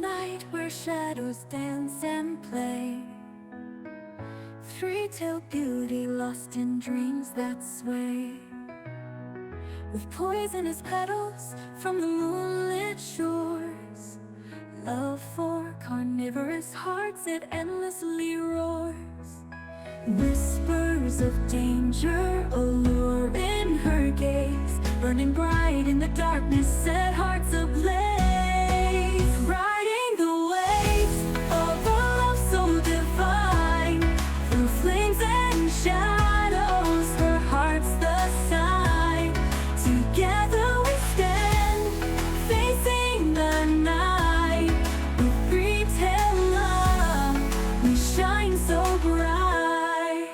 night where shadows dance and play, three-tailed beauty lost in dreams that sway, with poisonous petals from the moonlit shores. Love for carnivorous hearts, it endlessly roars. Whispers of danger, allure in her gaze, burning bright in the darkness, set hearts ablaze. Riding the waves of a love so divine, through flames and shadows, her heart's the sign. Together we stand, facing the night, with retail love, we shine so bright.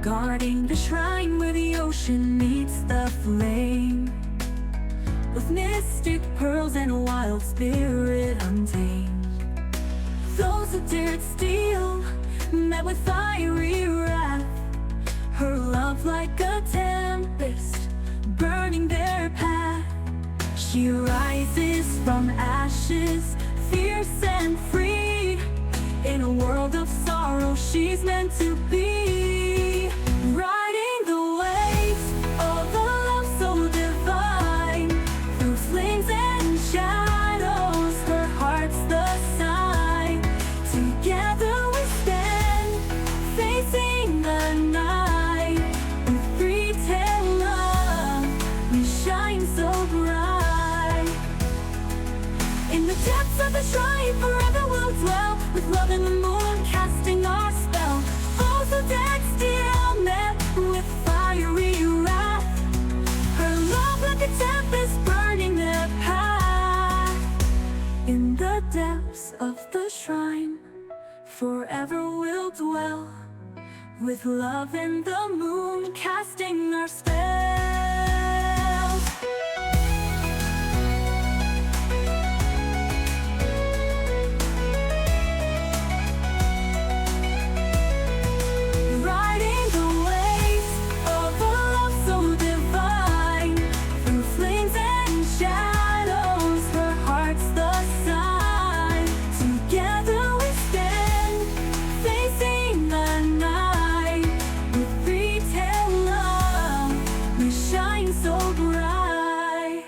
Guarding the shrine where the ocean meets the flame, with mystic pearls and a wild spirit untamed. Those who dared steal met with fiery wrath, her love like a tempest burning their path. She rises from ashes, fierce and free, in a world of sorrow she's meant to be. Riding the waves of a love so divine, through flames and shadows, her heart's the sign. Together we stand, facing the night, with retail love, we shine so bright. In the depths of the shrine forever we'll dwell, with love in the moon casting our spell. Foes who dared steal met with fiery wrath, her love like a tempest burning their path. In the depths of the shrine forever we'll dwell, with love in the moon casting our spells. Riding the waves of a love so divine, through flames and shadows, her heart's the sign. Together we stand, facing the night, with retail love, we shine so bright.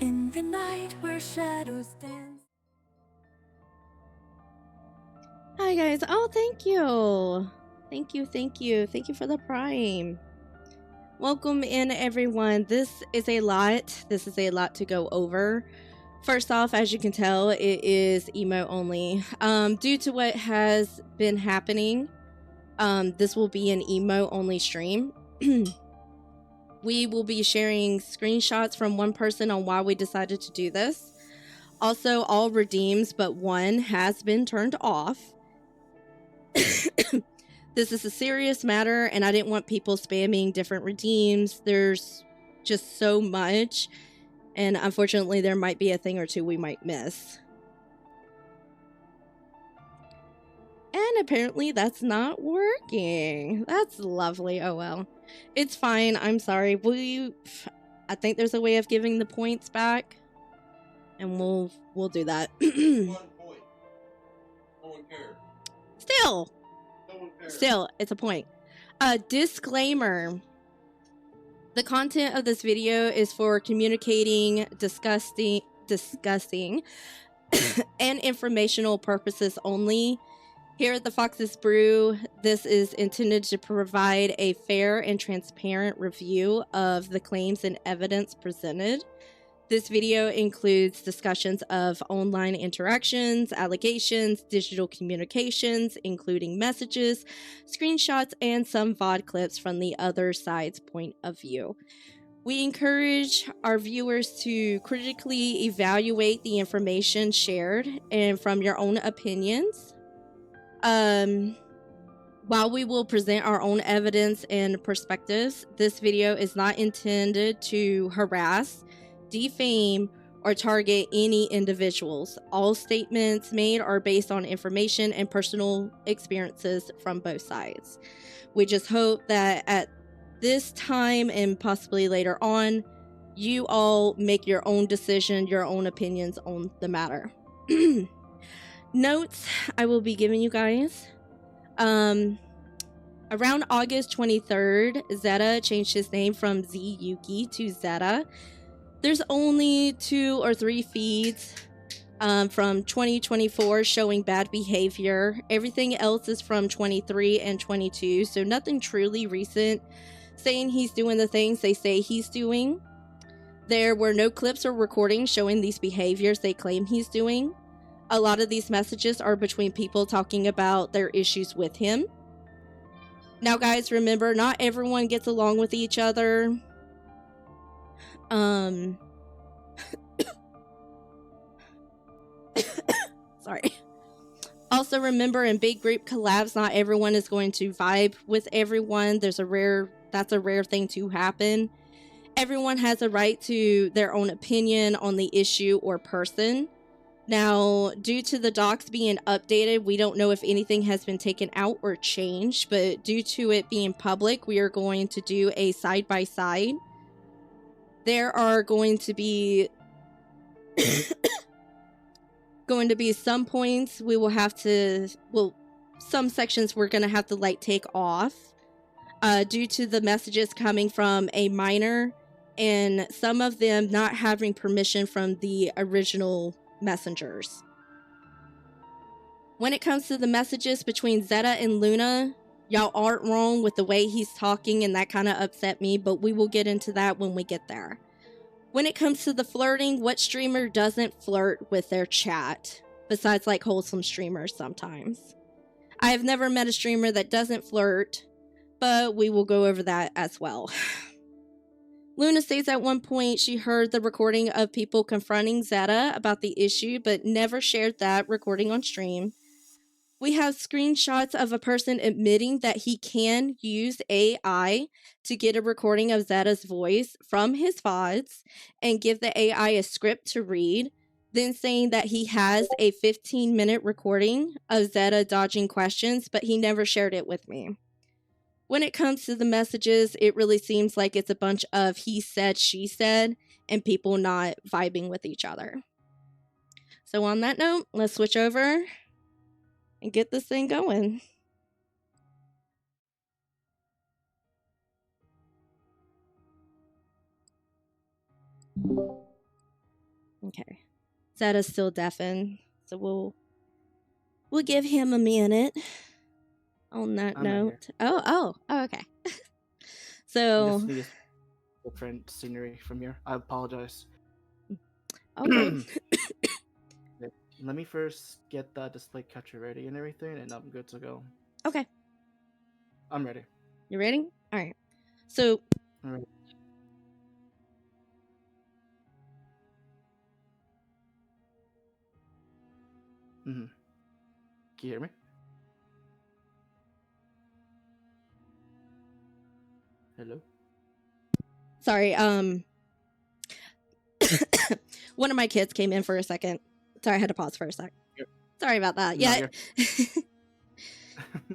In the night where shadows dance. Hi guys. Oh, thank you. Thank you for the prime. Welcome in, everyone. This is a lot to go over. First off, as you can tell, it is emo only. Due to what has been happening, this will be an emo only stream. We will be sharing screenshots from one person on why we decided to do this. Also, all redeems but one has been turned off. This is a serious matter, and I didn't want people spamming different redeems. There's just so much, and unfortunately there might be a thing or two we might miss. And apparently that's not working. That's lovely. Oh well. It's fine. I'm sorry. I think there's a way of giving the points back, and we'll do that. 1 point. No one cares. Still, No one cares. it's a point. Disclaimer. The content of this video is for communicating, discussing, and informational purposes only. Here at the Fox's Brew, this is intended to provide a fair and transparent review of the claims and evidence presented. This video includes discussions of online interactions, allegations, digital communications, including messages, screenshots, and some VOD clips from the other side's point of view. We encourage our viewers to critically evaluate the information shared and from your own opinions. While we will present our own evidence and perspectives, this video is not intended to harass, defame, or target any individuals. All statements made are based on information and personal experiences from both sides. We just hope that at this time and possibly later on, you all make your own decision, your own opinions on the matter. Notes I will be giving you guys. Around August 23rd, Zeta changed his name from Z Yuki to Zeta. There's only 2 or 3 feeds from 2024 showing bad behavior. Everything else is from 23 and 22, so nothing truly recent saying he's doing the things they say he's doing. There were no clips or recordings showing these behaviors they claim he's doing. A lot of these messages are between people talking about their issues with him. Now, guys, remember, not everyone gets along with each other. Sorry. Also, remember, in big group collabs, not everyone is going to vibe with everyone. That's a rare thing to happen. Everyone has a right to their own opinion on the issue or person. Now, due to the docs being updated, we don't know if anything has been taken out or changed, but due to it being public, we are going to do a side-by-side. There are going to be some points we will have to, some sections we're going to have to like take off due to the messages coming from a minor and some of them not having permission from the original messengers. When it comes to the messages between Zeta and Luna, y'all aren't wrong with the way he's talking, and that kind of upset me, but we will get into that when we get there. When it comes to the flirting, what streamer doesn't flirt with their chat? Besides like wholesome streamers sometimes. I have never met a streamer that doesn't flirt, but we will go over that as well. Luna states at one point she heard the recording of people confronting Zeta about the issue, but never shared that recording on stream. We have screenshots of a person admitting that he can use AI to get a recording of Zeta's voice from his VODs and give the AI a script to read, then saying that he has a 15-minute recording of Zeta dodging questions, but he never shared it with me. When it comes to the messages, it really seems like it's a bunch of he said, she said, and people not vibing with each other. So on that note, let's switch over and get this thing going. Okay. Zeta's still deafened, so we'll give him a minute. On that note, oh, okay. So just need different scenery from here. I apologize. Okay. Let me first get that display catcher ready and everything, and I'm good to go. Okay. I'm ready. You ready? All right. So. All right. Can you hear me? Hello? Sorry, one of my kids came in for a second. Sorry, I had to pause for a sec. Sorry about that. Yeah.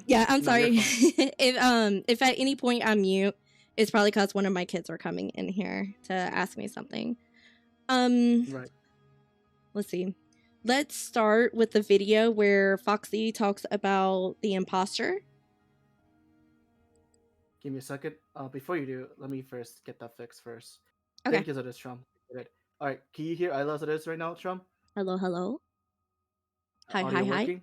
Yeah, I'm sorry. If at any point I'm mute, it's probably because one of my kids are coming in here to ask me something. Right. Let's see. Let's start with the video where Foxy talks about the imposter. Give me a second. Before you do, let me first get that fixed first. Okay. Thank you, Zadis Trump. All right, can you hear I love Zadis right now, Trump? Hello, hello. Hi, Audio hi, working?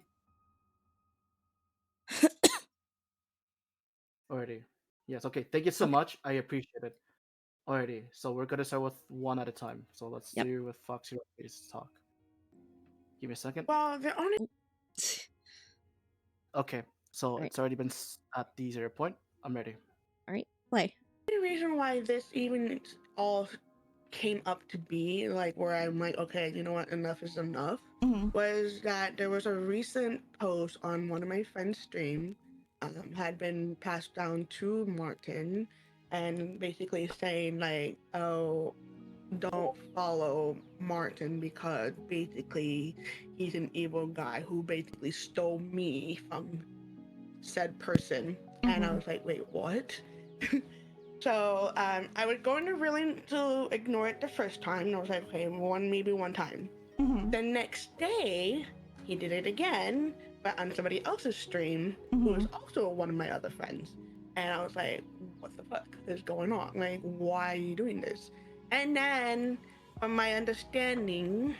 Alrighty. Yes, okay. Thank you so much. I appreciate it. Alrighty. So we're gonna start with one at a time. So let's do with Foxy Rocky's talk. Give me a second. Well, the only Okay. So it's already been at the 0 point. I'm ready. Alright, play. The reason why this even all came up to be, like, where I'm like, okay, you know what, enough is enough, was that there was a recent post on one of my friends' stream had been passed down to Martin, and basically saying like, "Oh, don't follow Martin because basically he's an evil guy who basically stole me from said person." And I was like, "Wait, what?" So I was going to really to ignore it the first time, and I was like, "Okay, maybe one time." The next day, he did it again, but on somebody else's stream, who was also one of my other friends. And I was like, "What the fuck is going on? Like, why are you doing this?" And then, from my understanding,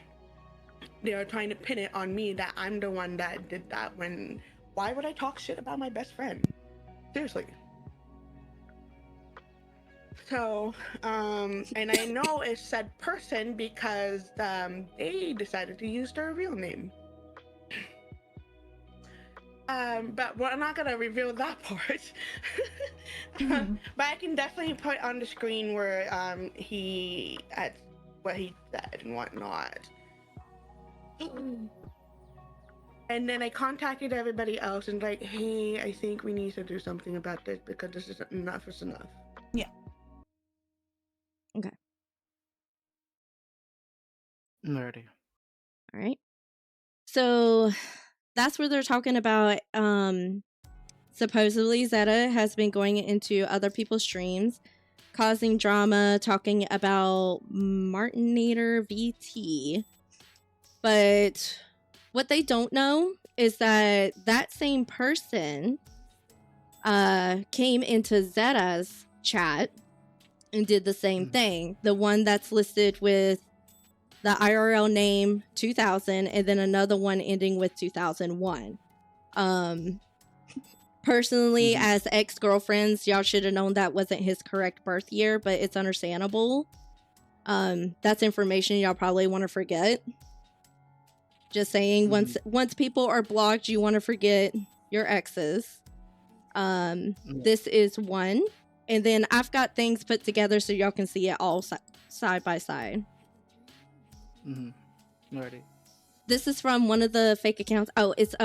they are trying to pin it on me that I'm the one that did that. When, why would I talk shit about my best friend? Seriously. So, and I know it's said person because they decided to use their real name. But we're not gonna reveal that part. But I can definitely put on the screen where he at what he said and whatnot. And then I contacted everybody else and like, "Hey, I think we need to do something about this because this is enough is enough." Okay. Nerdy. All right. So that's where they're talking about supposedly Zeta has been going into other people's streams, causing drama, talking about Martinator VT. But what they don't know is that that same person came into Zeta's chat and did the same thing. The one that's listed with the IRL name 2000 and then another one ending with 2001. Personally, as ex-girlfriends, y'all should have known that wasn't his correct birth year, but it's understandable. That's information y'all probably want to forget. Just saying, once people are blocked, you want to forget your exes. This is one. And then I've got things put together so y'all can see it all side by side. Alrighty. This is from one of the fake accounts. Oh, it's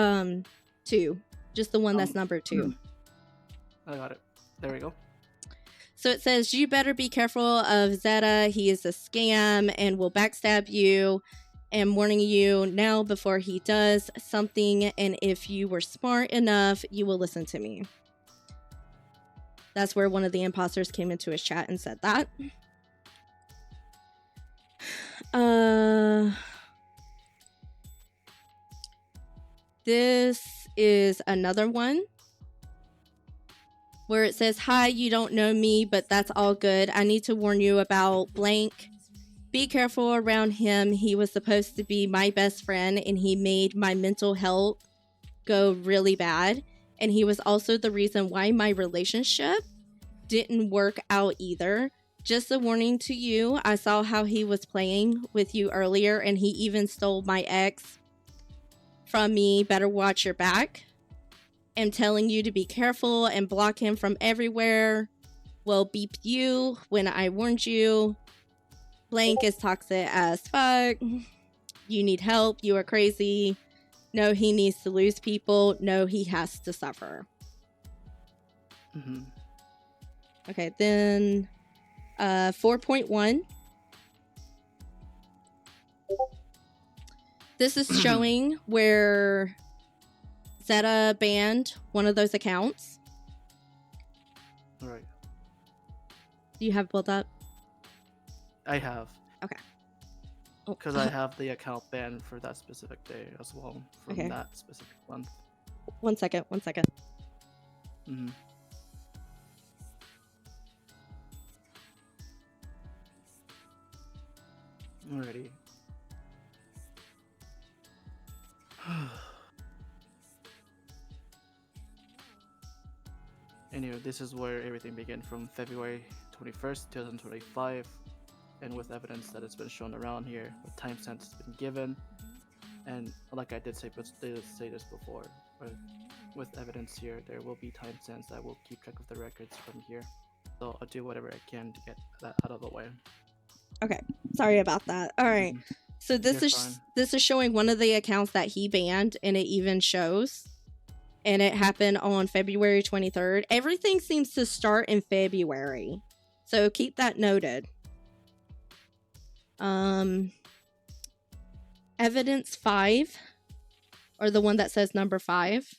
2. Just the one that's number 2. I got it. There we go. So it says, "You better be careful of Zeta. He is a scam and will backstab you. Am warning you now before he does something. And if you were smart enough, you will listen to me." That's where one of the imposters came into his chat and said that. This is another one where it says, "Hi, you don't know me, but that's all good. I need to warn you about blank. Be careful around him. He was supposed to be my best friend and he made my mental health go really bad. And he was also the reason why my relationship didn't work out either. Just a warning to you. I saw how he was playing with you earlier and he even stole my ex from me. Better watch your back. I'm telling you to be careful and block him from everywhere. Well, beep you when I warned you. Blank is toxic as fuck. You need help. You are crazy. No, he needs to lose people. No, he has to suffer." Okay, then 4.1. This is showing where Zeta banned one of those accounts. All right. Do you have pulled up? I have. Okay. Because I have the account banned for that specific day as well, from that specific month. One second. Alrighty. Anyway, this is where everything began from February 21st, 2025, and with evidence that it's been shown around here, with timestamps has been given, and like I did say this before, with evidence here, there will be timestamps that will keep track of the records from here. So I'll do whatever I can to get that out of the way. Okay, sorry about that. All right, so this is showing one of the accounts that he banned, and it even shows and it happened on February 23rd. Everything seems to start in February, so keep that noted. Evidence 5, or the one that says number 5.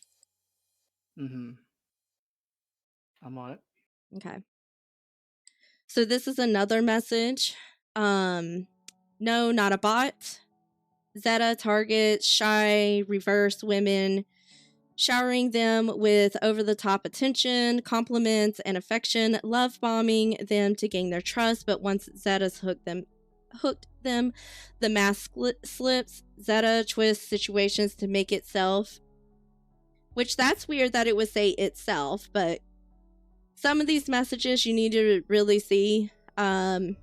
Mm-hmm. I'm on it. Okay. So this is another message. No, not a bot. Zeta targets shy, reverse women, showering them with over-the-top attention, compliments, and affection, love bombing them to gain their trust. But once Zeta's hooked them, the mask slips. Zeta twists situations to make itself, which that's weird that it would say itself, but some of these messages you need to really see, because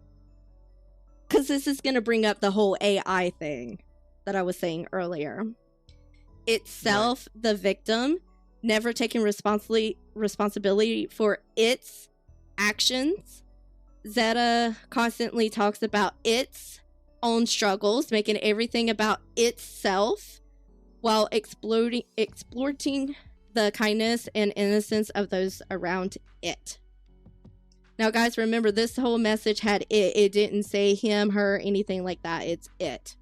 this is going to bring up the whole AI thing that I was saying earlier. Itself, right. The victim, never taking responsibility for its actions. Zeta constantly talks about its own struggles, making everything about itself, while exploiting the kindness and innocence of those around it. Now, guys, remember, this whole message had it. It didn't say him, her, anything like that. It's it.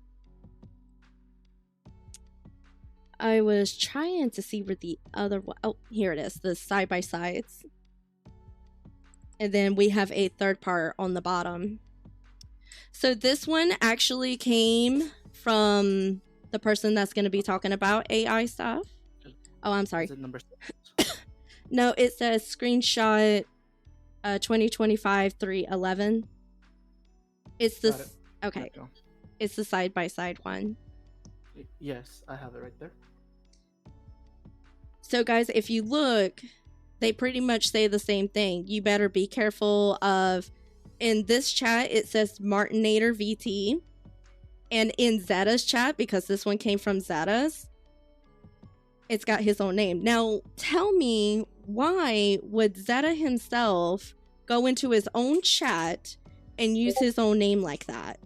I was trying to see where the other one... Oh, here it is. The side-by-sides. And then we have a third part on the bottom. So this one actually came from the person that's going to be talking about AI stuff. Oh, I'm sorry. Is it number 6? No, it says screenshot 2025-311. It's the okay. It's the side-by-side one. Yes, I have it right there. So guys, if you look, they pretty much say the same thing. You better be careful of, in this chat, it says Martinator VT. And in Zeta's chat, because this one came from Zeta's, it's got his own name. Now, tell me, why would Zeta himself go into his own chat and use his own name like that?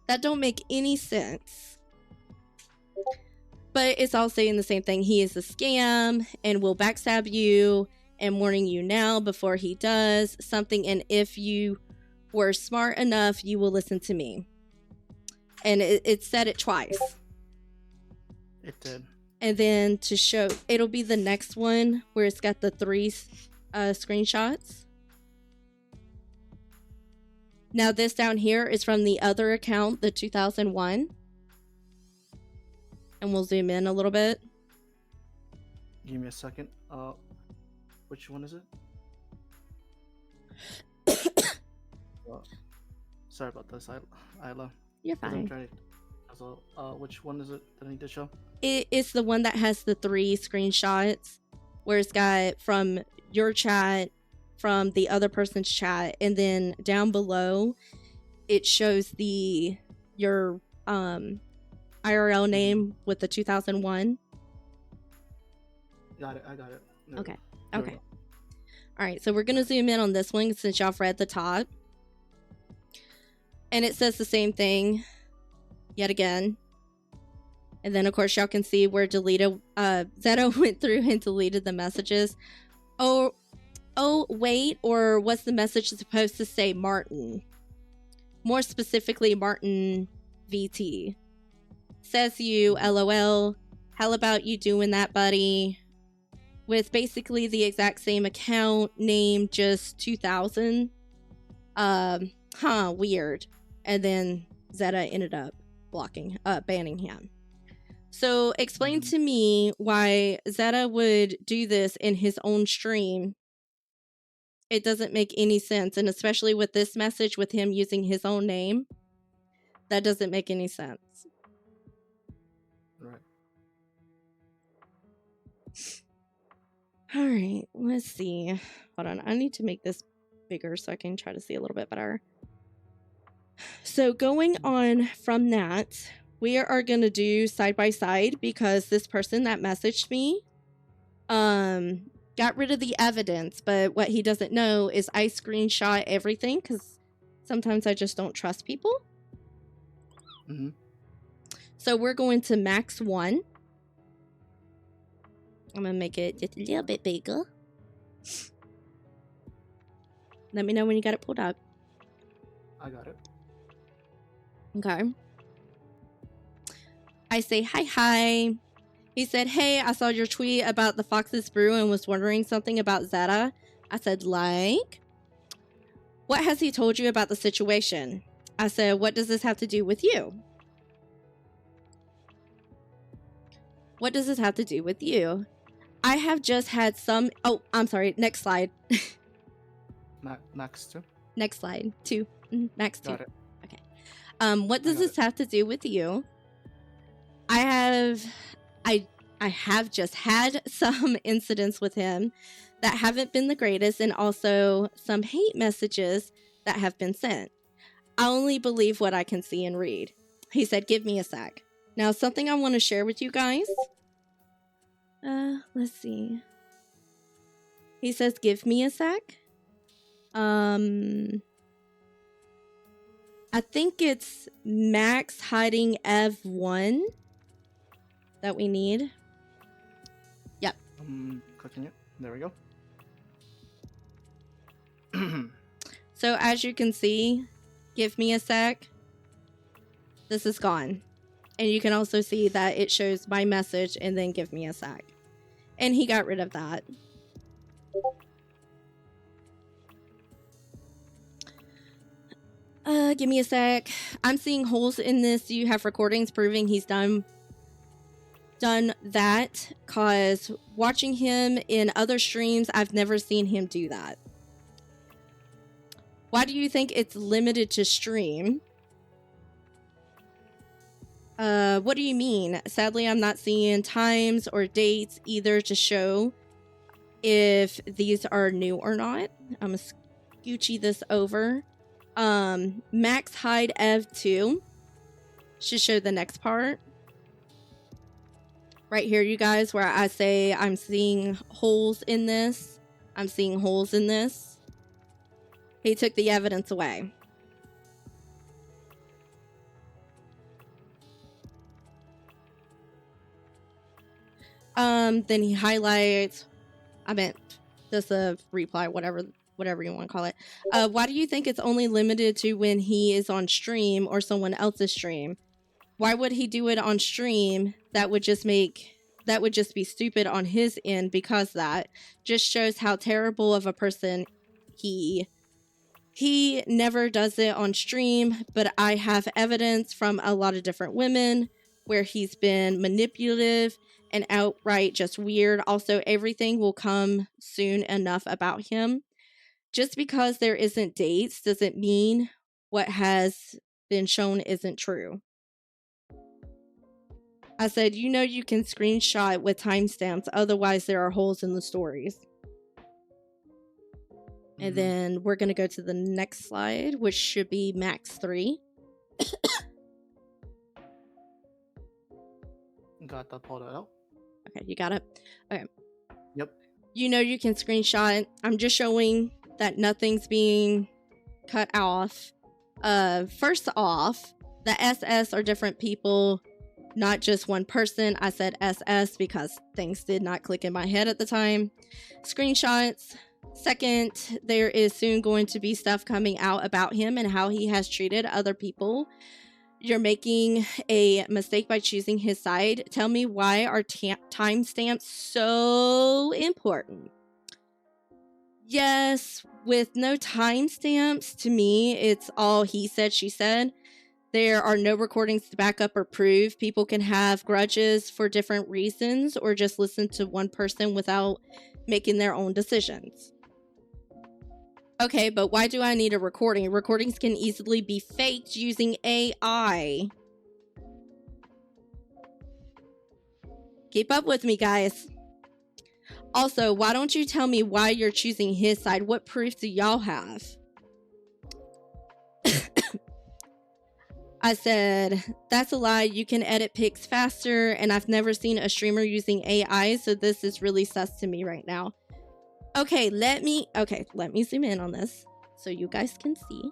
That don't make any sense. But it's all saying the same thing. He is a scam and will backstab you and warning you now before he does something. And if you were smart enough, you will listen to me. And it said it twice. It did. And then to show, it'll be the next one where it's got the 3 screenshots. Now this down here is from the other account, the 2001. And we'll zoom in a little bit. Give me a second. Which one is it? Sorry about this, Isla. You're fine. Which one is it that I need to show? It's the one that has the 3 screenshots, where it's got from your chat, from the other person's chat, and then down below, it shows your IRL name with the 2001. Got it. I got it. No, okay. Okay. All right. So we're going to zoom in on this one since y'all read the top. And it says the same thing yet again. And then, of course, y'all can see where Zeta went through and deleted the messages. Oh, wait. Or what's the message supposed to say? Martin. More specifically, Martin VT. Says you, LOL. How about you doing that, buddy? With basically the exact same account name, just 2000. Weird. And then Zeta ended up banning him. So explain to me why Zeta would do this in his own stream. It doesn't make any sense. And especially with this message with him using his own name, that doesn't make any sense. Right. All right, let's see. Hold on. I need to make this bigger so I can try to see a little bit better. So going on from that, we are going to do side by side because this person that messaged me got rid of the evidence. But what he doesn't know is I screenshot everything because sometimes I just don't trust people. Mm-hmm. So we're going to max 1. I'm gonna make it just a little bit bigger. Let me know when you got it pulled up. I got it. Okay. I say, hi. He said, hey, I saw your tweet about the Fox's Brew and was wondering something about Zeta. I said, like? What has he told you about the situation? I said, what does this have to do with you? What does this have to do with you? I have just had some... Oh, I'm sorry. Next slide. Max 2? Next slide. 2. Max 2. Got it. Okay. What does this have to do with you? I have just had some incidents with him that haven't been the greatest, and also some hate messages that have been sent. I only believe what I can see and read. He said, give me a sec. Now, something I want to share with you guys. Let's see. He says, give me a sec. I think it's Max hiding Ev 1 that we need. Yep. Clicking it. There we go. So as you can see, give me a sec. This is gone. And you can also see that it shows my message and then give me a sec. And he got rid of that. Give me a sec. I'm seeing holes in this. You have recordings proving he's done that, cause watching him in other streams, I've never seen him do that. Why do you think it's limited to stream? What do you mean? Sadly, I'm not seeing times or dates either to show if these are new or not. I'm gonna scoochie this over. Max hide Ev 2 should show the next part. Right here, you guys, where I say I'm seeing holes in this. I'm seeing holes in this. He took the evidence away. Then he highlights, I meant just a reply, whatever you want to call it. Why do you think it's only limited to when he is on stream or someone else's stream? Why would he do it on stream? That would just be stupid on his end, because that just shows how terrible of a person he never does it on stream, but I have evidence from a lot of different women where he's been manipulative and outright just weird. Also, everything will come soon enough about him. Just because there isn't dates doesn't mean what has been shown isn't true. I said, you know, you can screenshot with timestamps, otherwise there are holes in the stories. And then we're going to go to the next slide, which should be Max 3. Got that pulled out. Okay, you got it? Okay. Yep. You know, you can screenshot. I'm just showing that nothing's being cut off. First off, the SS are different people, not just one person. I said SS because things did not click in my head at the time. Screenshots. Second, there is soon going to be stuff coming out about him and how he has treated other people. You're making a mistake by choosing his side. Tell me, why are timestamps so important? Yes, with no timestamps, to me, it's all he said, she said. There are no recordings to back up or prove. People can have grudges for different reasons or just listen to one person without making their own decisions. Okay, but why do I need a recording? Recordings can easily be faked using AI. Keep up with me, guys. Also, why don't you tell me why you're choosing his side? What proof do y'all have? I said, that's a lie. You can edit pics faster, and I've never seen a streamer using AI, so this is really sus to me right now. Okay, let me zoom in on this so you guys can see.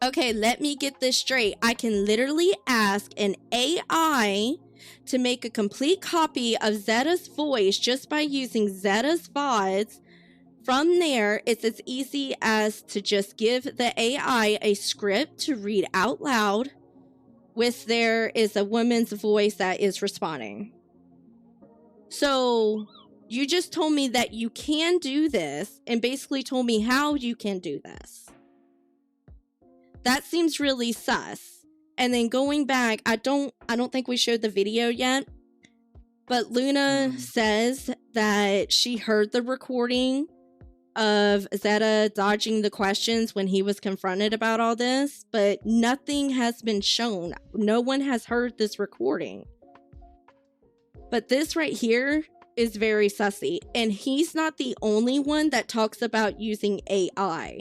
Okay, let me get this straight. I can literally ask an AI to make a complete copy of Zeta's voice just by using Zeta's VODs. From there, it's as easy as to just give the AI a script to read out loud, with there is a woman's voice that is responding. So you just told me that you can do this and basically told me how you can do this. That seems really sus. And then going back, I don't think we showed the video yet, but Luna says that she heard the recording of Zeta dodging the questions when he was confronted about all this, but nothing has been shown. No one has heard this recording. But this right here is very sussy, and he's not the only one that talks about using AI.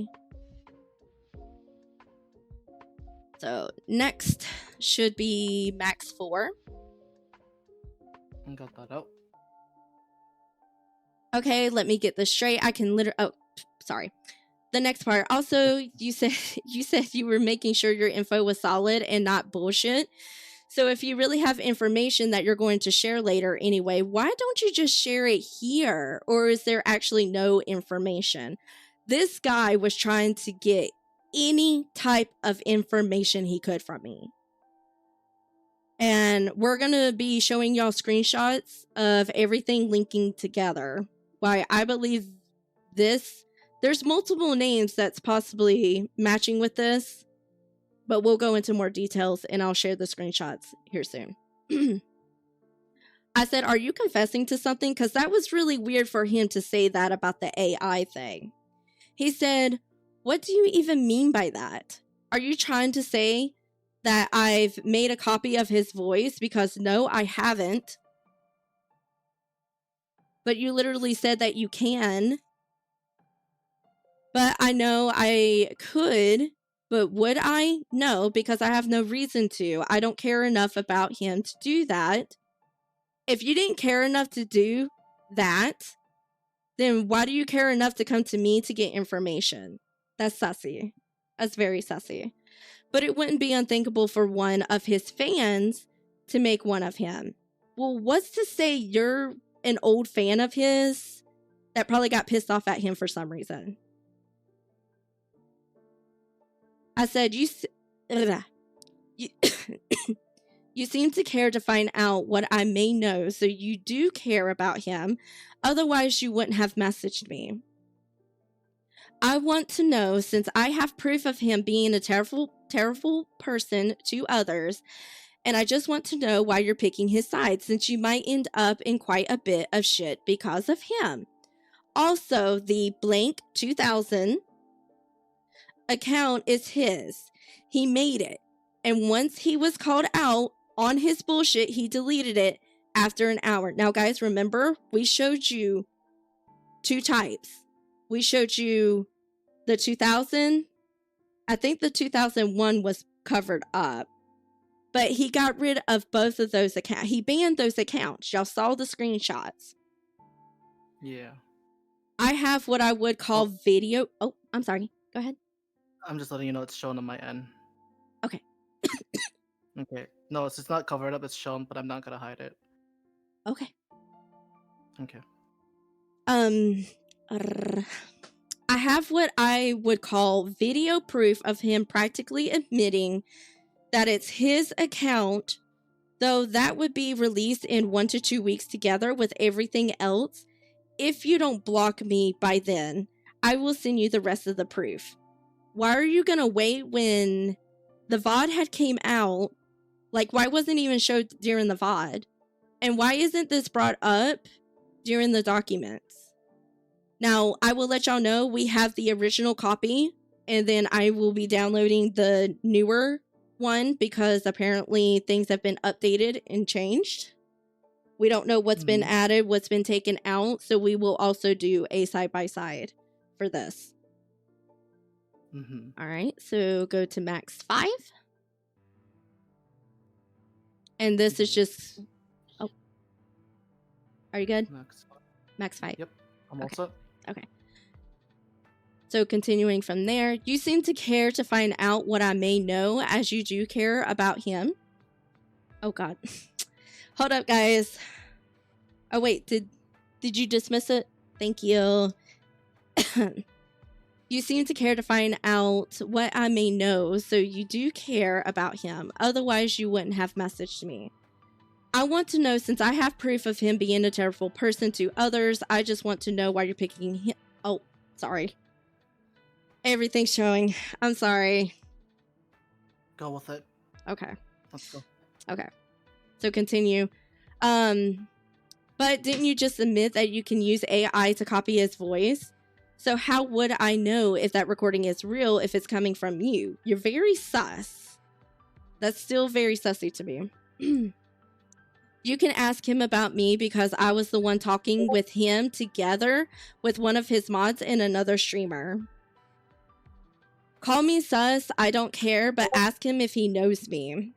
So next should be Max 4. I got that out. Okay, let me get this straight. I can literally... Oh, sorry. The next part. Also, you said you were making sure your info was solid and not bullshit. So if you really have information that you're going to share later anyway, why don't you just share it here? Or is there actually no information? This guy was trying to get any type of information he could from me. And we're going to be showing y'all screenshots of everything linking together. Why I believe this, there's multiple names that's possibly matching with this, but we'll go into more details and I'll share the screenshots here soon. I said, are you confessing to something? Because that was really weird for him to say that about the AI thing. He said, what do you even mean by that? Are you trying to say that I've made a copy of his voice? Because no, I haven't. But you literally said that you can. But I know I could, but would I? No, because I have no reason to. I don't care enough about him to do that. If you didn't care enough to do that, then why do you care enough to come to me to get information? That's sussy. That's very sussy. But it wouldn't be unthinkable for one of his fans to make one of him. Well, what's to say you're an old fan of his that probably got pissed off at him for some reason? I said, you seem to care to find out what I may know, so you do care about him. Otherwise, you wouldn't have messaged me. I want to know, since I have proof of him being a terrible person to others, and I just want to know why you're picking his side, since you might end up in quite a bit of shit because of him. Also, the blank 2000 account is his. He made it. And once he was called out on his bullshit, he deleted it after an hour. Now, guys, remember, we showed you two types. We showed you the 2000. I think the 2001 was covered up. But he got rid of both of those accounts. He banned those accounts. Y'all saw the screenshots. Yeah. I have what I would call video... Oh, I'm sorry. Go ahead. I'm just letting you know it's shown on my end. Okay. Okay. No, it's not covered up. It's shown, but I'm not going to hide it. Okay. Okay. I have what I would call video proof of him practically admitting that it's his account, though that would be released in 1 to 2 weeks together with everything else. If you don't block me by then, I will send you the rest of the proof. Why are you gonna wait when the VOD had came out? Like, why wasn't it even showed during the VOD? And why isn't this brought up during the documents? Now, I will let y'all know we have the original copy, and then I will be downloading the newer one because apparently things have been updated and changed. We don't know what's been added, what's been taken out, so we will also do a side-by-side for this. All right, so go to Max 5. And this is just... Oh. Are you good? Max 5. Yep, I'm all set. Okay. So continuing from there, you seem to care to find out what I may know, as you do care about him. Oh, God. Hold up, guys. Oh wait, did you dismiss it? Thank you. You seem to care to find out what I may know, so you do care about him. Otherwise, you wouldn't have messaged me. I want to know, since I have proof of him being a terrible person to others, I just want to know why you're picking him. Oh, sorry. Everything's showing. I'm sorry. Go with it. Okay. Let's go. Okay. So continue. But didn't you just admit that you can use AI to copy his voice? So how would I know if that recording is real if it's coming from you? You're very sus. That's still very sussy to me. You can ask him about me because I was the one talking with him together with one of his mods and another streamer. Call me sus, I don't care, but ask him if he knows me.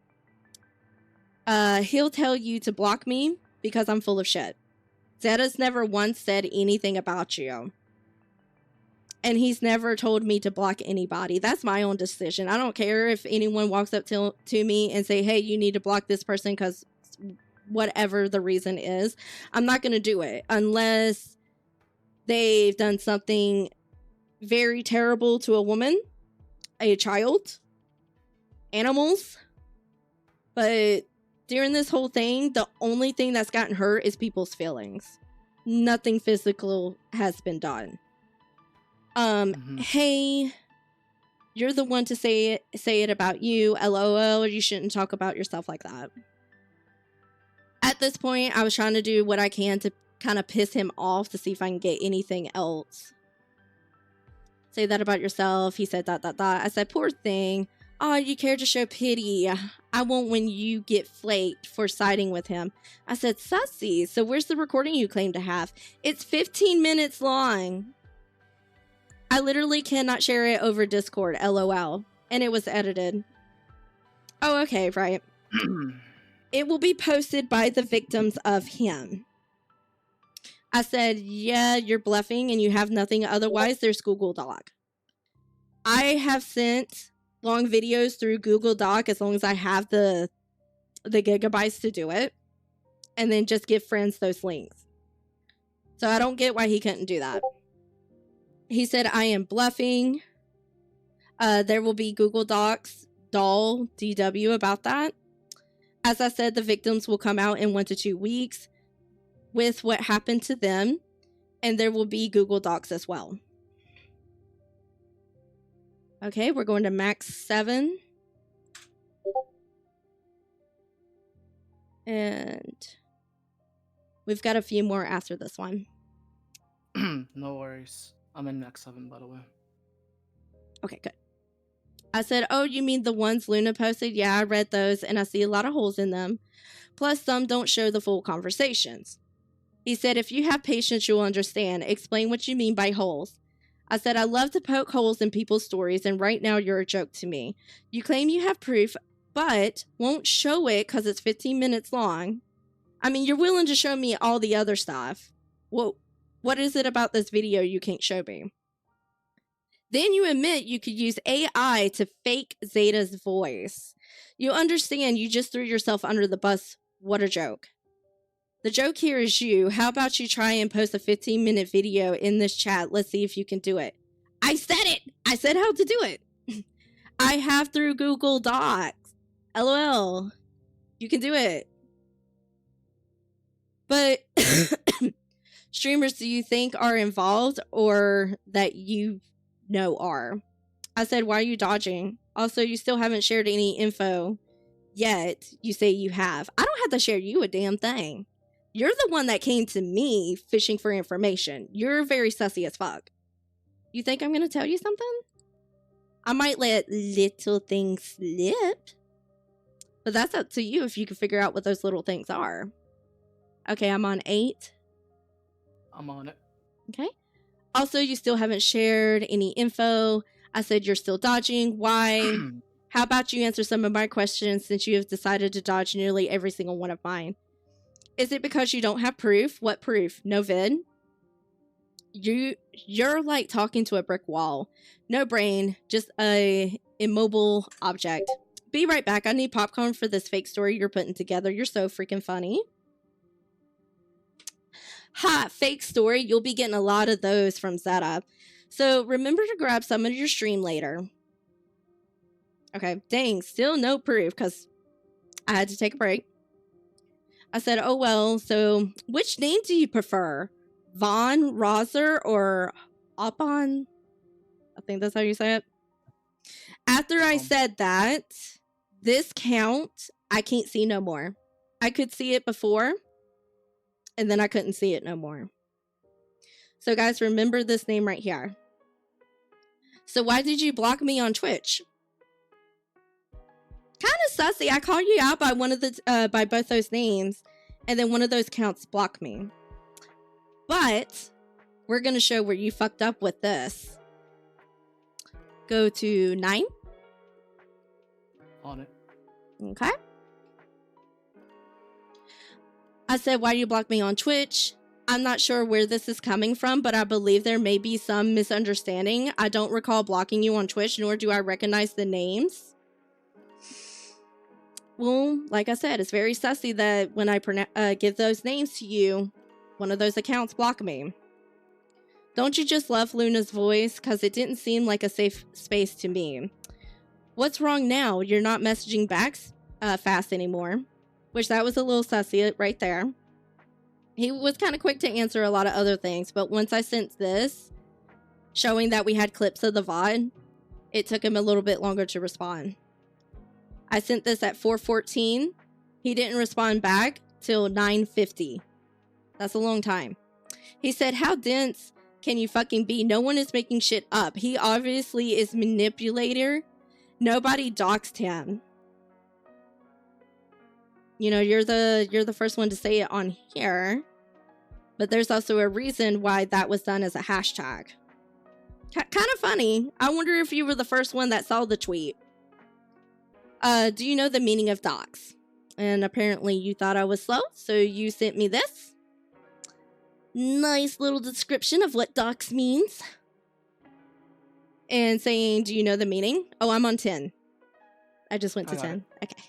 He'll tell you to block me because I'm full of shit. Zeta's never once said anything about you. And he's never told me to block anybody. That's my own decision. I don't care if anyone walks up to me and say, hey, you need to block this person because whatever the reason is. I'm not going to do it unless they've done something very terrible to a woman, a child, animals. But during this whole thing, the only thing that's gotten hurt is people's feelings. Nothing physical has been done. Hey, you're the one to say it about you, LOL, you shouldn't talk about yourself like that. At this point, I was trying to do what I can to kind of piss him off to see if I can get anything else. Say that about yourself. He said ... I said, poor thing. Oh, you care to show pity. I won't when you get flaked for siding with him. I said, sussy, so where's the recording you claim to have? It's 15 minutes long. I literally cannot share it over Discord, LOL. And it was edited. Oh, okay, right. It will be posted by the victims of him. I said, yeah, you're bluffing and you have nothing. Otherwise, there's Google Doc. I have sent long videos through Google Doc as long as I have the gigabytes to do it. And then just give friends those links. So I don't get why he couldn't do that. He said, I am bluffing. There will be Google Docs, DW about that. As I said, the victims will come out in 1 to 2 weeks with what happened to them. And there will be Google Docs as well. Okay, we're going to max 7. And we've got a few more after this one. No worries. I'm in max 7, by the way. Okay, good. I said, oh, you mean the ones Luna posted? Yeah, I read those and I see a lot of holes in them. Plus, some don't show the full conversations. He said, if you have patience, you'll understand. Explain what you mean by holes. I said, I love to poke holes in people's stories, and right now you're a joke to me. You claim you have proof, but won't show it because it's 15 minutes long. I mean, you're willing to show me all the other stuff. Well, what is it about this video you can't show me? Then you admit you could use AI to fake Zeta's voice. You understand you just threw yourself under the bus. What a joke. The joke here is you. How about you try and post a 15-minute video in this chat? Let's see if you can do it. I said it. I said how to do it. I have through Google Docs. LOL. You can do it. But streamers do you think are involved or that you know are? I said, why are you dodging? Also, you still haven't shared any info yet. You say you have. I don't have to share you a damn thing. You're the one that came to me fishing for information. You're very sussy as fuck. You think I'm going to tell you something? I might let little things slip. But that's up to you if you can figure out what those little things are. Okay, I'm on 8. I'm on it. Okay. Also, you still haven't shared any info. I said you're still dodging. Why? How about you answer some of my questions since you have decided to dodge nearly every single one of mine? Is it because you don't have proof? What proof? No vid? You're like talking to a brick wall. No brain, just a immobile object. be right back. I need popcorn for this fake story you're putting together. You're so freaking funny. Ha, fake story. You'll be getting a lot of those from Zeta. So remember to grab some of your stream later. Okay, dang, still no proof because I had to take a break. I said, oh well, so which name do you prefer? Von, Roser, or Opon? I think that's how you say it. After I said that, this count, I can't see no more. I could see it before, and then I couldn't see it no more. So guys, remember this name right here. So why did you block me on Twitch? Kind of sussy. I called you out by one of the by both those names, and then one of those counts blocked me. But we're gonna show where you fucked up with this. Go to 9. On it. Okay. I said, why do you block me on Twitch? I'm not sure where this is coming from, but I believe there may be some misunderstanding. I don't recall blocking you on Twitch, nor do I recognize the names. Well, like I said, it's very sussy that when I give those names to you, one of those accounts block me. Don't you just love Luna's voice? Because it didn't seem like a safe space to me. What's wrong now? You're not messaging back fast anymore. Which that was a little sussy right there. He was kind of quick to answer a lot of other things, but once I sent this, showing that we had clips of the VOD, it took him a little bit longer to respond. I sent this at 4:14. He didn't respond back till 9:50. That's a long time. He said, how dense can you fucking be? No one is making shit up. He obviously is manipulator. Nobody doxed him. You know, you're the first one to say it on here. But there's also a reason why that was done as a hashtag. Kind of funny. I wonder if you were the first one that saw the tweet. Do you know the meaning of dox? And apparently you thought I was slow, so you sent me this. Nice little description of what dox means. And saying, do you know the meaning? Oh, I'm on 10. I just went to 10. Okay.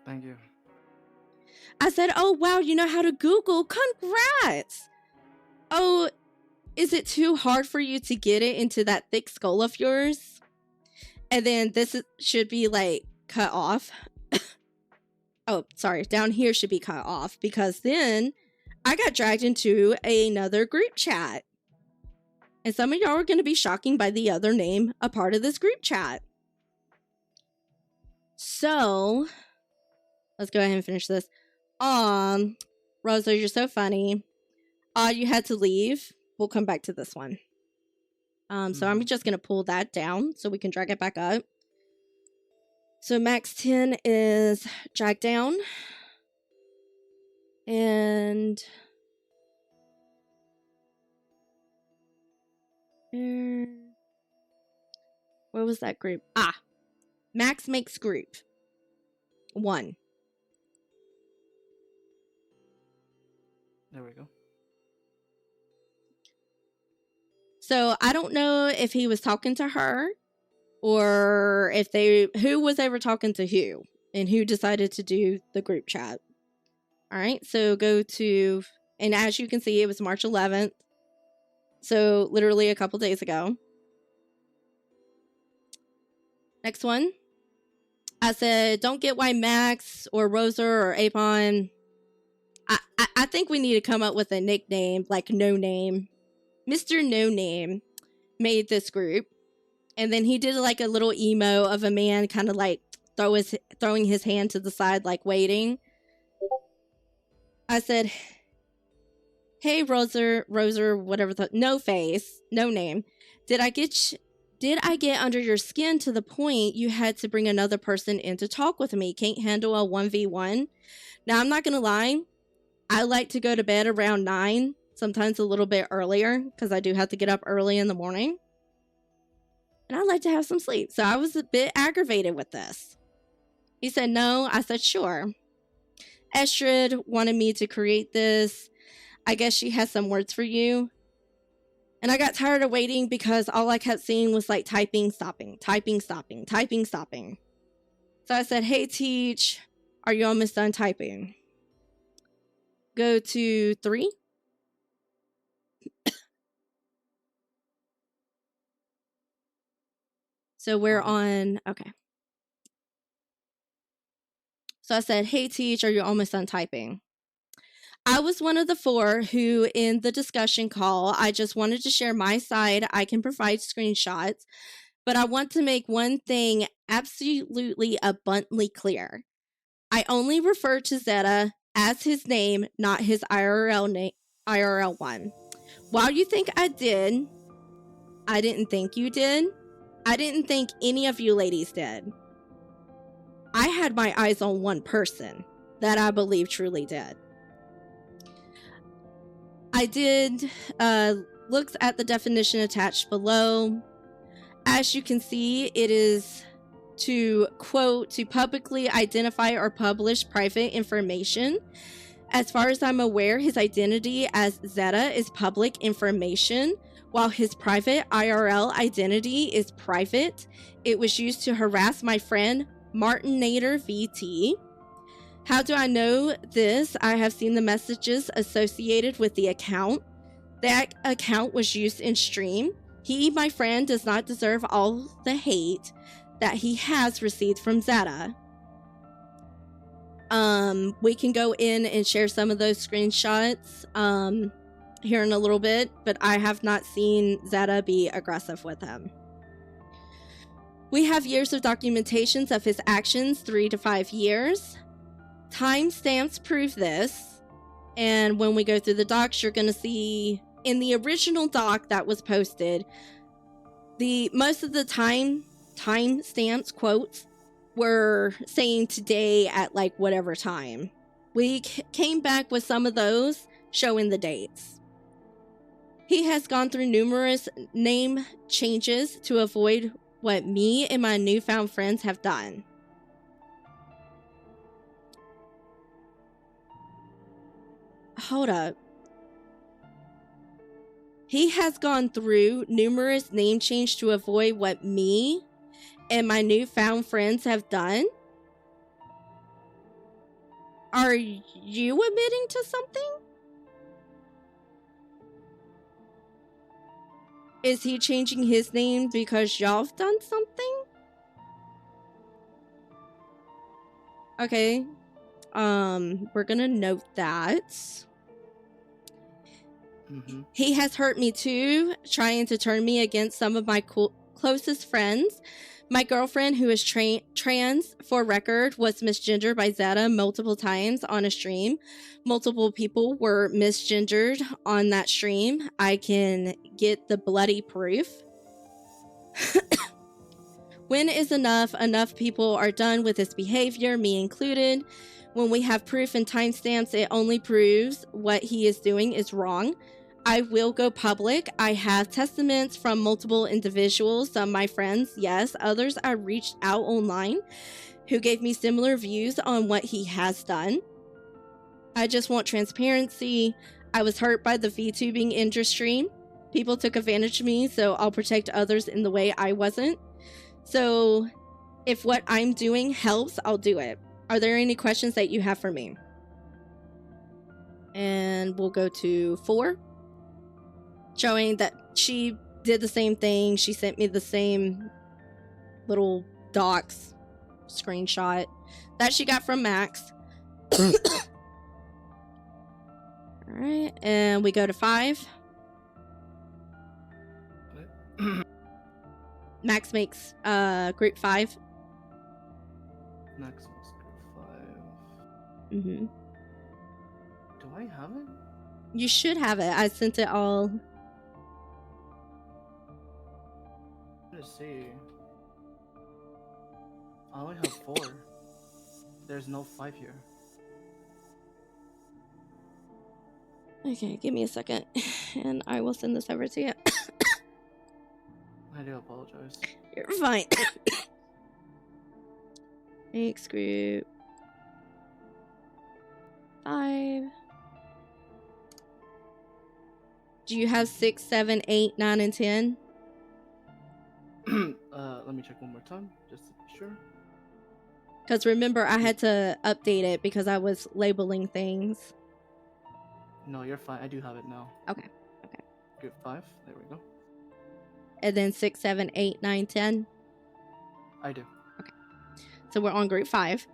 Thank you. I said, oh, wow, you know how to Google. Congrats. Oh, is it too hard for you to get it into that thick skull of yours? And then should be like cut off. Oh, sorry. Down here should be cut off because then I got dragged into another group chat. And some of y'all are going to be shocking by the other name a part of this group chat. So, let's go ahead and finish this. Rosa, you're so funny. You had to leave. We'll come back to this one. So I'm just going to pull that down so we can drag it back up. So max 10 is dragged down. And where was that group? Max makes group 1. There we go. So I don't know if he was talking to her or if who was ever talking to who and who decided to do the group chat. All right, so go to, and as you can see, it was March 11th. So literally a couple days ago. Next one. I said, don't get why Max or Rosa or Apon. I think we need to come up with a nickname, like No Name. Mr. No Name made this group. And then he did like a little emo of a man kind of like throwing his hand to the side, like waiting. I said, hey, Rosa, whatever, no face, no name. Did I get under your skin to the point you had to bring another person in to talk with me? Can't handle a 1v1? Now, I'm not going to lie. I like to go to bed around 9, sometimes a little bit earlier, because I do have to get up early in the morning. And I like to have some sleep. So I was a bit aggravated with this. He said, no. I said, sure. Estrid wanted me to create this. I guess she has some words for you. And I got tired of waiting because all I kept seeing was like typing, stopping, typing, stopping, typing, stopping. So I said, hey, Teach, are you almost done typing? Go to 3. So we're on, okay. So I said, hey, Teach, are you almost done typing? I was one of the 4 who, in the discussion call, I just wanted to share my side. I can provide screenshots, but I want to make one thing absolutely abundantly clear. I only refer to Zeta as his name, not his IRL one. While you think I did, I didn't think you did. I didn't think any of you ladies did. I had my eyes on one person that I believe truly did. I did look at the definition attached below. As you can see, it is to, quote, to publicly identify or publish private information. As far as I'm aware, his identity as Zeta is public information, while his private IRL identity is private. It was used to harass my friend Martinator VT. How do I know this? I have seen the messages associated with the account. That account was used in stream. He, my friend, does not deserve all the hate that he has received from Zeta. We can go in and share some of those screenshots here in a little bit, but I have not seen Zeta be aggressive with him. We have years of documentations of his actions, 3 to 5 years. Timestamps prove this, and when we go through the docs, you're going to see in the original doc that was posted, the most of the timestamps quotes were saying today at like whatever time. We came back with some of those showing the dates. He has gone through numerous name changes to avoid what me and my newfound friends have done. Hold up. He has gone through numerous name change to avoid what me and my newfound friends have done? Are you admitting to something? Is he changing his name because y'all have done something? Okay. We're gonna note that. He has hurt me too, trying to turn me against some of my closest friends. My girlfriend, who is trans, for record, was misgendered by Zeta multiple times on a stream. Multiple people were misgendered on that stream. I can get the bloody proof. When is enough? Enough people are done with this behavior, me included. When we have proof and timestamps, it only proves what he is doing is wrong. I will go public. I have testaments from multiple individuals, some my friends, yes, others I reached out online who gave me similar views on what he has done. I just want transparency. I was hurt by the VTubing industry. People took advantage of me, so I'll protect others in the way I wasn't. So if what I'm doing helps, I'll do it. Are there any questions that you have for me? And we'll go to 4. Showing that she did the same thing. She sent me the same little docs screenshot that she got from Max. Alright, and we go to 5. Max makes group 5. Max makes group 5. Mm-hmm. Do I have it? You should have it. I sent it all. Let's see. I only have 4. There's no 5 here. Okay, give me a second, and I will send this over to you. I do apologize. You're fine. Makes group 5. Do you have 6, 7, 8, 9, and 10? Let me check one more time, just to be sure. Because remember, I had to update it because I was labeling things. No, you're fine. I do have it now. Okay. Group 5. There we go. And then 6, 7, 8, 9, 10. I do. So we're on group 5.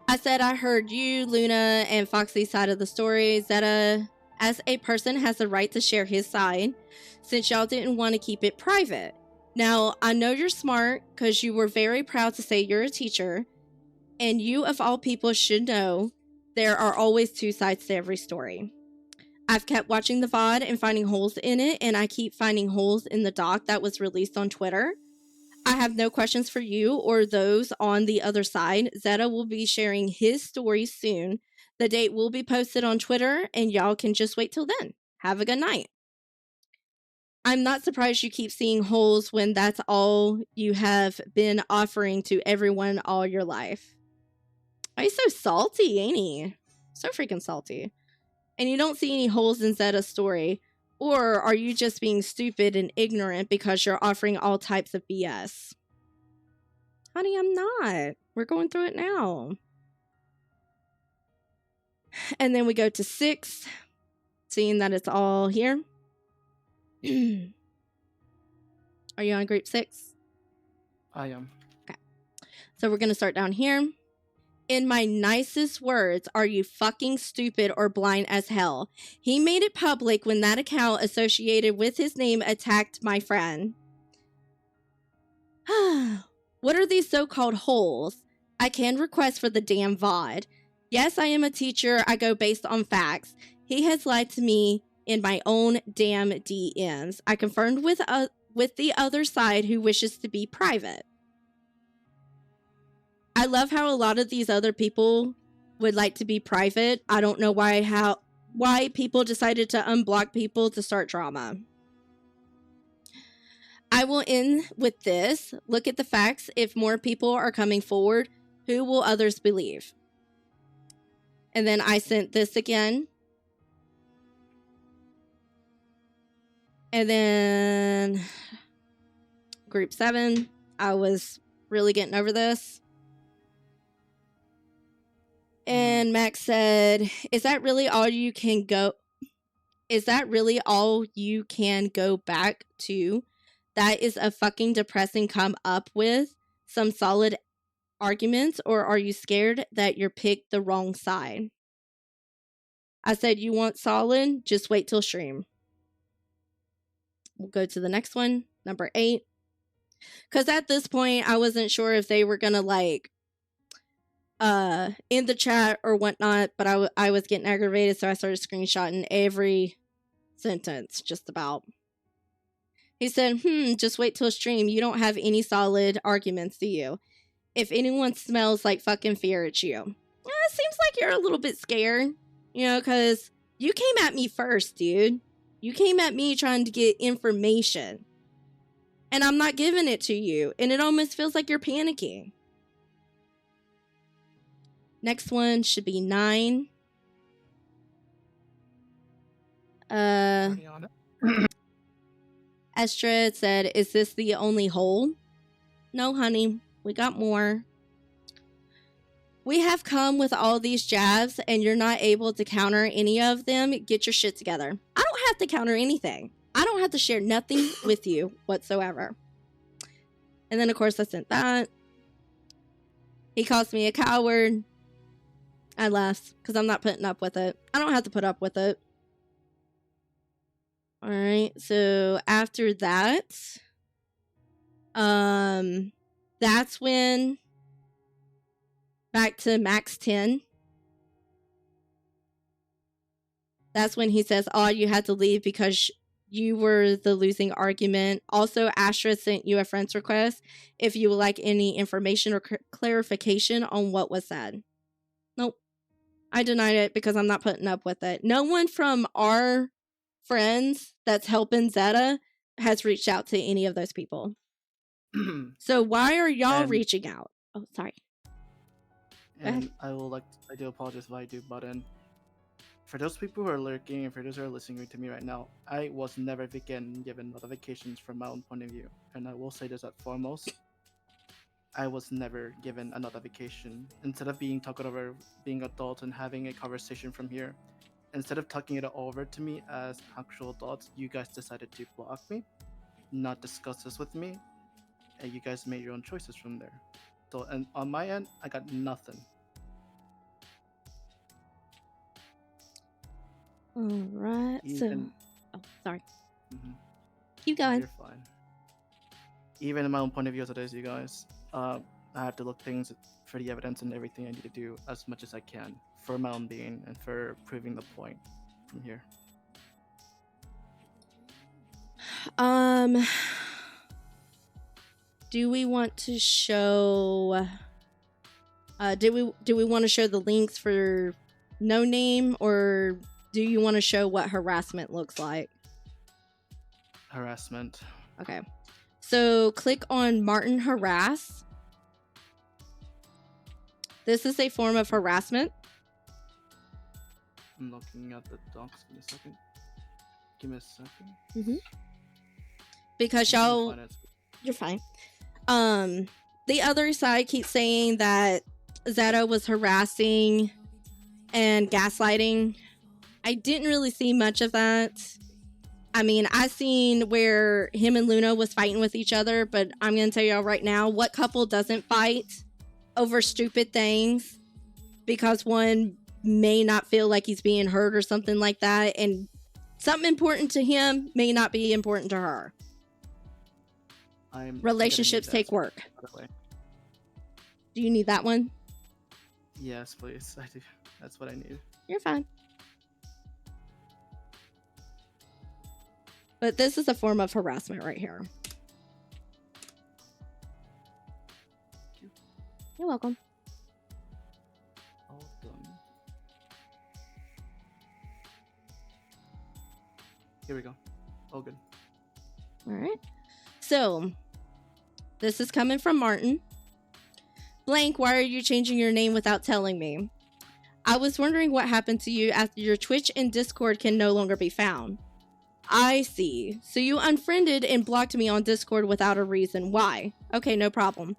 I said I heard you, Luna, and Foxy's side of the story. Zeta, as a person, has the right to share his side, since y'all didn't want to keep it private. Now, I know you're smart, because you were very proud to say you're a teacher, and you, of all people, should know there are always two sides to every story. I've kept watching the VOD and finding holes in it, and I keep finding holes in the doc that was released on Twitter. I have no questions for you or those on the other side. Zeta will be sharing his story soon. The date will be posted on Twitter, and y'all can just wait till then. Have a good night. I'm not surprised you keep seeing holes when that's all you have been offering to everyone all your life. Oh, he's so salty, ain't he? So freaking salty. And you don't see any holes in Zeta's story. Or are you just being stupid and ignorant because you're offering all types of BS? Honey, I'm not. We're going through it now. And then we go to 6, seeing that it's all here. Are you on group 6? I am. Okay. So we're going to start down here. In my nicest words, are you fucking stupid or blind as hell? He made it public when that account associated with his name attacked my friend. What are these so-called holes? I can request for the damn VOD. Yes, I am a teacher. I go based on facts. He has lied to me in my own damn DMs. I confirmed with the other side who wishes to be private. I love how a lot of these other people would like to be private. I don't know why people decided to unblock people to start drama. I will end with this. Look at the facts. If more people are coming forward, who will others believe? And then I sent this again. And then group 7, I was really getting over this. And Max said, is that really all you can go back to? That is a fucking depressing come up with some solid arguments, or are you scared that you're picked the wrong side? I said, you want solid? Just wait till stream. We'll go to the next one, number 8. Because at this point, I wasn't sure if they were going to in the chat or whatnot, but I was getting aggravated, so I started screenshotting every sentence, just about. He said, just wait till stream. You don't have any solid arguments, do you? If anyone smells like fucking fear, it's you. It seems like you're a little bit scared, because you came at me first, dude. You came at me trying to get information, and I'm not giving it to you, and it almost feels like you're panicking. Next one should be 9. Estrid said, is this the only hole? No, honey. We got more. We have come with all these jabs, and you're not able to counter any of them. Get your shit together. I don't have to counter anything. I don't have to share nothing with you whatsoever. And then, of course, I sent that. He calls me a coward. I laughed because I'm not putting up with it. I don't have to put up with it. All right. So after that, that's when back to Max 10. That's when he says, oh, you had to leave because you were the losing argument. Also, Astra sent you a friend's request if you would like any information or clarification on what was said. Nope. I denied it because I'm not putting up with it. No one from our friends that's helping Zeta has reached out to any of those people. So why are y'all reaching out? Oh, sorry. And I do apologize if I do butt in. For those people who are lurking and for those who are listening to me right now, I was never given notifications from my own point of view. And I will say this at foremost. I was never given a notification. Instead of being talked over, being adult and having a conversation from here, instead of talking it over to me as actual adults, you guys decided to block me, not discuss this with me, and you guys made your own choices from there. So, and on my end, I got nothing. All right. Even, Oh, sorry. Mhm. Keep No, going. you're fine. Even in my own point of view as it is, you guys, I have to look things for the evidence and everything I need to do as much as I can for my own being and for proving the point from here. Do we want to show? Do we want to show the links for No Name, or do you want to show what harassment looks like? Harassment. Okay. So click on Martin Harass. This is a form of harassment. I'm looking at the docs. Give me a second. Give me a second. Because I'm trying to y'all, find it. you're fine. The other side keeps saying that Zeta was harassing and gaslighting. I didn't really see much of that. I mean, I seen where him and Luna was fighting with each other, but I'm gonna tell y'all right now, what couple doesn't fight over stupid things because one may not feel like he's being hurt or something like that, and something important to him may not be important to her. Relationships take work. By the way. Do you need that one? Yes, please. I do. That's what I need. You're fine. But this is a form of harassment right here. You're welcome. All done. Here we go. All good. All right. So, this is coming from Martin. Blank, why are you changing your name without telling me? I was wondering what happened to you after your Twitch and Discord can no longer be found. I see. So you unfriended and blocked me on Discord without a reason. Why? Okay, no problem.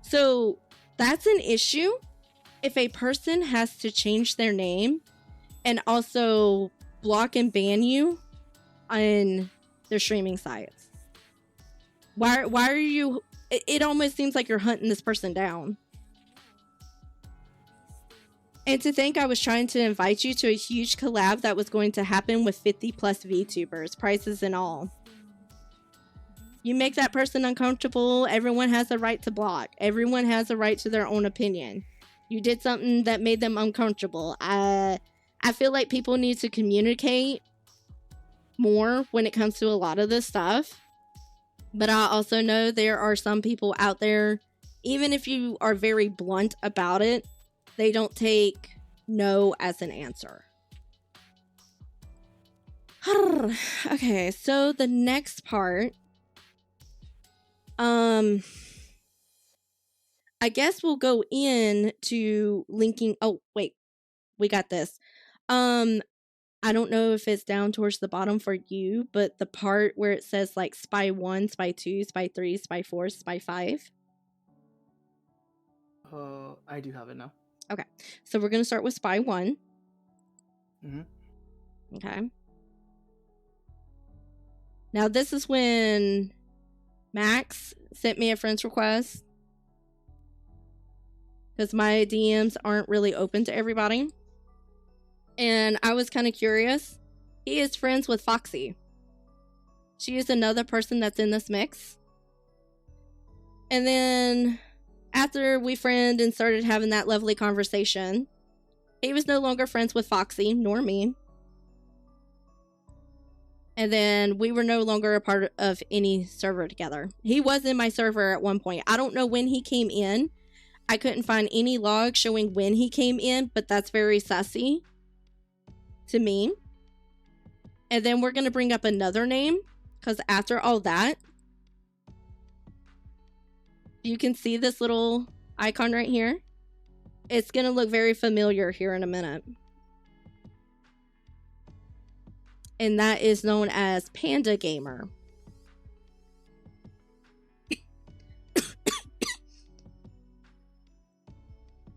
So that's an issue if a person has to change their name and also block and ban you on their streaming sites. Why are you... It almost seems like you're hunting this person down. And to think I was trying to invite you to a huge collab that was going to happen with 50 plus VTubers, prizes and all. You make that person uncomfortable, everyone has a right to block. Everyone has a right to their own opinion. You did something that made them uncomfortable. I feel like people need to communicate more when it comes to a lot of this stuff. But I also know there are some people out there, even if you are very blunt about it, they don't take no as an answer. Okay, so the next part, I guess we'll go in to linking. Oh, wait, we got this. I don't know if it's down towards the bottom for you, but the part where it says like spy 1, spy 2, spy 3, spy 4, spy 5. I do have it now. Okay, so we're going to start with spy 1. Mm-hmm. Okay. Now this is when Max sent me a friend's request because my DMs aren't really open to everybody. And I was kind of curious. He is friends with Foxy. She is another person that's in this mix. And then after we friend and started having that lovely conversation, he was no longer friends with Foxy, nor me. And then we were no longer a part of any server together. He was in my server at one point. I don't know when he came in. I couldn't find any log showing when he came in, but that's very sussy to me. And then we're going to bring up another name, because after all that, you can see this little icon right here. It's going to look very familiar here in a minute. And that is known as Panda Gamer.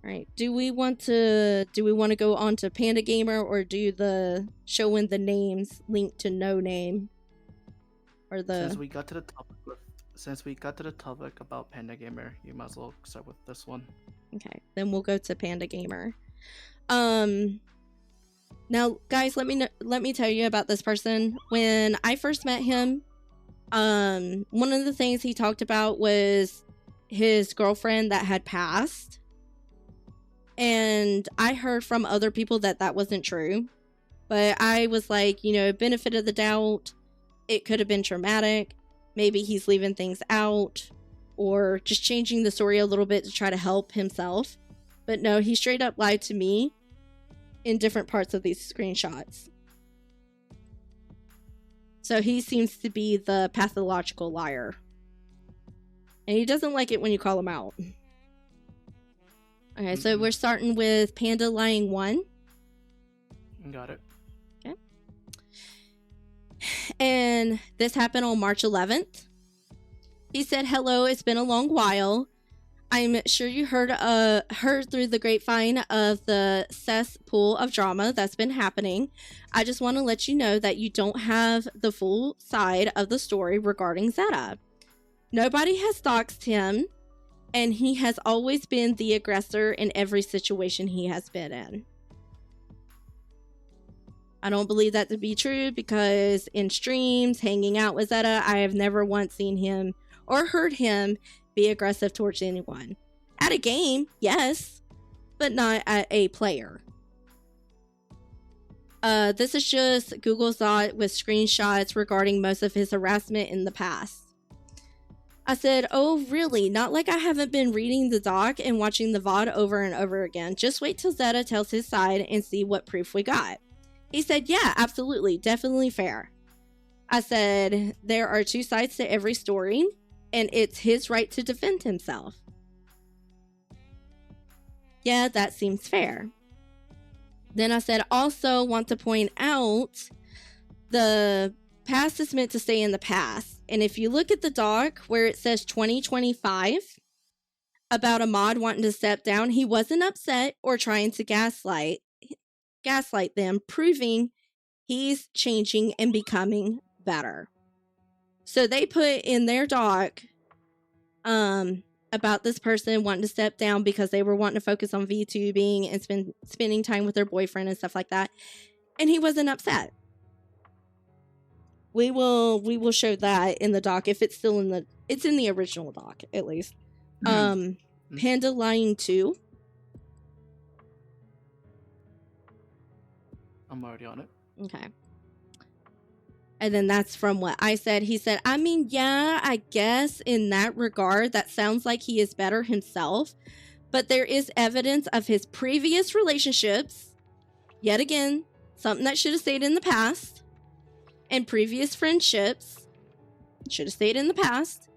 All right. Do we want to go on to Panda Gamer or do the showing the names linked to no name? Or Since we got to the topic about Panda Gamer, you might as well start with this one. Okay, then we'll go to Panda Gamer. Now, guys, let me tell you about this person. When I first met him, one of the things he talked about was his girlfriend that had passed. And I heard from other people that wasn't true. But I was like, benefit of the doubt. It could have been traumatic. Maybe he's leaving things out. Or just changing the story a little bit to try to help himself. But no, he straight up lied to me in different parts of these screenshots. So he seems to be the pathological liar. And he doesn't like it when you call him out. Okay, so we're starting with Panda Lying 1. Got it. Okay. And this happened on March 11th. He said, "Hello, it's been a long while. I'm sure you heard through the grapevine of the cesspool of drama that's been happening. I just want to let you know that you don't have the full side of the story regarding Zeta. Nobody has doxed him, and he has always been the aggressor in every situation he has been in. I don't believe that to be true because in streams, hanging out with Zeta, I have never once seen him or heard him be aggressive towards anyone. At a game, yes, but not at a player. This is just Google's thought with screenshots regarding most of his harassment in the past." I said, "Oh, really? Not like I haven't been reading the doc and watching the VOD over and over again. Just wait till Zeta tells his side and see what proof we got." He said, "Yeah, absolutely. Definitely fair." I said, "There are two sides to every story, and it's his right to defend himself." Yeah, that seems fair. Then I said, "Also want to point out the past is meant to stay in the past. And if you look at the doc where it says 2025 about a mod wanting to step down, he wasn't upset or trying to gaslight them, proving he's changing and becoming better." So they put in their doc about this person wanting to step down because they were wanting to focus on VTubing and spending time with their boyfriend and stuff like that. And he wasn't upset. We will show that in the doc if it's still it's in the original doc at least. Panda Lying 2. I'm already on it. Okay. And then that's from what I said. He said, "I mean, yeah, I guess in that regard, that sounds like he is better himself. But there is evidence of his previous relationships. Yet again, something that should have stayed in the past. And previous friendships should have stayed in the past.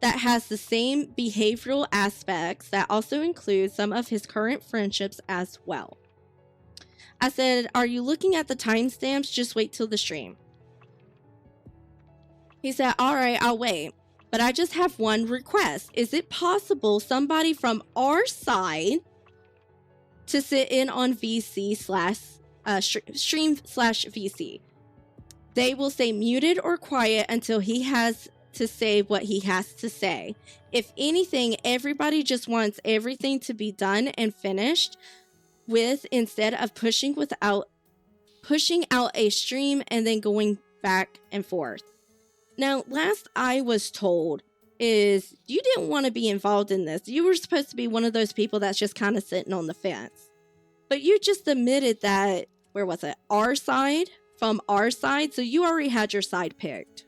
That has the same behavioral aspects that also include some of his current friendships as well." I said, "Are you looking at the timestamps? Just wait till the stream." He said, "All right, I'll wait. But I just have one request. Is it possible somebody from our side to sit in on VC stream / VC? They will stay muted or quiet until he has to say what he has to say. If anything, everybody just wants everything to be done and finished with instead of pushing out a stream and then going back and forth. Now, last I was told is you didn't want to be involved in this. You were supposed to be one of those people that's just kind of sitting on the fence. But you just admitted that, where was it? From our side. So you already had your side picked."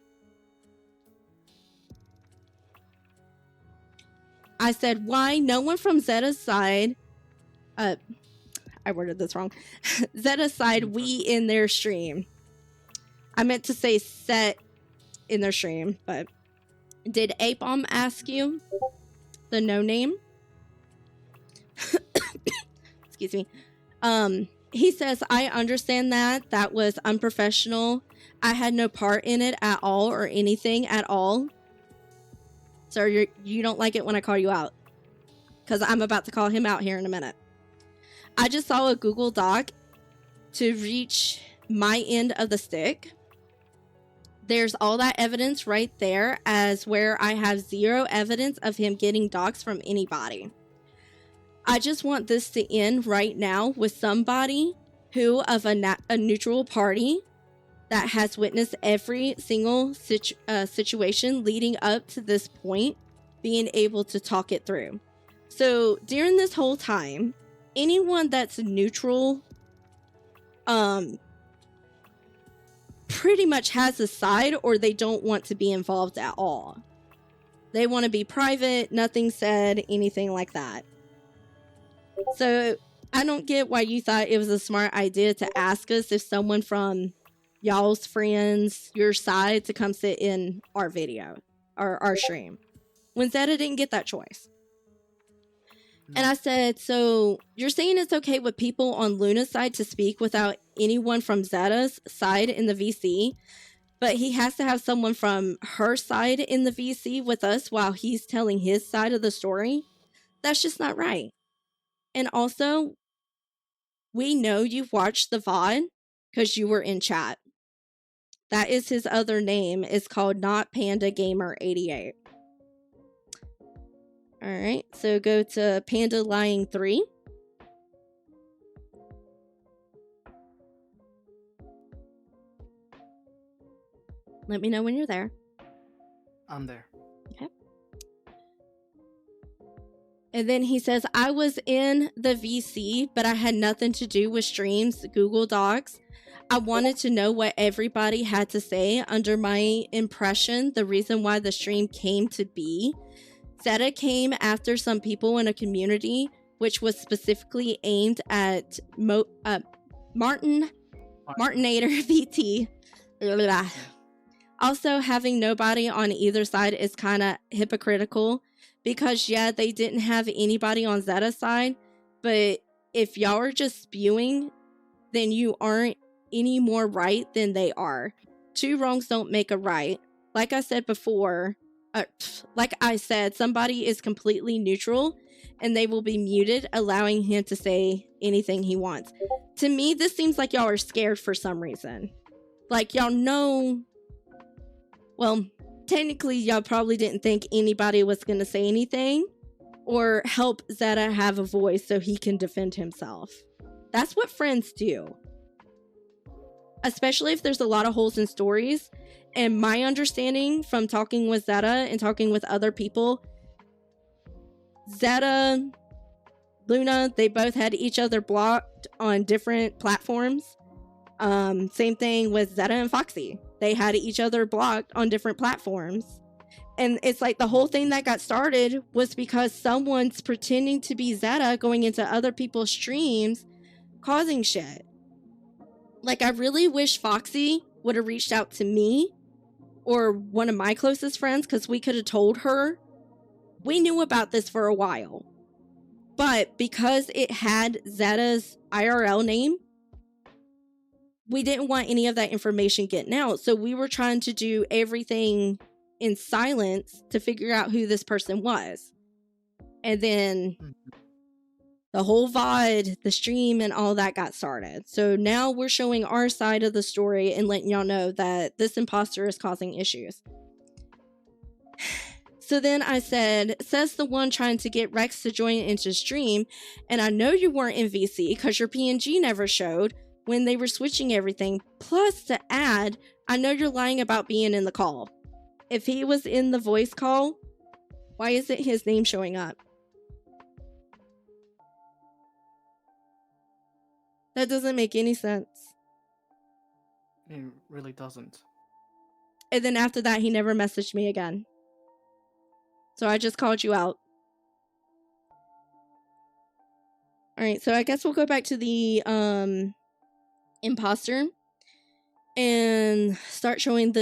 I said, "Why? No one from Zeta's side." I worded this wrong. Zeta's side, we in their stream. I meant to say set in their stream, but did Apom ask you the no name? Excuse me. He says, "I understand that was unprofessional. I had no part in it at all or anything at all." So you don't like it when I call you out? because I'm about to call him out here in a minute. I just saw a Google Doc to reach my end of the stick. There's all that evidence right there, as where I have zero evidence of him getting doxxed from anybody. I just want this to end right now with somebody who, of a neutral party that has witnessed every single situation leading up to this point, being able to talk it through. So during this whole time, anyone that's neutral pretty much has a side, or they don't want to be involved at all. They want to be private, nothing said, anything like that. So I don't get why you thought it was a smart idea to ask us if someone from y'all's friends, your side, to come sit in our video or our stream, when Zeta didn't get that choice. And I said, so you're saying it's okay with people on Luna's side to speak without anyone from Zeta's side in the VC, but he has to have someone from her side in the VC with us while he's telling his side of the story? That's just not right. And also, we know you've watched the VOD because you were in chat. That is his other name. It's called Not Panda Gamer 88. All right, so go to Panda Lying 3. Let me know when you're there. I'm there. Okay. And then he says, I was in the VC, but I had nothing to do with streams, Google Docs. I wanted to know what everybody had to say. Under my impression, the reason why the stream came to be, Zeta came after some people in a community, which was specifically aimed at Martinator VT. Also, having nobody on either side is kind of hypocritical, because yeah, they didn't have anybody on Zeta's side, but if y'all are just spewing, then you aren't any more right than they are. Two wrongs don't make a right. Like I said before, somebody is completely neutral and they will be muted, allowing him to say anything he wants. To me, this seems like y'all are scared for some reason. Like, y'all know, well, technically y'all probably didn't think anybody was going to say anything or help Zeta have a voice so he can defend himself. That's what friends do. Especially if there's a lot of holes in stories. And my understanding from talking with Zeta and talking with other people, Zeta, Luna, they both had each other blocked on different platforms. Same thing with Zeta and Foxy. They had each other blocked on different platforms. And it's like the whole thing that got started was because someone's pretending to be Zeta, going into other people's streams, causing shit. Like, I really wish Foxy would have reached out to me or one of my closest friends, because we could have told her. We knew about this for a while. But because it had Zeta's IRL name, we didn't want any of that information getting out. So we were trying to do everything in silence to figure out who this person was. And then the whole VOD, the stream, and all that got started. So now we're showing our side of the story and letting y'all know that this imposter is causing issues. So then I said, says the one trying to get Rex to join into stream, and I know you weren't in VC because your PNG never showed when they were switching everything. Plus, to add, I know you're lying about being in the call. If he was in the voice call, why isn't his name showing up? That doesn't make any sense. It really doesn't. And then after that, he never messaged me again. So I just called you out. Alright, so I guess we'll go back to the imposter and start showing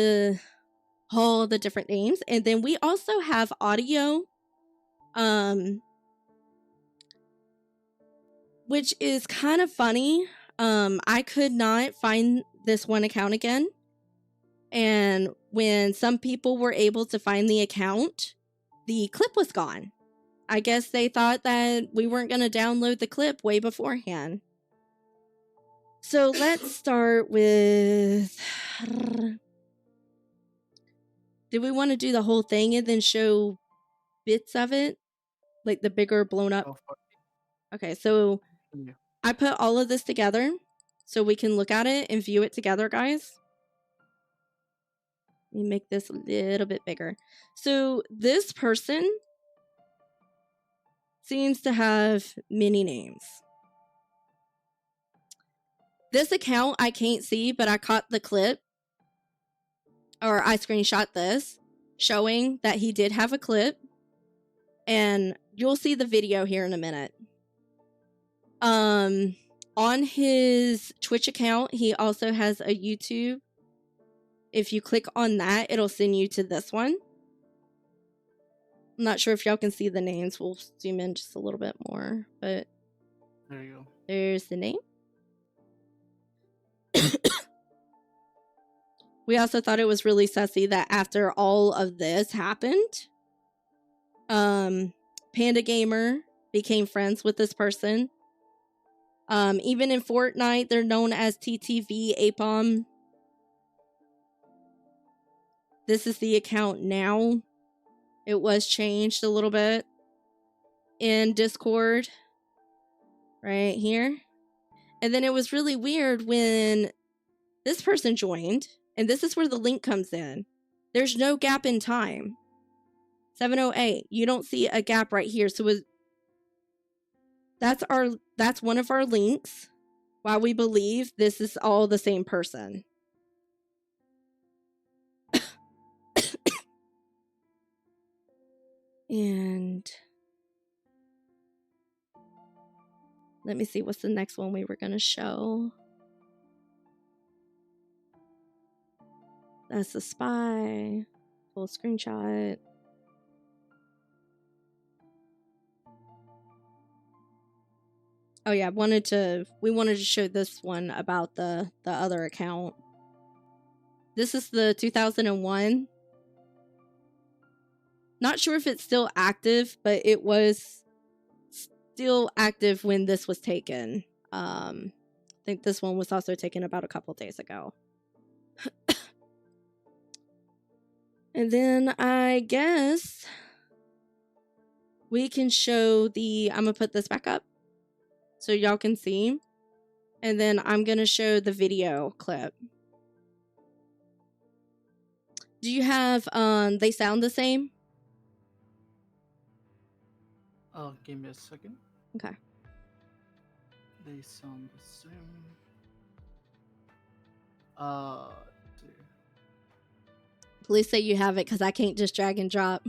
all the different names. And then we also have audio, which is kind of funny. I could not find this one account again. And when some people were able to find the account, the clip was gone. I guess they thought that we weren't going to download the clip way beforehand. So let's start with... Did we want to do the whole thing and then show bits of it? Like the bigger blown up? Go for it. Okay, so Yeah. I put all of this together so we can look at it and view it together, guys. Let me make this a little bit bigger. So this person seems to have many names. This account I can't see, but I caught the clip, or I screenshot this, showing that he did have a clip, and you'll see the video here in a minute. On his Twitch account, he also has a YouTube. If you click on that, it'll send you to this one. I'm not sure if y'all can see the names. We'll zoom in just a little bit more, but There you go. there's the name. We also thought it was really sussy that after all of this happened, Panda Gamer became friends with this person. Even in Fortnite, they're known as TTV Apom. This is the account now. It was changed a little bit in Discord. Right here. And then it was really weird when this person joined. And this is where the link comes in. There's no gap in time. 708. You don't see a gap right here. So that's one of our links. Why we believe this is all the same person. And let me see what's the next one we were going to show. That's the spy. Full screenshot. Oh yeah, we wanted to show this one about the other account. This is the 2001. Not sure if it's still active, but it was still active when this was taken. I think this one was also taken about a couple days ago. And then I guess we can show the... I'm going to put this back up so y'all can see. And then I'm going to show the video clip. Do you have... they sound the same? Oh, give me a second. Okay. They sound the same. Let's see. Please say you have it, because I can't just drag and drop.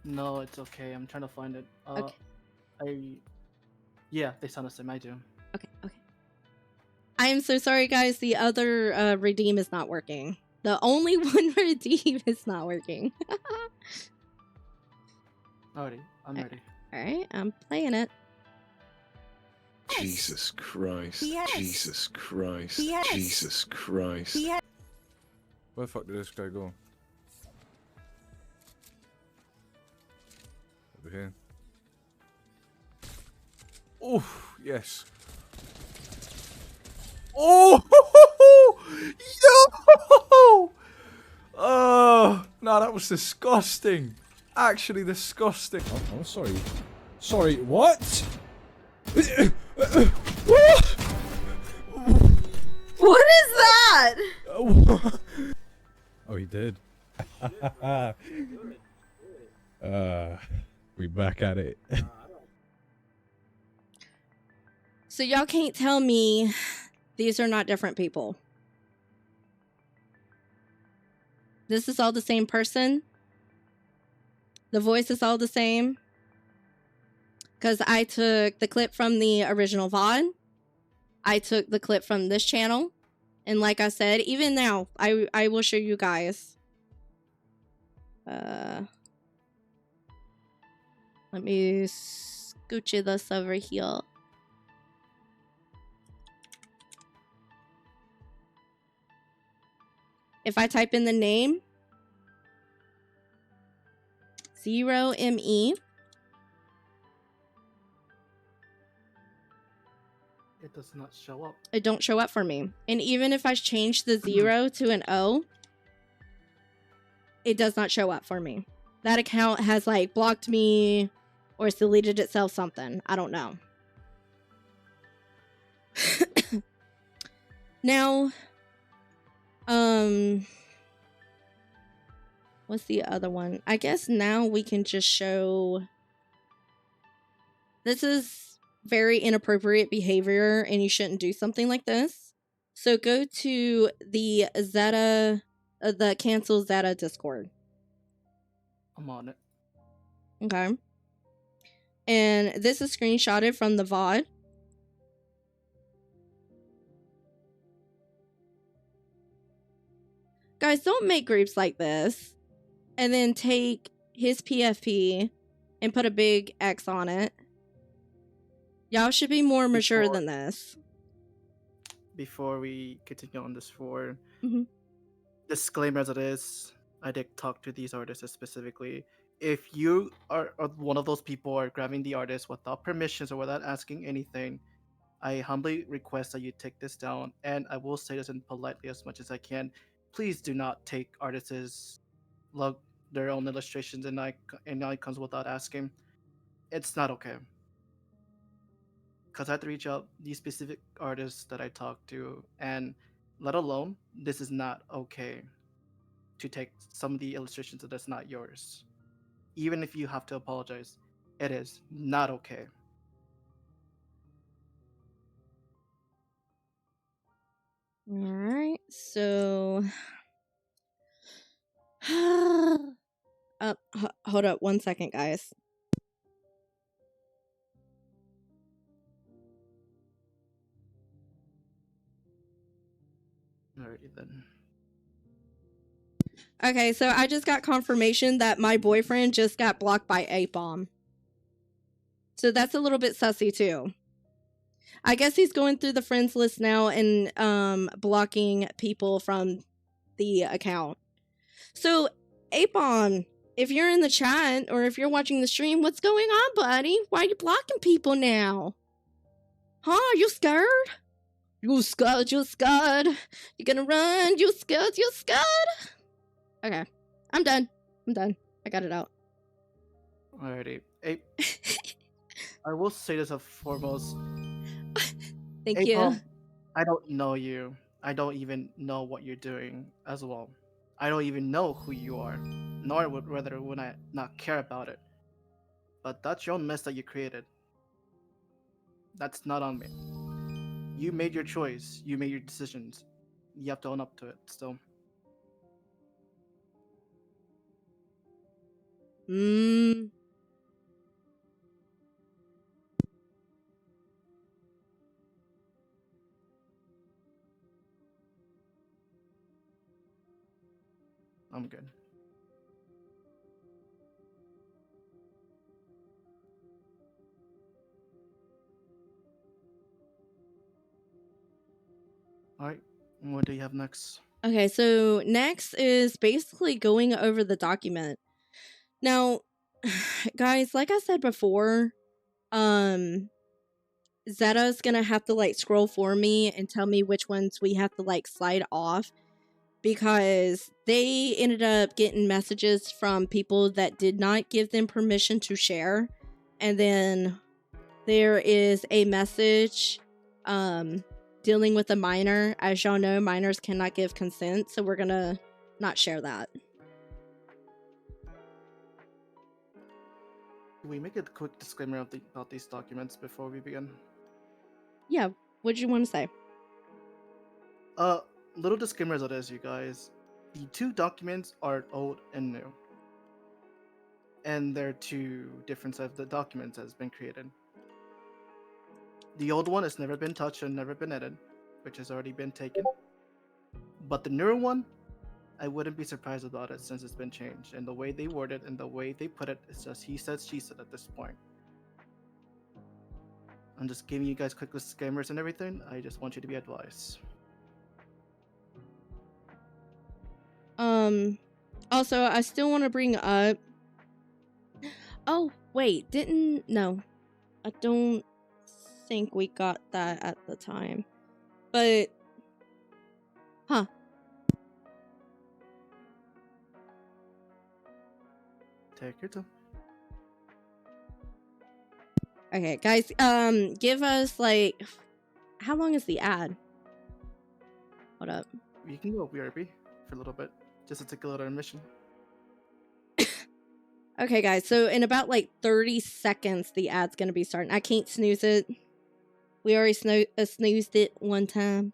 No, it's okay. I'm trying to find it. Okay. Yeah, they sound the same. I do. Okay. I am so sorry, guys. The other redeem is not working. The only one redeem is not working. Alrighty, I'm ready. Alright, I'm playing it. Jesus Christ. Yes. Jesus Christ. Yes. Jesus Christ. Yes. Where the fuck did this guy go? Over here. Oh, yes. Oh, yo! Oh, no, that was disgusting. Actually disgusting. Oh, oh, sorry. Sorry, what? What is that? Oh, he did. We back at it. So y'all can't tell me these are not different people. This is all the same person. The voice is all the same. Because I took the clip from the original VOD. I took the clip from this channel. And like I said, even now, I will show you guys. Let me scooch this over here. If I type in the name, 0ME, It does not show up. It don't show up for me. And even if I change the 0 to an O, it does not show up for me. That account has like blocked me or it's deleted itself, something. I don't know. Now, what's the other one? I guess now we can just show. This is very inappropriate behavior and you shouldn't do something like this. So go to the Zeta, the cancel Zeta Discord. I'm on it. Okay. And this is screenshotted from the VOD. Guys, don't make groups like this and then take his PFP and put a big X on it. Y'all should be more mature than this. Before we continue on this forward, Mhm. disclaimer as it is, I did talk to these artists specifically. If you are one of those people who are grabbing the artist without permissions or without asking anything, I humbly request that you take this down. And I will say this in politely as much as I can. Please do not take artists' log their own illustrations and icons without asking. It's not okay. Because I had to reach out these specific artists that I talked to, and let alone this is not okay to take some of the illustrations that's not yours. Even if you have to apologize, it is not okay. All right. So hold up 1 second, guys. Alrighty then. Okay, so I just got confirmation that my boyfriend just got blocked by A-Bomb. So that's a little bit sussy too. I guess he's going through the friends list now and blocking people from the account. So A-Bomb, if you're in the chat or if you're watching the stream, what's going on, buddy? Why are you blocking people now? Huh? You scared? You scared? You scared? You gonna run? You scared? You scared? Okay, I'm done. I got it out. Alrighty. Hey, I will say this as foremost. Thank Hey, you. Paul, I don't know you. I don't even know what you're doing as well. I don't even know who you are, nor whether would I not care about it. But that's your own mess that you created. That's not on me. You made your choice. You made your decisions. You have to own up to it still. I'm good. Alright, what do you have next? Okay, so next is basically going over the document. Now, guys, like I said before, Zeta's gonna have to like scroll for me and tell me which ones we have to like slide off, because they ended up getting messages from people that did not give them permission to share. And then there is a message dealing with a minor. As y'all know, minors cannot give consent, so we're gonna not share that. Can we make a quick disclaimer about these documents before we begin? Yeah, what did you want to say? Little disclaimer as it is, you guys. The two documents are old and new. And they're two different sets of the documents that has been created. The old one has never been touched and never been edited, which has already been taken. But the newer one, I wouldn't be surprised about it since it's been changed. And the way they word it and the way they put it, it's just he said, she said at this point. I'm just giving you guys quick disclaimers and everything. I just want you to be advised. Also, I still want to bring up. Oh, wait, no. I don't think we got that at the time. But, huh. Take your time. Okay, guys, give us, like, how long is the ad? Hold up. You can go BRB for a little bit, just to take a little intermission. Okay, guys, so in about, like, 30 seconds, the ad's gonna be starting. I can't snooze it. We already snoozed it one time.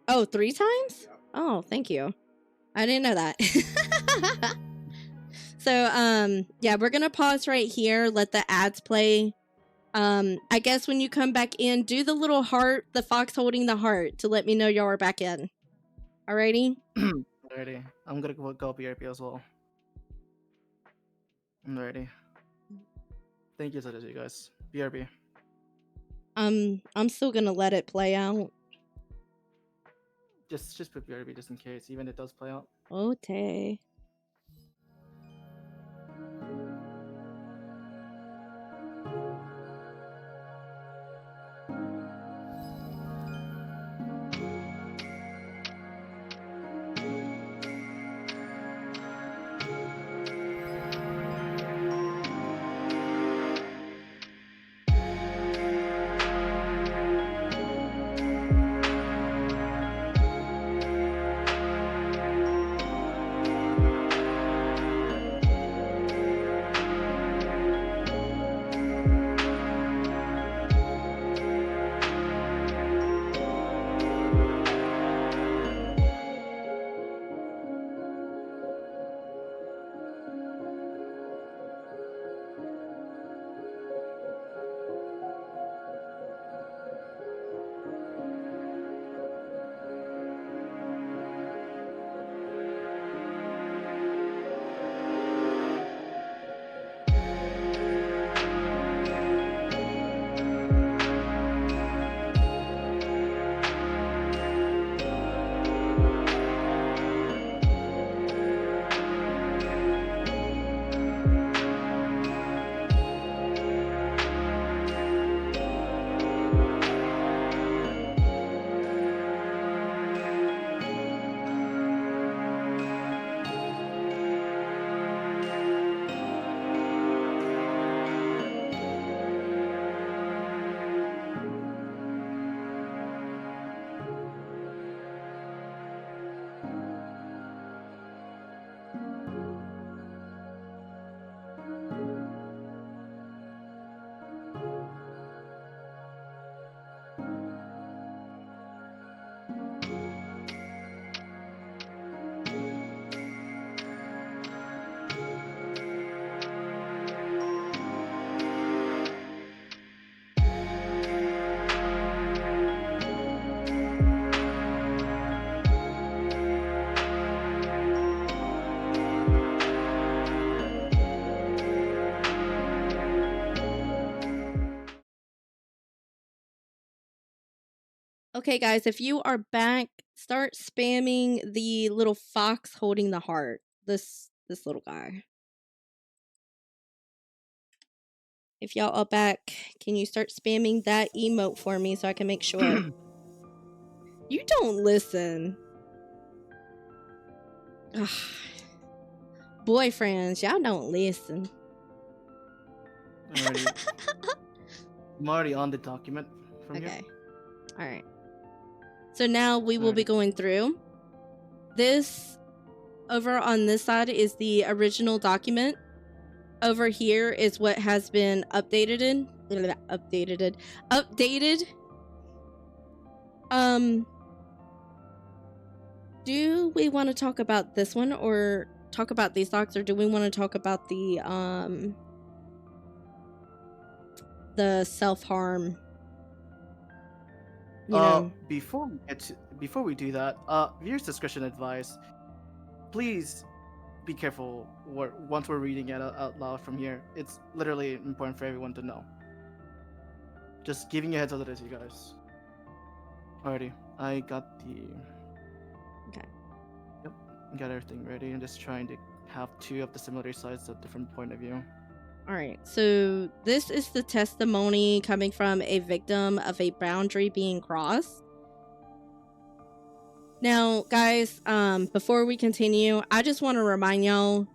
Oh, 3 times? Oh, thank you. I didn't know that. So, yeah, we're gonna pause right here, let the ads play. I guess when you come back in, do the little heart, the fox holding the heart, to let me know y'all are back in. Alrighty? Alrighty, I'm gonna go BRB as well. Alrighty. Thank you so much, you guys. BRB. I'm still gonna let it play out. Just put BRB just in case, even if it does play out. Okay. Okay, guys, if you are back, start spamming the little fox holding the heart. This little guy. If y'all are back, can you start spamming that emote for me so I can make sure? You don't listen. Ugh. Boyfriends, y'all don't listen. Alrighty. I'm already on the document from Okay. here. All right. So now we will be going through. This over on this side is the original document. Over here is what has been updated. Do we want to talk about this one or talk about these docs, or do we want to talk about the self-harm? You know. Before we do that, viewers discretion advised. Please be careful once we're reading it out loud from here. It's literally important for everyone to know. Just giving you a heads up to this, you guys. Alrighty, I got the. Okay. Yep, got everything ready. I'm just trying to have two of the similar sides of different point of view. All right, so this is the testimony coming from a victim of a boundary being crossed. Now, guys, before we continue, I just want to remind y'all,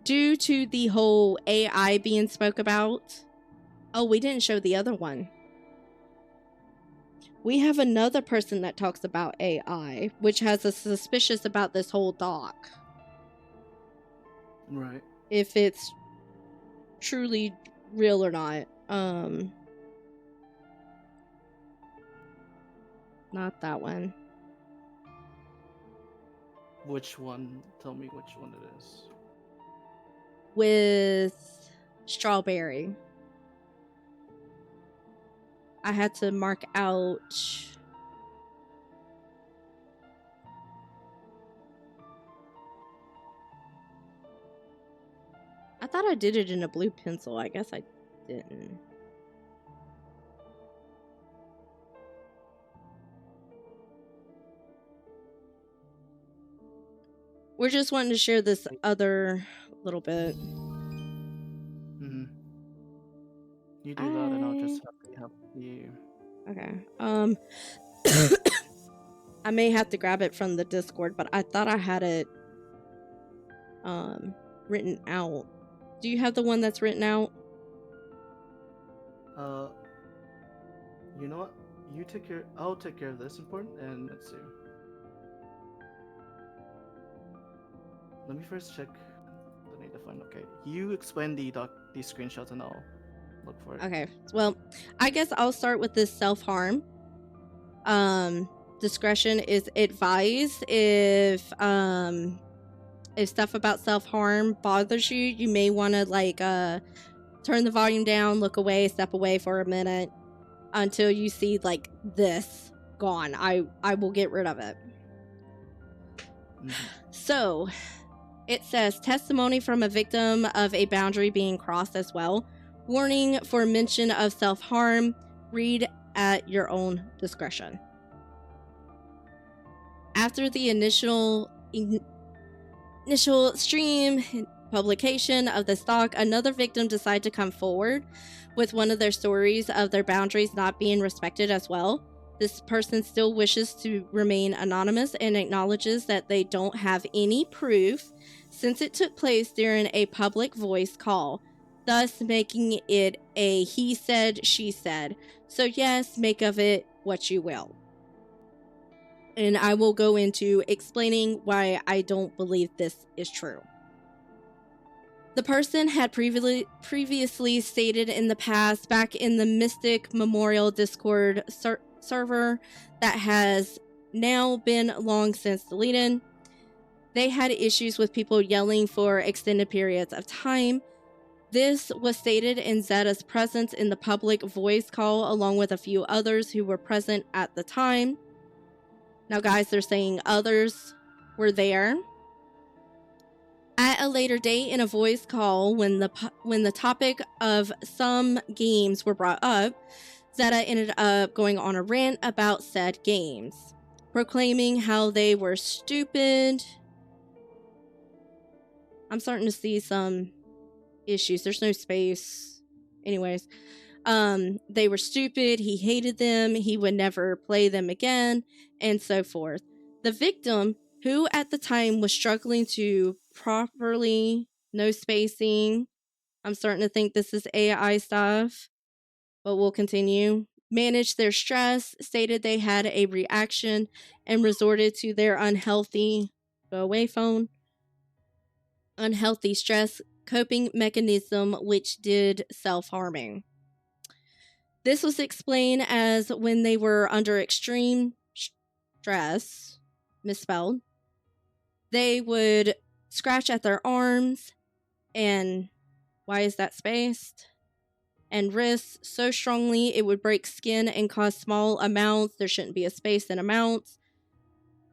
due to the whole AI being spoke about, oh, we didn't show the other one. We have another person that talks about AI, which has a suspicious about this whole doc. Right. If it's truly real or not. Not that one. Which one? Tell me which one it is. With strawberry. I had to mark out. I thought I did it in a blue pencil. I guess I didn't. We're just wanting to share this other little bit. Mm-hmm. You do that, and I'll just help you. Okay. I may have to grab it from the Discord, but I thought I had it written out. Do you have the one that's written out? You know what? You take care. I'll take care of this important, and let's see. Let me first check the need to find. Okay, you explain the screenshots, and I'll look for it. Okay. Well, I guess I'll start with this self-harm. Discretion is advised. If stuff about self-harm bothers you, you may want to turn the volume down, look away, step away for a minute until you see this gone. I will get rid of it. Mm-hmm. So it says testimony from a victim of a boundary being crossed as well. Warning for mention of self-harm. Read at your own discretion. After the initial stream publication of this doc, another victim decided to come forward with one of their stories of their boundaries not being respected as well. This person still wishes to remain anonymous and acknowledges that they don't have any proof since it took place during a public voice call, thus making it a he said, she said. So yes, make of it what you will. And I will go into explaining why I don't believe this is true. The person had previously stated in the past, back in the Mystic Memorial Discord server that has now been long since deleted, they had issues with people yelling for extended periods of time. This was stated in Zeta's presence in the public voice call, along with a few others who were present at the time. Now, guys, they're saying others were there. At a later date in a voice call, when the topic of some games were brought up, Zeta ended up going on a rant about said games, proclaiming how they were stupid. I'm starting to see some issues. There's no space. Anyways, they were stupid. He hated them. He would never play them again, and so forth. The victim, who at the time was struggling to properly, no spacing, I'm starting to think this is AI stuff, but we'll continue, managed their stress, stated they had a reaction, and resorted to their unhealthy stress coping mechanism, which did self-harming. This was explained as when they were under extreme stress, misspelled, they would scratch at their arms, and why is that spaced? And wrists so strongly it would break skin and cause small amounts. There shouldn't be a space in amounts.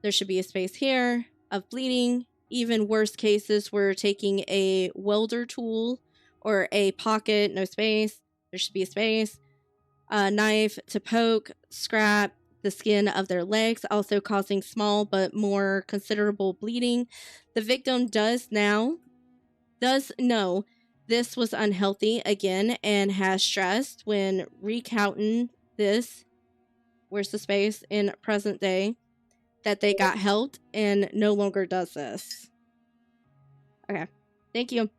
There should be a space here of bleeding. Even worse cases were taking a welder tool or a pocket, no space. There should be a space. A knife to poke, scrap the skin of their legs, also causing small but more considerable bleeding. The victim does now does know this was unhealthy again and has stressed when recounting this, where's the space, in present day, that they got helped and no longer does this. Okay, thank you.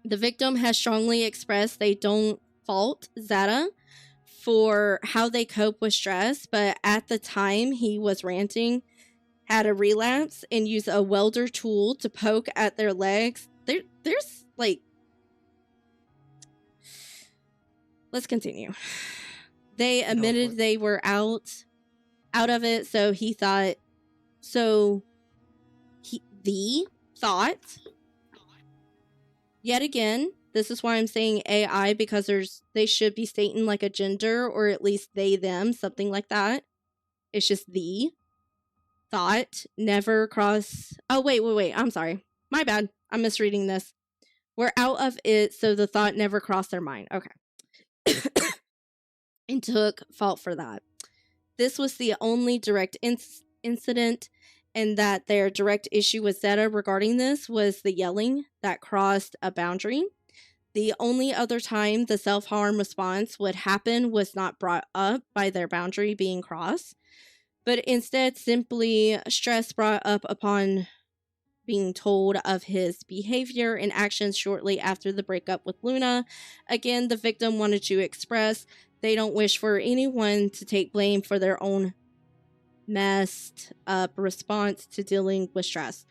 The victim has strongly expressed they don't fault Zeta for how they cope with stress, but at the time he was ranting, had a relapse and used a welder tool to poke at their legs. There's like, let's continue. They admitted they were out of it, so he thought, yet again, this is why I'm saying AI, because they should be stating like a gender, or at least they, them, something like that. It's just the thought never cross. Oh, wait. I'm sorry. My bad. I'm misreading this. We're out of it, so the thought never crossed their mind. Okay. And took fault for that. This was the only direct incident, and that their direct issue with Zeta regarding this was the yelling that crossed a boundary. The only other time the self-harm response would happen was not brought up by their boundary being crossed, but instead simply stress brought up upon being told of his behavior and actions shortly after the breakup with Luna. Again, the victim wanted to express they don't wish for anyone to take blame for their own messed up response to dealing with stress.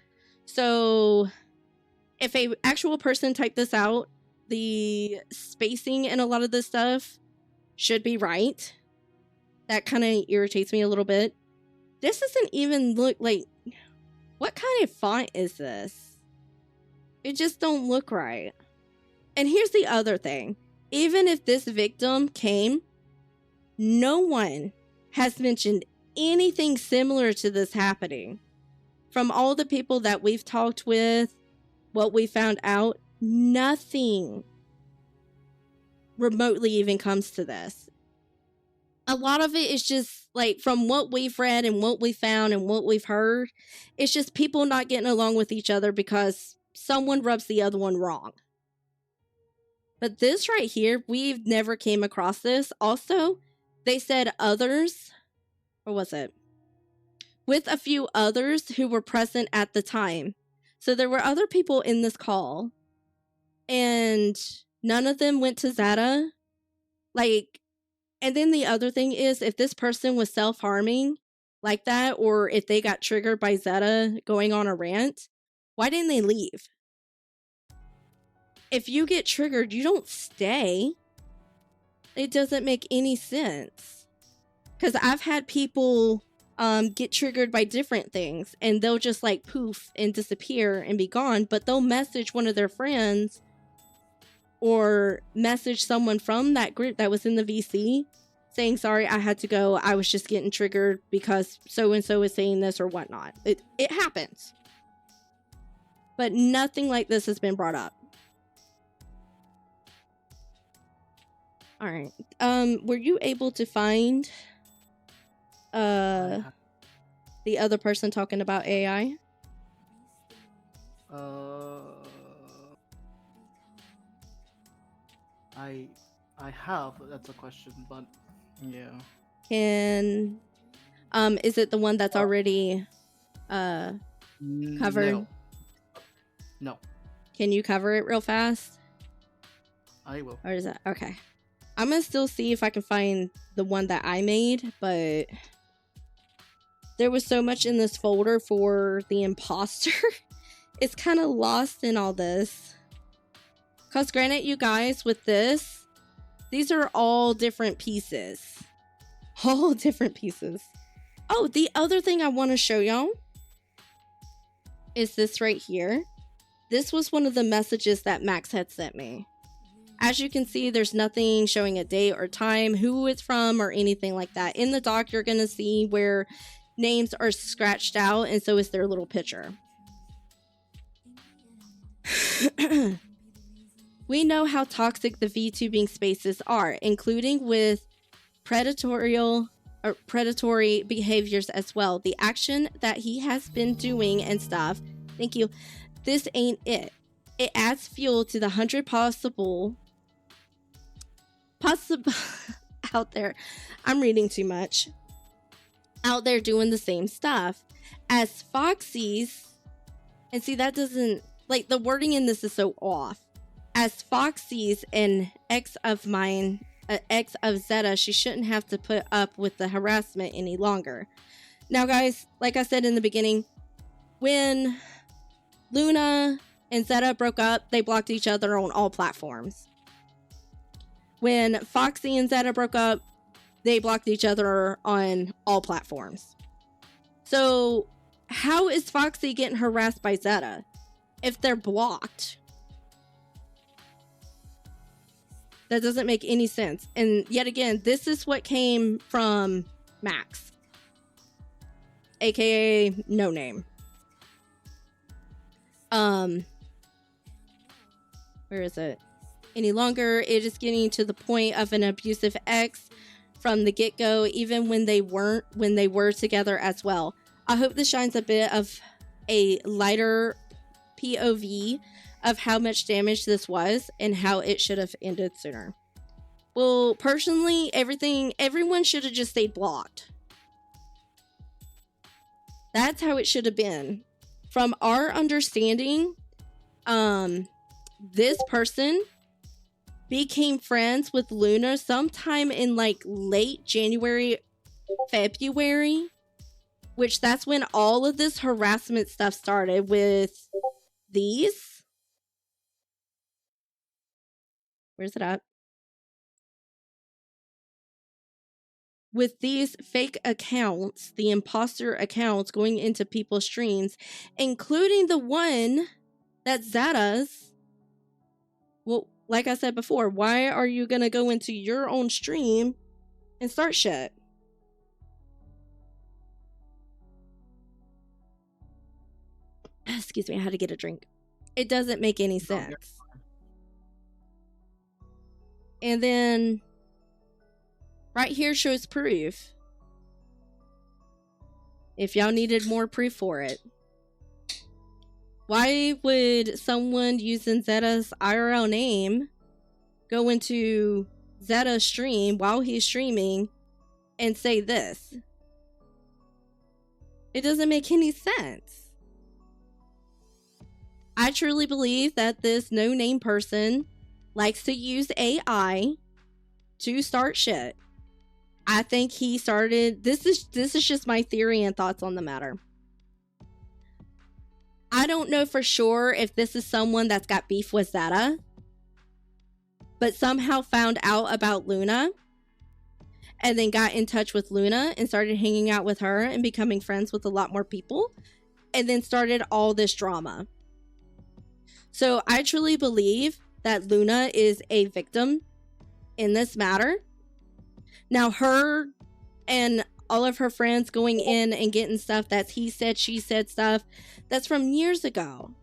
So if a actual person typed this out, the spacing and a lot of this stuff should be right. That kind of irritates me a little bit. This doesn't even look like, what kind of font is this? It just don't look right. And here's the other thing. Even if this victim came, no one has mentioned anything similar to this happening. From all the people that we've talked with, what we found out, nothing remotely even comes to this. A lot of it is just like, from what we've read and what we found and what we've heard, it's just people not getting along with each other because someone rubs the other one wrong. But this right here, we've never came across this. Also, they said others, or was it? With a few others who were present at the time. So there were other people in this call, and none of them went to Zeta. Like, and then the other thing is, if this person was self-harming like that, or if they got triggered by Zeta going on a rant, why didn't they leave? If you get triggered, you don't stay. It doesn't make any sense. Because I've had people get triggered by different things, and they'll just like poof and disappear and be gone, but they'll message one of their friends or message someone from that group that was in the VC saying, sorry, I had to go. I was just getting triggered because so-and-so is saying this or whatnot. It happens. But nothing like this has been brought up. All right. Were you able to find the other person talking about AI? I have. That's a question, but yeah. Can is it the one that's already covered? No. Can you cover it real fast? I will. Or is that okay? I'm gonna still see if I can find the one that I made, but there was so much in this folder for the imposter. It's kind of lost in all this. Because granted, you guys, with this, these are all different pieces. All different pieces. Oh, the other thing I want to show y'all is this right here. This was one of the messages that Max had sent me. As you can see, there's nothing showing a date or time, who it's from, or anything like that. In the doc, you're going to see where names are scratched out, and so is their little picture. We know how toxic the VTubing spaces are, including with predatory behaviors as well. The action that he has been doing and stuff. Thank you. This ain't it. it adds fuel to the 100 possible out there. I'm reading too much. Out there doing the same stuff as Foxy's. And see, that doesn't, like, the wording in this is so off. As Foxy's an ex of mine, ex of Zeta, she shouldn't have to put up with the harassment any longer. Now, guys, like I said in the beginning, when Luna and Zeta broke up, they blocked each other on all platforms. When Foxy and Zeta broke up, they blocked each other on all platforms. So, how is Foxy getting harassed by Zeta if they're blocked? That doesn't make any sense. And yet again, this is what came from Max, aka No Name. Where is it? Any longer, it is getting to the point of an abusive ex from the get-go, even when they were together as well. I hope this shines a bit of a lighter POV of how much damage this was and how it should have ended sooner. Well, personally, everyone should have just stayed blocked. That's how it should have been. From our understanding, this person became friends with Luna sometime in like late January, February, which that's when all of this harassment stuff started with these. Where's it at? With these fake accounts, the imposter accounts going into people's streams, including the one that Zeta's. Well, like I said before, why are you going to go into your own stream and start shit? Excuse me, I had to get a drink. It doesn't make any sense. And then right here shows proof. If y'all needed more proof for it. Why would someone using Zeta's IRL name go into Zeta's stream while he's streaming and say this? It doesn't make any sense. I truly believe that this no-name person likes to use AI to start shit. I think he started, this is just my theory and thoughts on the matter. I don't know for sure if this is someone that's got beef with Zeta, but somehow found out about Luna and then got in touch with Luna and started hanging out with her and becoming friends with a lot more people and then started all this drama. So I truly believe that Luna is a victim in this matter. Now, her and all of her friends going in and getting stuff that's he said, she said stuff, that's from years ago.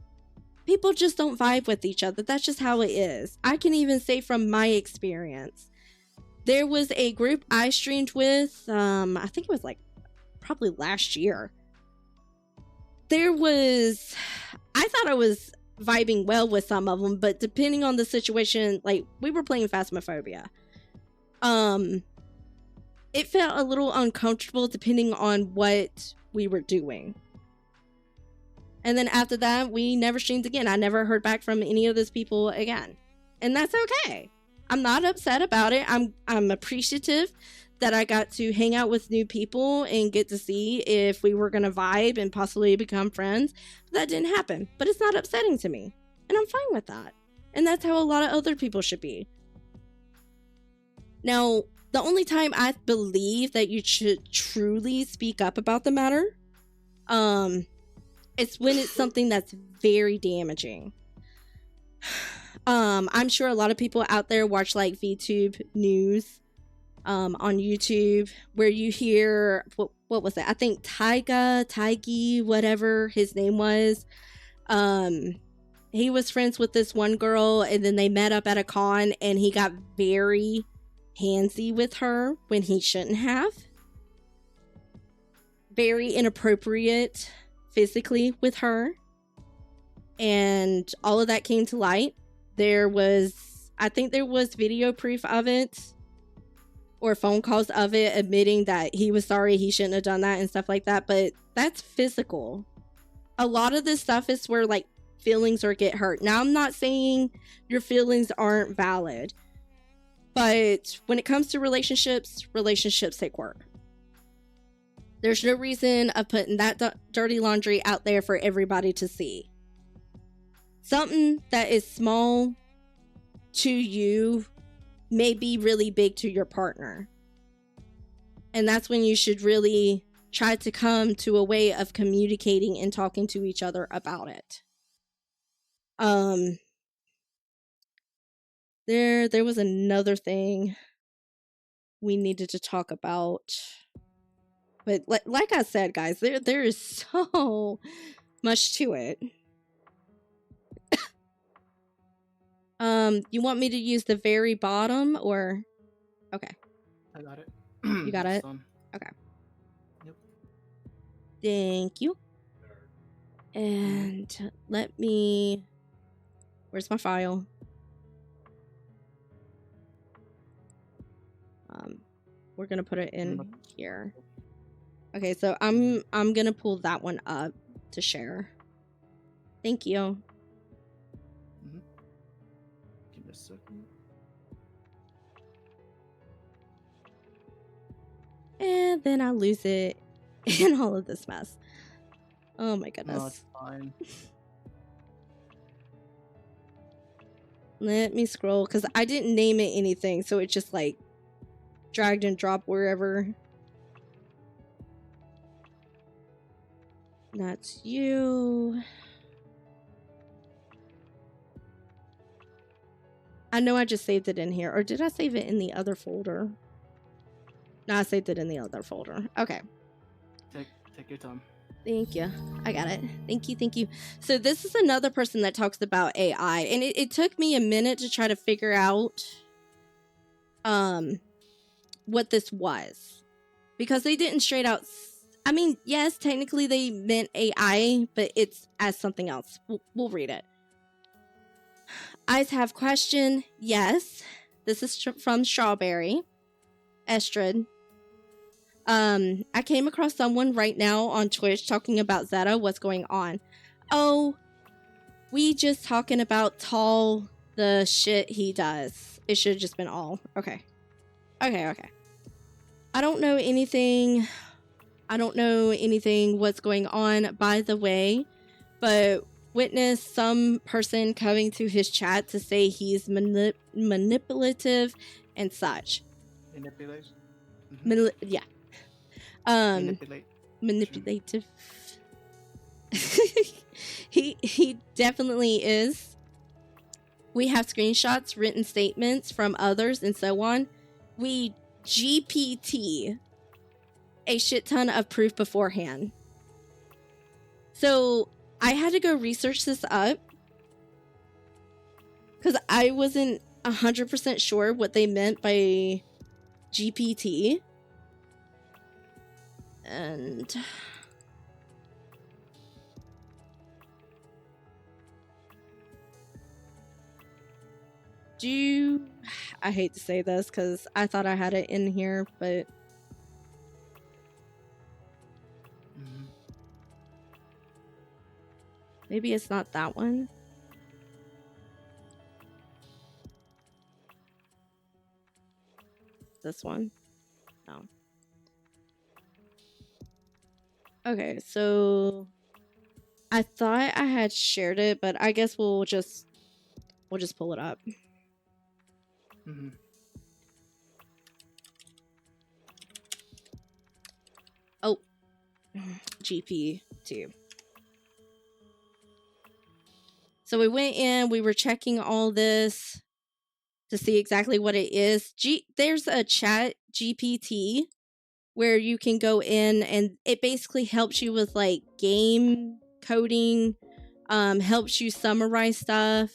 People just don't vibe with each other. That's just how it is. I can even say from my experience. There was a group I streamed with, I think it was like probably last year. I thought I was vibing well with some of them, but depending on the situation, like we were playing Phasmophobia. It felt a little uncomfortable depending on what we were doing. And then after that, we never streamed again. I never heard back from any of those people again. And that's okay. I'm not upset about it. I'm appreciative that I got to hang out with new people and get to see if we were going to vibe and possibly become friends. That didn't happen, but it's not upsetting to me. And I'm fine with that. And that's how a lot of other people should be. Now, the only time I believe that you should truly speak up about the matter, it's when it's something that's very damaging. I'm sure a lot of people out there watch like VTube news on YouTube where you hear, what was it? I think Taigi, whatever his name was. He was friends with this one girl and then they met up at a con and he got very handsy with her when he shouldn't have. Very inappropriate physically with her. and all of that came to light. I think there was video proof of it, or phone calls of it admitting that he was sorry, he shouldn't have done that and stuff like that, but that's physical. A lot of this stuff is where like feelings or get hurt. Now, I'm not saying your feelings aren't valid, but when it comes to relationships take work. There's no reason of putting that dirty laundry out there for everybody to see. Something that is small to you may be really big to your partner. And that's when you should really try to come to a way of communicating and talking to each other about it. There was another thing we needed to talk about. But like I said, guys, there is so much to it. You want me to use the very bottom or? Okay. I got it. You got it? Okay. Yep. Thank you. And let me... Where's my file? We're gonna put it in here. Okay, so I'm gonna pull that one up to share. Thank you. Give me a second. And then I lose it in all of this mess. Oh my goodness. No, it's fine. Let me scroll, because I didn't name it anything, so it just like dragged and dropped wherever. That's you. I know I just saved it in here. Or did I save it in the other folder? No, I saved it in the other folder. Okay. Take your time. Thank you. I got it. Thank you. So this is another person that talks about AI. And it took me a minute to try to figure out what this was. Because they didn't straight out... I mean, yes, technically they meant AI, but it's as something else. We'll read it. Eyes have question. Yes. This is from Strawberry. Estrid. I came across someone right now on Twitch talking about Zeta. What's going on? Oh, we just talking about Tall, the shit he does. It should have just been all. Okay. I don't know anything what's going on, by the way, but witnessed some person coming to his chat to say he's manipulative and such. Manipulate? Yeah. Manipulative. He definitely is. We have screenshots, written statements from others, and so on. We GPT a shit ton of proof beforehand. So I had to go research this up because I wasn't 100% sure what they meant by GPT. And I hate to say this because I thought I had it in here, but maybe it's not that one. This one? No. Okay, so I thought I had shared it, but I guess we'll just pull it up. Oh, GP2. So we went in, we were checking all this to see exactly what it is. There's a chat GPT where you can go in and it basically helps you with like game coding, helps you summarize stuff,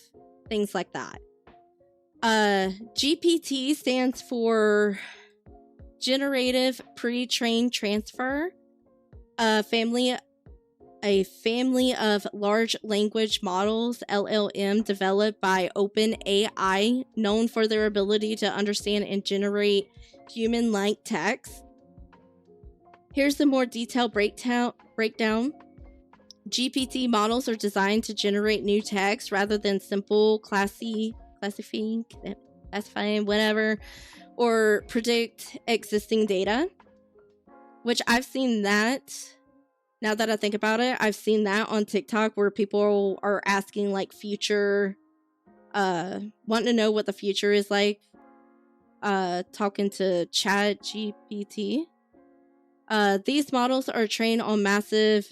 things like that. GPT stands for Generative Pre-trained Transfer, family a family of large language models, LLM, developed by OpenAI, known for their ability to understand and generate human-like text. Here's the more detailed breakdown. GPT models are designed to generate new text rather than simple classifying, whatever, or predict existing data, which I've seen that. Now that I think about it, I've seen that on TikTok where people are asking like future, wanting to know what the future is like, talking to Chat GPT. These models are trained on massive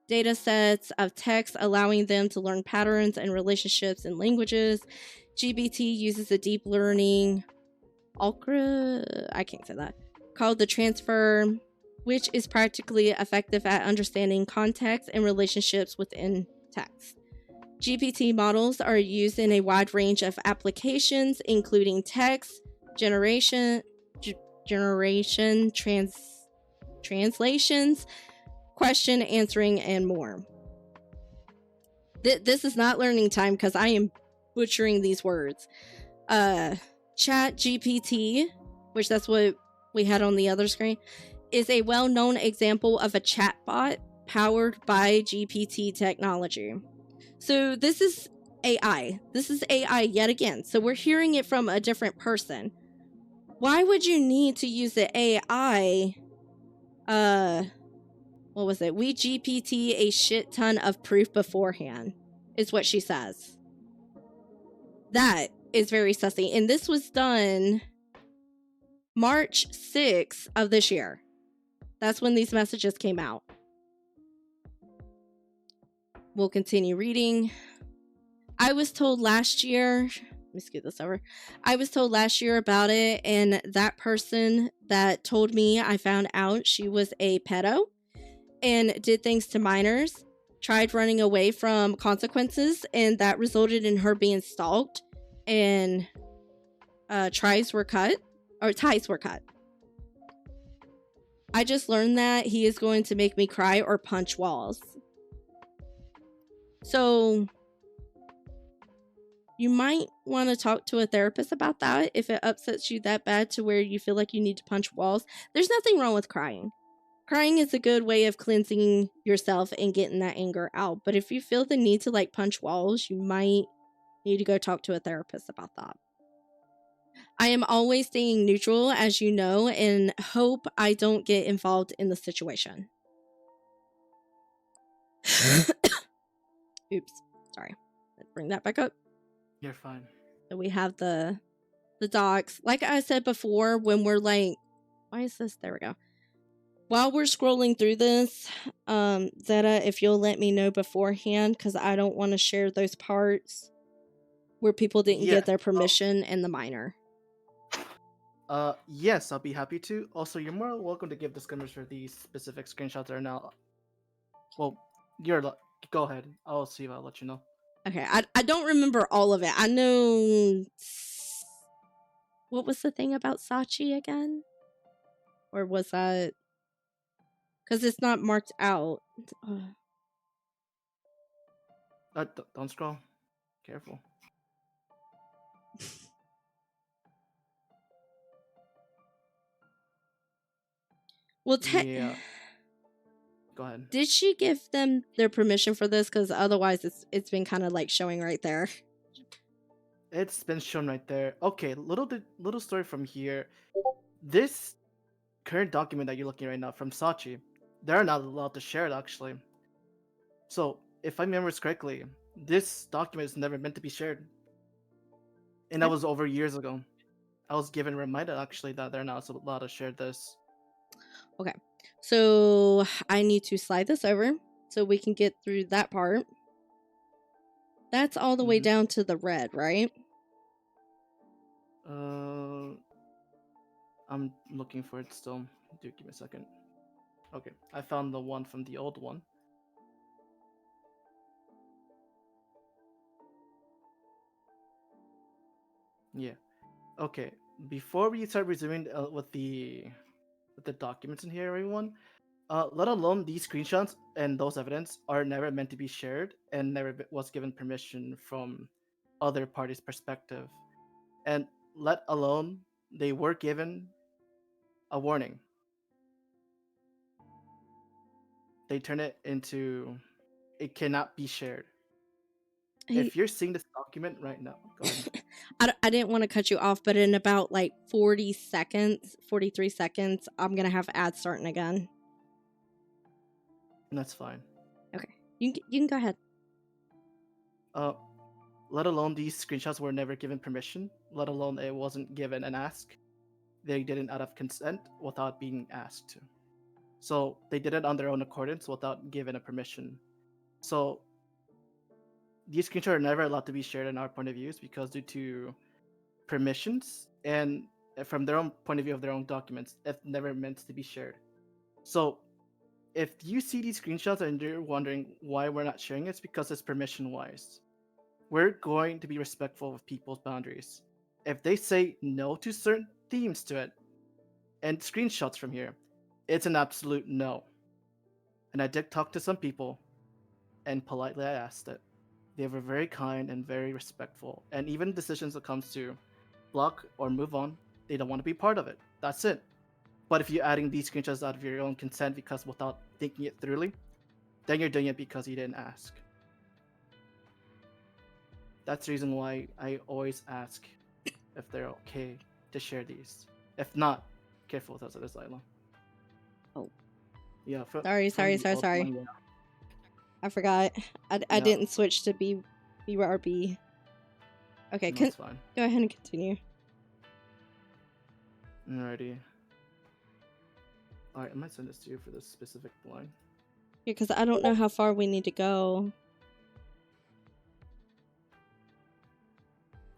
data sets of text, allowing them to learn patterns and relationships in languages. GPT uses a deep learning called the transfer, which is practically effective at understanding context and relationships within text. GPT models are used in a wide range of applications, including text generation, translations, question answering, and more. This is not learning time because I am butchering these words. Chat GPT, which that's what we had on the other screen, is a well-known example of a chatbot powered by GPT technology. So this is AI. This is AI yet again. So we're hearing it from a different person. Why would you need to use the AI? What was it? We GPT a shit ton of proof beforehand, is what she says. That is very sussy. And this was done March 6th of this year. That's when these messages came out. We'll continue reading. I was told last year, let me scoot this over. I was told last year about it, and that person that told me, I found out she was a pedo and did things to minors, tried running away from consequences, and that resulted in her being stalked, and ties were cut. I just learned that he is going to make me cry or punch walls. So you might want to talk to a therapist about that if it upsets you that bad to where you feel like you need to punch walls. There's nothing wrong with crying. Crying is a good way of cleansing yourself and getting that anger out. But if you feel the need to like punch walls, you might need to go talk to a therapist about that. I am always staying neutral, as you know, and hope I don't get involved in the situation. Oops. Sorry. Let's bring that back up. You're fine. So we have the docs. Like I said before, when we're like, why is this? There we go. While we're scrolling through this, Zeta, if you'll let me know beforehand, because I don't want to share those parts where people didn't get their permission and the minor. Yes, I'll be happy to. Also, you're more welcome to give disclaimers for these specific screenshots that are now. Well, go ahead. I'll see if I'll let you know. Okay, I don't remember all of it. I know. What was the thing about Sachi again? Or was that? Because it's not marked out. Don't scroll. Careful. Well, yeah. Go ahead. Did she give them their permission for this? Because otherwise, it's been kind of like showing right there. It's been shown right there. Okay, little story from here. This current document that you're looking at right now from Sachi, they're not allowed to share it actually. So if I remember correctly, this document is never meant to be shared, and that was over years ago. I was given reminded actually that they're not allowed to share this. Okay, so I need to slide this over so we can get through that part. That's all the way down to the red, right? I'm looking for it still. Dude, give me a second. Okay, I found the one from the old one. Yeah. Okay. Before we start resuming with the documents in here, everyone, Let alone these screenshots and those evidence are never meant to be shared and never was given permission from other parties' perspective. And let alone they were given a warning. They turn it into it cannot be shared. Hey, If you're seeing this document right now, go ahead. I didn't want to cut you off, but in about like 40 seconds, 43 seconds, I'm going to have ads starting again. That's fine. Okay. You can go ahead. Let alone these screenshots were never given permission, let alone it wasn't given an ask. They did it out of consent without being asked to. So they did it on their own accordance without given a permission. So these screenshots are never allowed to be shared in our point of views because due to permissions and from their own point of view of their own documents, it's never meant to be shared. So if you see these screenshots and you're wondering why we're not sharing it, it's because it's permission wise. We're going to be respectful of people's boundaries. If they say no to certain themes to it and screenshots from here, it's an absolute no. And I did talk to some people and politely I asked it. They were very kind and very respectful. And even decisions that comes to block or move on, they don't want to be part of it. That's it. But if you're adding these screenshots out of your own consent because without thinking it thoroughly, then you're doing it because you didn't ask. That's the reason why I always ask if they're okay to share these. If not, careful with us at this island. Oh. Yeah. Sorry. I forgot. I Yeah. didn't switch to BRB. Okay, No, that's fine. go ahead and continue. Alrighty. Alright, I might send this to you for this specific line. Yeah, because I don't know how far we need to go.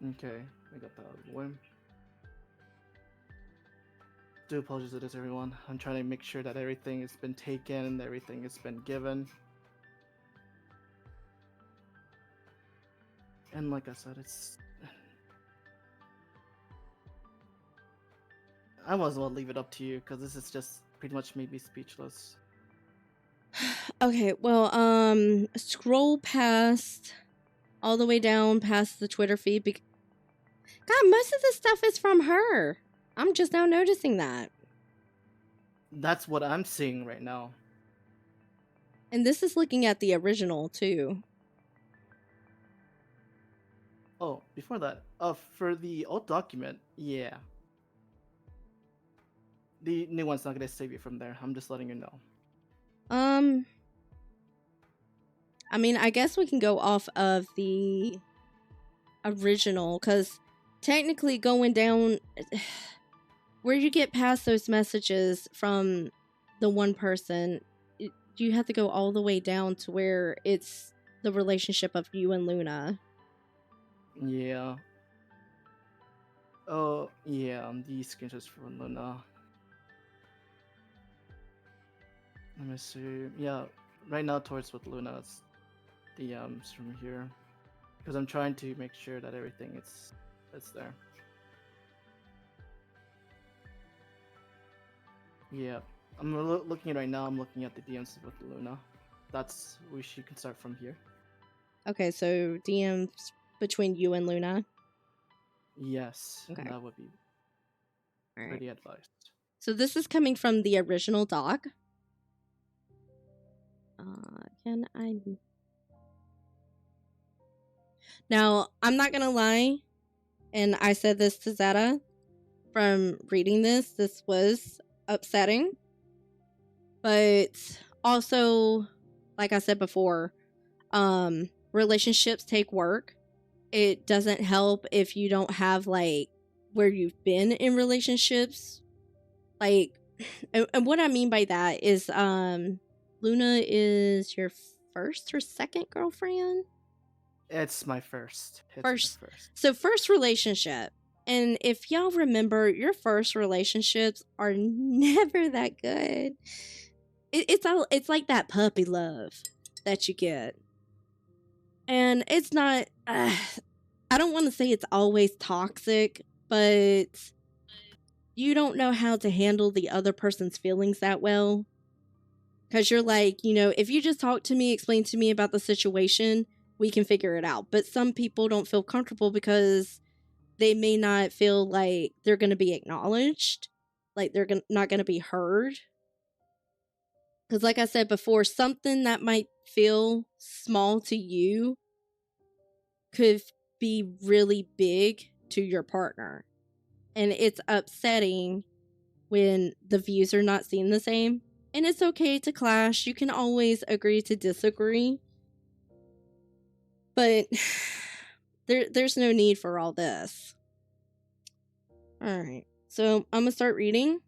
Okay, I got that out of the way. Do apologize to this, everyone. I'm trying to make sure that everything has been taken, everything has been given. And like I said, it's... I might as well leave it up to you, because this is just pretty much made me speechless. Okay, well, scroll past all the way down past the Twitter feed. God, most of this stuff is from her. I'm just now noticing that. That's what I'm seeing right now. And this is looking at the original, too. Oh, before that, for the old document, yeah. The new one's not gonna save you from there. I'm just letting you know. I mean, I guess we can go off of the original, because technically going down where you get past those messages from the one person, you have to go all the way down to where it's the relationship of you and Luna. Yeah. Oh, yeah, these screenshots from Luna. Let me see. Yeah, right now towards with Luna, it's DMs from here. Because I'm trying to make sure that everything is there. Yeah, I'm looking right now. I'm looking at the DMs with Luna. That's she can start from here. Okay, so DMs between you and Luna. Yes, okay. That would be pretty advised. So this is coming from the original doc. Can I? Now, I'm not gonna lie, and I said this to Zeta from reading this. This was upsetting, but also, like I said before, relationships take work. It doesn't help if you don't have like where you've been in relationships. Like, and what I mean by that is, Luna is your first or second girlfriend? It's my first. First. So first relationship. And if y'all remember, your first relationships are never that good. It's like that puppy love that you get. And it's not, I don't want to say it's always toxic, but you don't know how to handle the other person's feelings that well. Because you're like, if you just talk to me, explain to me about the situation, we can figure it out. But some people don't feel comfortable because they may not feel like they're going to be acknowledged, like they're not going to be heard. Because like I said before, something that might feel small to you could be really big to your partner. And it's upsetting when the views are not seen the same. And it's okay to clash. You can always agree to disagree. But there's no need for all this. Alright. So I'm going to start reading.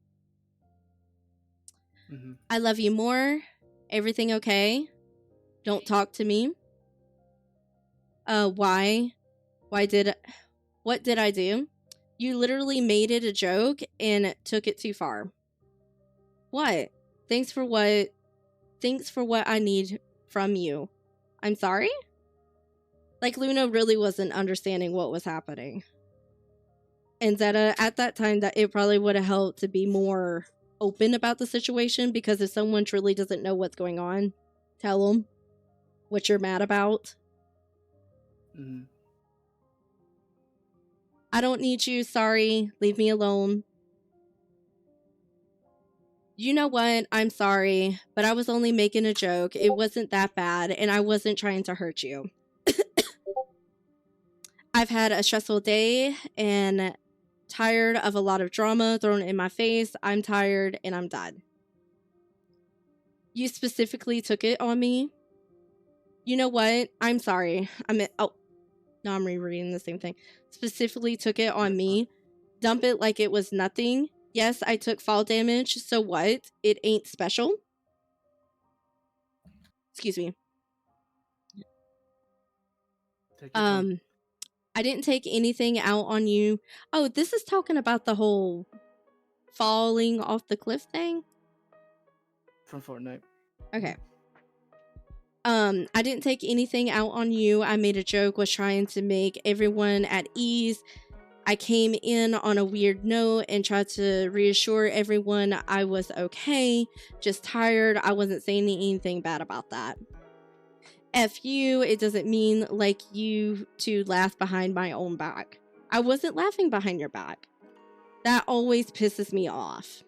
Mm-hmm. I love you more. Everything okay? Don't talk to me. Why? What did I do? You literally made it a joke and took it too far. What? Thanks for what I need from you. I'm sorry? Like, Luna really wasn't understanding what was happening. And Zeta, at that time, that it probably would have helped to be more open about the situation, because if someone truly doesn't know what's going on, tell them what you're mad about. Mm-hmm. I don't need you, sorry, leave me alone. You know what, I'm sorry, but I was only making a joke. It wasn't that bad, and I wasn't trying to hurt you. I've had a stressful day, and tired of a lot of drama thrown in my face. I'm tired, and I'm done. You specifically took it on me. You know what, I'm sorry. No, I'm rereading the same thing. Specifically took it on me. Dump it like it was nothing. Yes, I took fall damage, so what? It ain't special. Excuse me. Take your time. I didn't take anything out on you. Oh, this is talking about the whole falling off the cliff thing? From Fortnite. Okay. I didn't take anything out on you. I made a joke, was trying to make everyone at ease. I came in on a weird note and tried to reassure everyone I was okay, just tired. I wasn't saying anything bad about that. F you, it doesn't mean like you to laugh behind my own back. I wasn't laughing behind your back. That always pisses me off.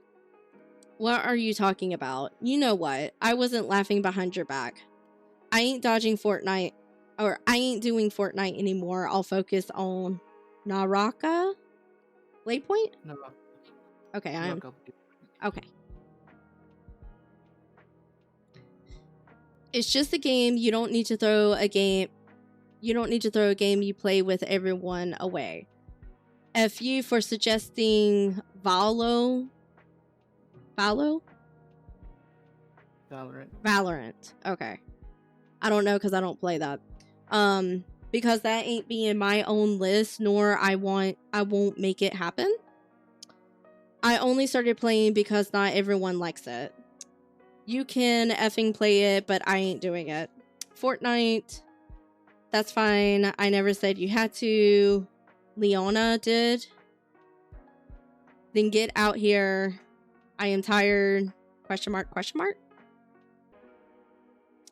What are you talking about? You know what? I wasn't laughing behind your back. I ain't dodging Fortnite, or I ain't doing Fortnite anymore. I'll focus on Naraka? Blade Point? No, Okay, I am. Okay. It's just a game. You don't need to throw a game. You don't need to throw a game you play with everyone away. F you for suggesting Valorant? Okay. I don't know because I don't play that. Because that ain't being my own list, nor I won't make it happen. I only started playing because not everyone likes it. You can effing play it, but I ain't doing it. Fortnite, that's fine. I never said you had to. Leona did. Then get out here. I am tired. Question mark, question mark.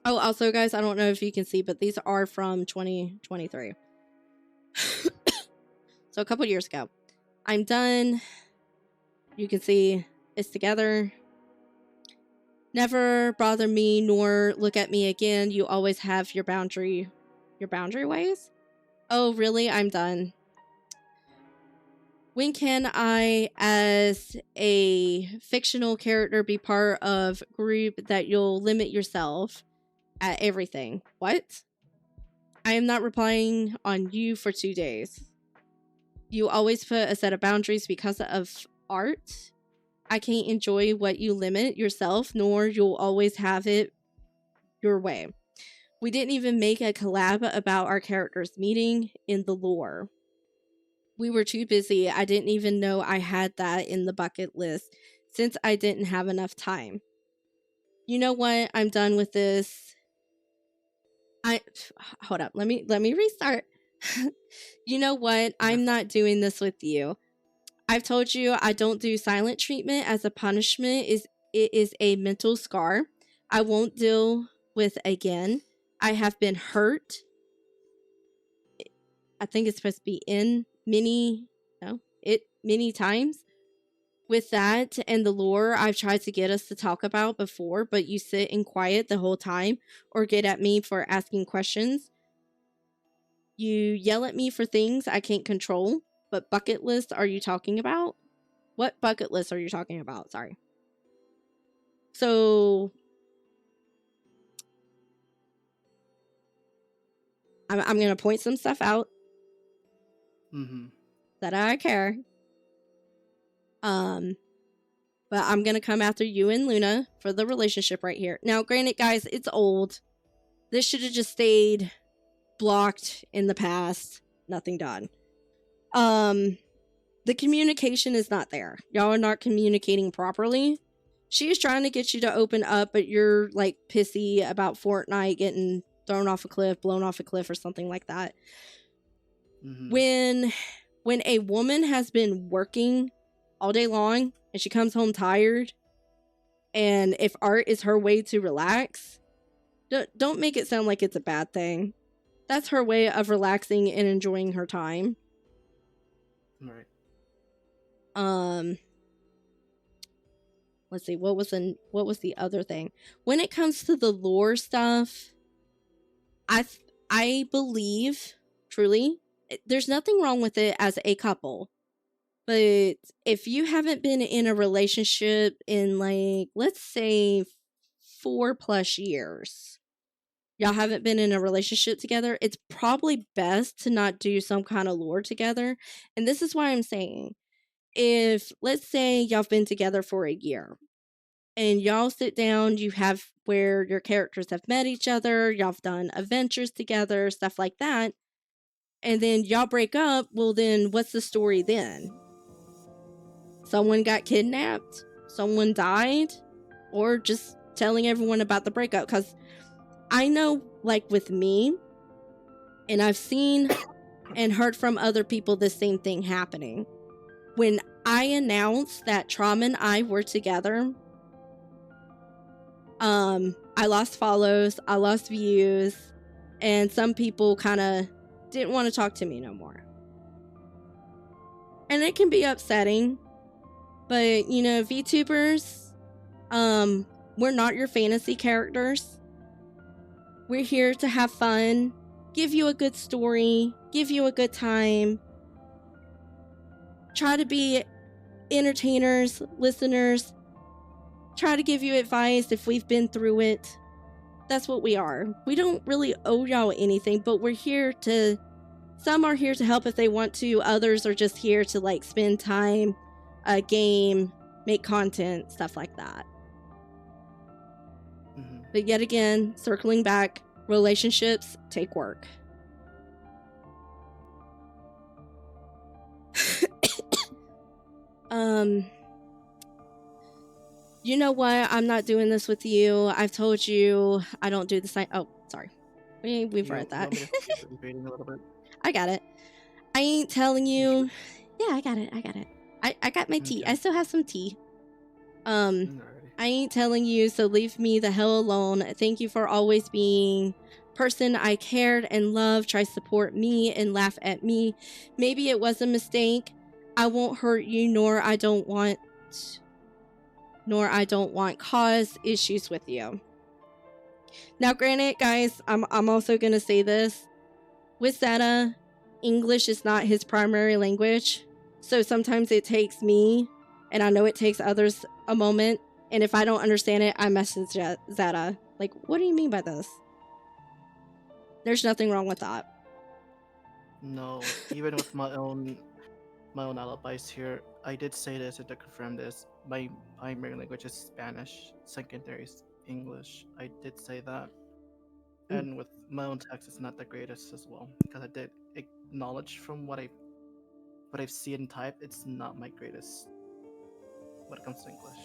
Oh, also, guys, I don't know if you can see, but these are from 2023. So a couple years ago. I'm done. You can see it's together. Never bother me nor look at me again. You always have your boundary ways. Oh, really? I'm done. When can I, as a fictional character, be part of a group that you'll limit yourself at everything? What? I am not replying on you for 2 days. You always put a set of boundaries because of art. I can't enjoy what you limit yourself, nor you'll always have it your way. We didn't even make a collab about our characters meeting in the lore. We were too busy. I didn't even know I had that in the bucket list since I didn't have enough time. You know what? I'm done with this. Hold up. Let me restart. You know what? I'm not doing this with you. I've told you I don't do silent treatment as a punishment. It is a mental scar. I won't deal with again. I have been hurt. I think it's supposed to be many times with that and the lore I've tried to get us to talk about before, but you sit in quiet the whole time or get at me for asking questions. You yell at me for things I can't control. But bucket list are you talking about? What bucket list are you talking about? Sorry. So I'm going to point some stuff out that I care. But I'm going to come after you and Luna for the relationship right here. Now, granted, guys, it's old. This should have just stayed blocked in the past. Nothing done. The communication is not there. Y'all are not communicating properly. She is trying to get you to open up, but you're like pissy about Fortnite getting thrown off a cliff, blown off a cliff, or something like that. When a woman has been working all day long and she comes home tired, and if art is her way to relax, don't make it sound like it's a bad thing. That's her way of relaxing and enjoying her time. Right. Let's see, what was the other thing? When it comes to the lore stuff, I believe truly there's nothing wrong with it as a couple. But if you haven't been in a relationship in, like, let's say 4+ years, y'all haven't been in a relationship together, it's probably best to not do some kind of lore together. And this is why I'm saying, if, let's say y'all been together for a year and y'all sit down, you have where your characters have met each other, y'all have done adventures together, stuff like that, and then y'all break up, well then what's the story then? Someone got kidnapped, someone died, or just telling everyone about the breakup? Because I know, like with me, and I've seen and heard from other people the same thing happening. When I announced that Traum and I were together, I lost follows, I lost views, and some people kind of didn't want to talk to me no more. And it can be upsetting, but you know, VTubers, we're not your fantasy characters. We're here to have fun, give you a good story, give you a good time, try to be entertainers, listeners, try to give you advice if we've been through it. That's what we are. We don't really owe y'all anything, but we're here to, some are here to help if they want to, others are just here to like spend time, game, make content, stuff like that. But yet again, circling back, relationships take work. You know what? I'm not doing this with you. I've told you I don't do the same. Oh, sorry. We've read that. A little bit? I got it. I ain't telling you. Yeah, I got it. I got my tea. Okay. I still have some tea. Alrighty. I ain't telling you, so leave me the hell alone. Thank you for always being person I cared and loved. Try support me and laugh at me. Maybe it was a mistake. I won't hurt you, nor I don't want cause issues with you. Now, granted, guys, I'm also gonna say this. With Zeta, English is not his primary language, so sometimes it takes me, and I know it takes others, a moment, and if I don't understand it, I message Zeta. Like, what do you mean by this? There's nothing wrong with that. No, even with my own alibis here, I did say this and to confirm this. My primary language is Spanish, secondary is English. I did say that. And with my own text, it's not the greatest as well, because I did acknowledge from what I've seen typed, it's not my greatest when it comes to English.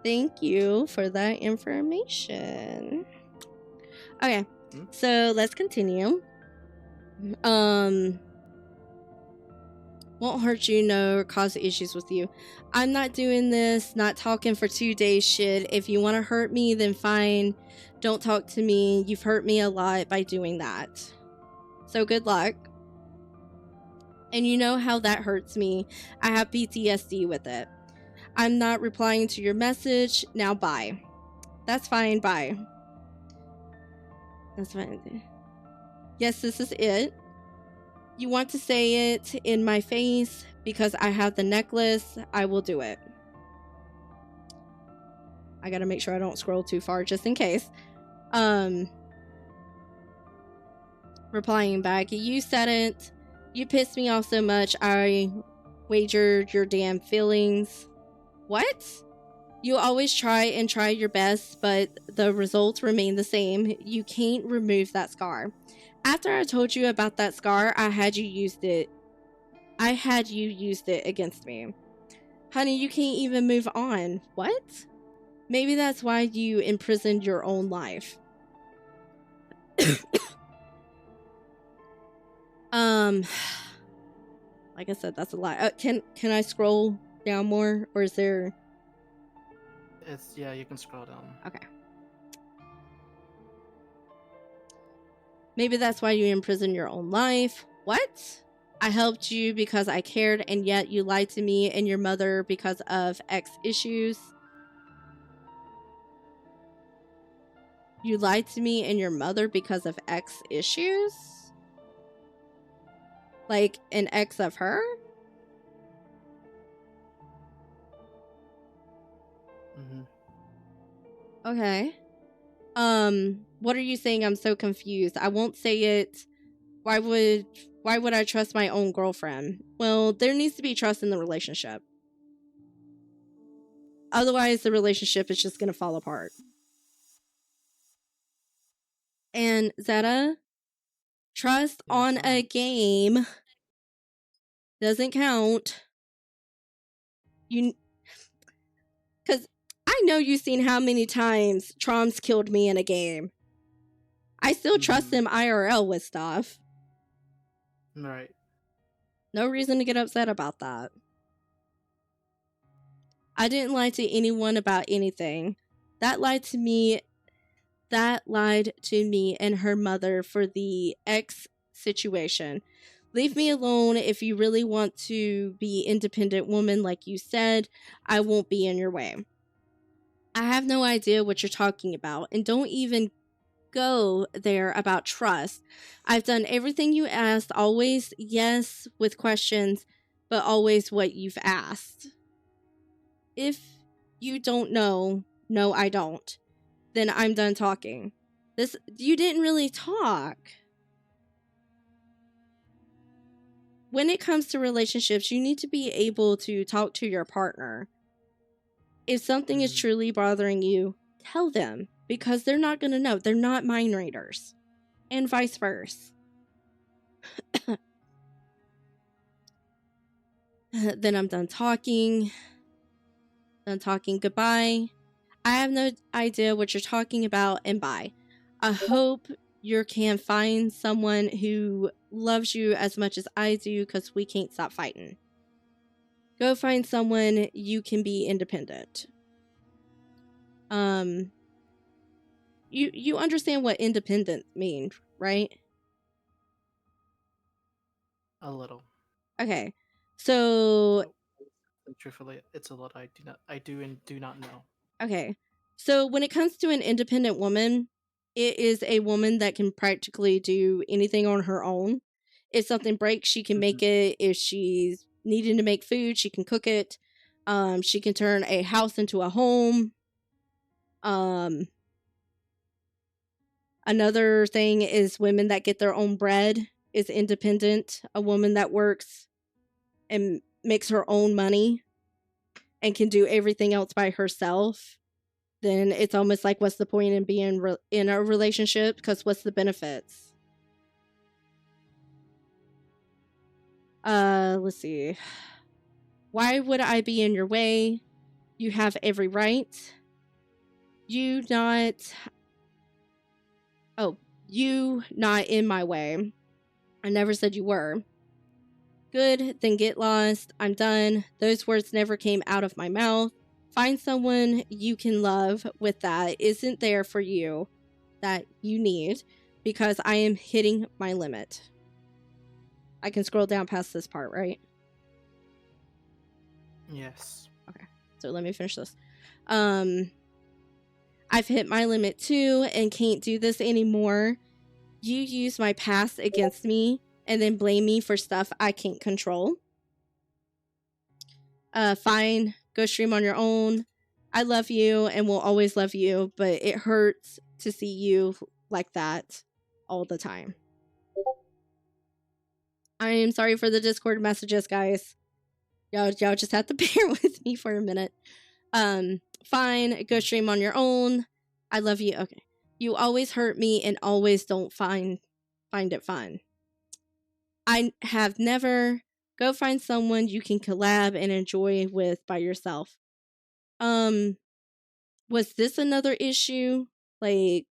Thank you for that information. Okay, Hmm? so let's continue. Won't hurt you, nor cause issues with you. I'm not doing this, not talking for 2 days shit. If you want to hurt me, then fine. Don't talk to me. You've hurt me a lot by doing that. So good luck. And you know how that hurts me. I have PTSD with it. I'm not replying to your message. Now bye. That's fine, bye. That's fine. Yes, this is it. You want to say it in my face because I have the necklace. I will do it. I gotta make sure I don't scroll too far just in case. Replying back, you said it. You pissed me off so much I wagered your damn feelings. What? You always try your best, but the results remain the same. You can't remove that scar. After I told you about that scar, I had you used it against me. Honey, you can't even move on. What? Maybe that's why you imprisoned your own life. Like I said, that's a lot. Can I scroll down more, or is there? Yeah, you can scroll down. Okay. Maybe that's why you imprison your own life. What? I helped you because I cared, and yet you lied to me and your mother because of X issues. You lied to me and your mother because of X issues? Like an ex of her? Mm-hmm. Okay. What are you saying? I'm so confused. I won't say it. Why would I trust my own girlfriend? Well, there needs to be trust in the relationship. Otherwise, the relationship is just gonna fall apart. And Zeta, trust Yes, on ma'am. a game doesn't count. Because I know you've seen how many times Trom's killed me in a game. I still trust him IRL with stuff. Right. No reason to get upset about that. I didn't lie to anyone about anything. That lied to me and her mother for the ex situation. Leave me alone if you really want to be independent woman like you said. I won't be in your way. I have no idea what you're talking about, and don't even go there about trust. I've done everything you asked, always yes with questions, but always what you've asked. If you don't know, no, I don't, then I'm done talking. You didn't really talk. When it comes to relationships, you need to be able to talk to your partner. If something is truly bothering you, tell them, because they're not going to know. They're not mind readers, and vice versa. Then I'm done talking. Goodbye. I have no idea what you're talking about, and bye. I hope you can find someone who loves you as much as I do, because we can't stop fighting. Go find someone you can be independent. You understand what independent means, right? A little. Okay. So Truthfully, it's a lot I do and do not know. okay. So when it comes to an independent woman, it is a woman that can practically do anything on her own. If something breaks, she can make it. If she's needing to make food, she can cook it. She can turn a house into a home. Another thing is women that get their own bread is independent. A woman that works and makes her own money and can do everything else by herself, then it's almost like, what's the point in being in a relationship? Because what's the benefits? Let's see. Why would I be in your way? You have every right. You not in my way. I never said you were. Good, then get lost. I'm done. Those words never came out of my mouth. Find someone you can love with that isn't there for you that you need, because I am hitting my limit. I can scroll down past this part, right? Yes. Okay, so let me finish this. I've hit my limit too and can't do this anymore. You use my past against me and then blame me for stuff I can't control. Fine, go stream on your own. I love you and will always love you, but it hurts to see you like that all the time. I am sorry for the Discord messages, guys. Y'all just have to bear with me for a minute. Fine, go stream on your own. I love you. Okay. You always hurt me and always don't find it fun. I have never. Go find someone you can collab and enjoy with by yourself. Was this another issue? Like,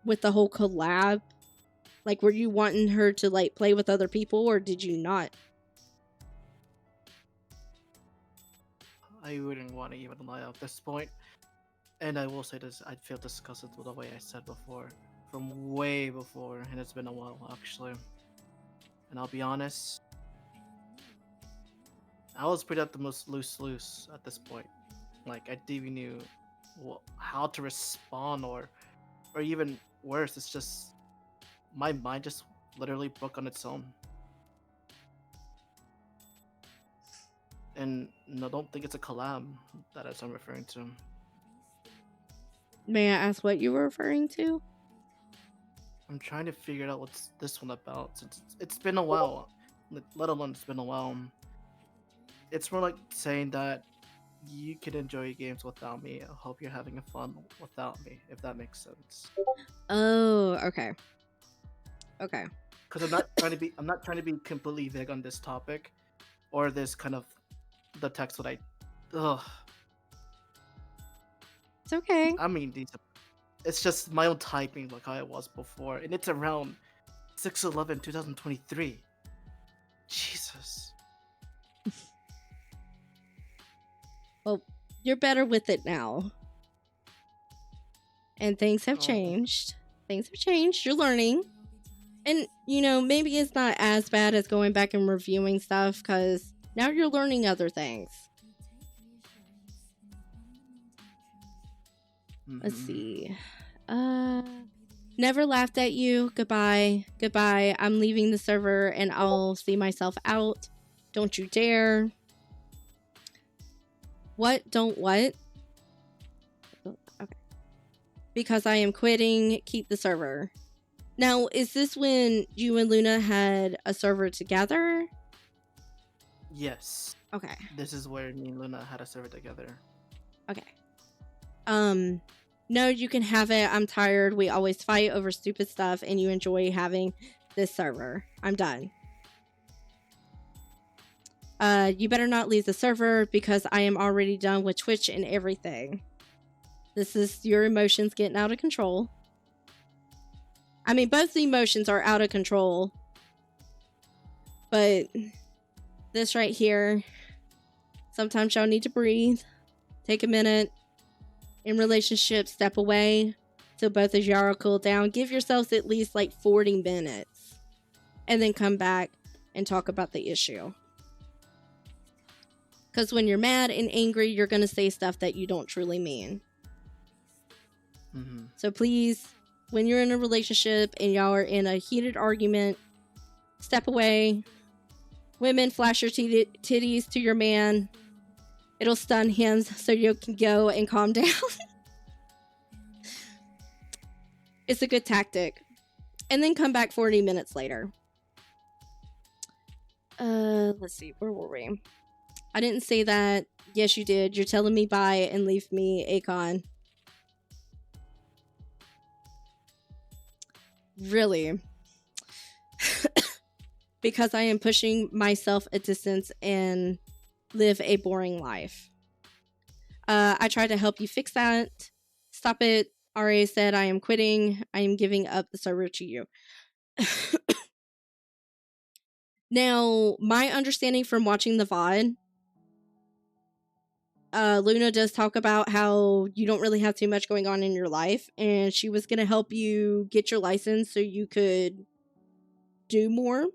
with the whole collab? Like, were you wanting her to, like, play with other people, or did you not? I wouldn't want to even lie at this point. And I will say this, I feel disgusted with the way I said before. From way before, and it's been a while, actually. And I'll be honest, I was pretty at the most loose at this point. Like, I didn't even knew how to respond, or even worse, it's just my mind just literally broke on its own. And no, don't think it's a collab that I'm referring to. May I ask what you were referring to? I'm trying to figure out what's this one about, since it's been a while. Let alone it's been a while. It's more like saying that you can enjoy games without me. I hope you're having fun without me, if that makes sense. Oh, okay. Okay. Because I'm not trying to be completely vague on this topic, or this kind of the text that ugh. It's okay. I mean, it's just my own typing like how it was before, and it's around 6/11/2023. Jesus. Well, you're better with it now. And things have changed. Things have changed. You're learning. And, you know, maybe it's not as bad as going back and reviewing stuff, because now you're learning other things. Let's see. Never laughed at you. Goodbye. Goodbye. I'm leaving the server and I'll see myself out. Don't you dare. What? Don't what? Okay. Because I am quitting. Keep the server. Now, is this when you and Luna had a server together? Yes. Okay. This is where me and Luna had a server together. Okay. No, you can have it. I'm tired. We always fight over stupid stuff, and you enjoy having this server. I'm done. You better not leave the server, because I am already done with Twitch and everything. This is your emotions getting out of control. I mean, both the emotions are out of control. But this right here, sometimes y'all need to breathe. Take a minute. In relationships, step away till both of y'all are cooled down. Give yourselves at least like 40 minutes. And then come back and talk about the issue. Because when you're mad and angry, you're going to say stuff that you don't truly mean. Mm-hmm. So please, when you're in a relationship and y'all are in a heated argument, step away. Women, flash your titties to your man. It'll stun him so you can go and calm down. It's a good tactic. And then come back 40 minutes later. Let's see. Where were we? I didn't say that. Yes, you did. You're telling me bye and leave me, Akon. Really? Because I am pushing myself a distance and live a boring life. I tried to help you fix that. Stop it. RA said, I am quitting. I am giving up the server to you. Now, my understanding from watching the VOD, Luna does talk about how you don't really have too much going on in your life, and she was going to help you get your license so you could do more.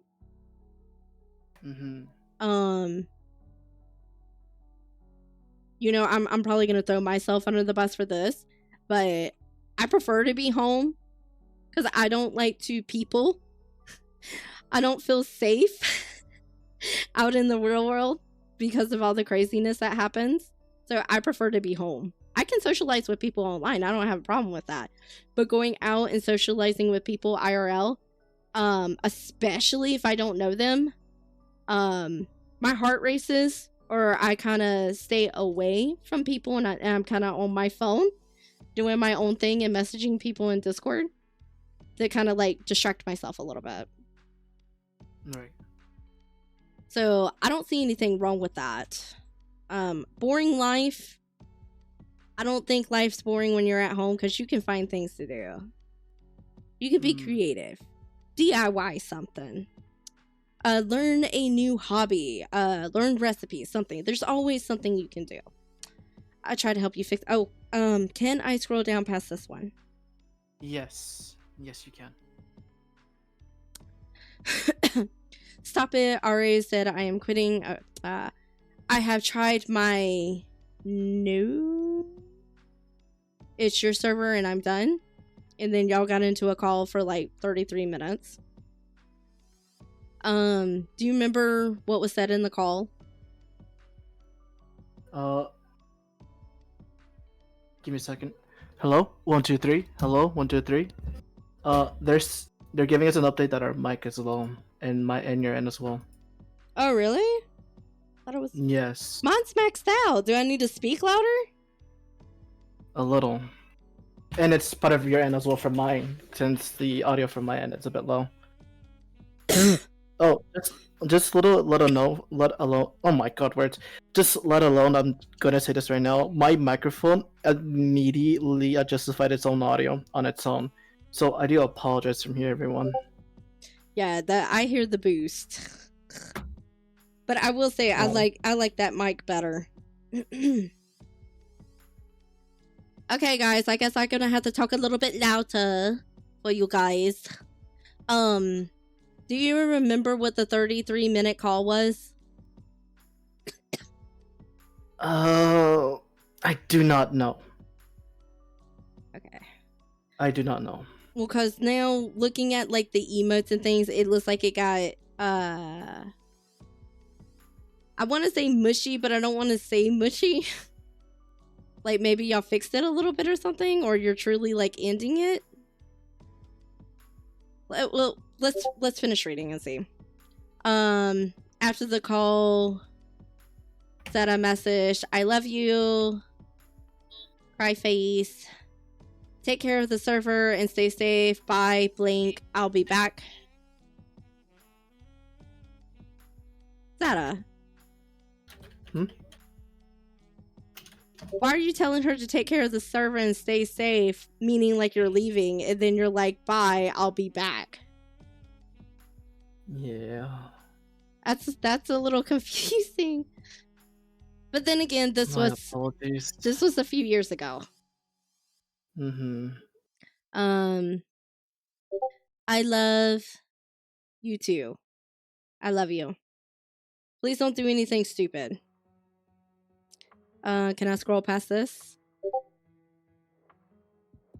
You know, I'm probably going to throw myself under the bus for this, but I prefer to be home because I don't like to people. I don't feel safe out in the real world because of all the craziness that happens. So I prefer to be home. I can socialize with people online. I don't have a problem with that. But going out and socializing with people IRL, especially if I don't know them, my heart races, or I kind of stay away from people, and I'm kind of on my phone doing my own thing and messaging people in Discord to kind of like distract myself a little bit. Right. So I don't see anything wrong with that. Boring life. I don't think life's boring when you're at home because you can find things to do. You can be creative. DIY something. Learn a new hobby. Learn recipes, something. There's always something you can do. I try to help you fix. Oh, can I scroll down past this one? Yes. Yes, you can. Stop it. RA said I am quitting. I have tried my new. It's your server and I'm done. And then y'all got into a call for like 33 minutes. Do you remember what was said in the call? Give me a second. Hello? 1, 2, 3. Hello? 1, 2, 3. They're giving us an update that our mic is low and your end as well. Oh, really? I thought it was. Yes. Mine's maxed out. Do I need to speak louder? A little. And it's part of your end as well from mine, since the audio from my end is a bit low. Oh, just let alone. Oh my god, words. Just let alone. I'm gonna say this right now. My microphone immediately justified its own audio on its own, so I do apologize from here, everyone. Yeah, that I hear the boost, but I will say I like that mic better. Okay, guys, I guess I'm gonna have to talk a little bit louder for you guys. Do you remember what the 33-minute call was? Oh, I do not know. Okay. I do not know. Well, because now looking at like the emotes and things, it looks like it got I want to say mushy, but I don't want to say mushy. Like maybe y'all fixed it a little bit or something, or you're truly like ending it. Well, let's finish reading and see. After the call, sent a message. I love you. Cry face. Take care of the server and stay safe. Bye. Blink. I'll be back. Zara. Why are you telling her to take care of the server and stay safe, meaning like you're leaving, and then you're like, bye, I'll be back? Yeah. That's a little confusing. But then again, this was a few years ago. I love you too. I love you. Please don't do anything stupid. Can I scroll past this?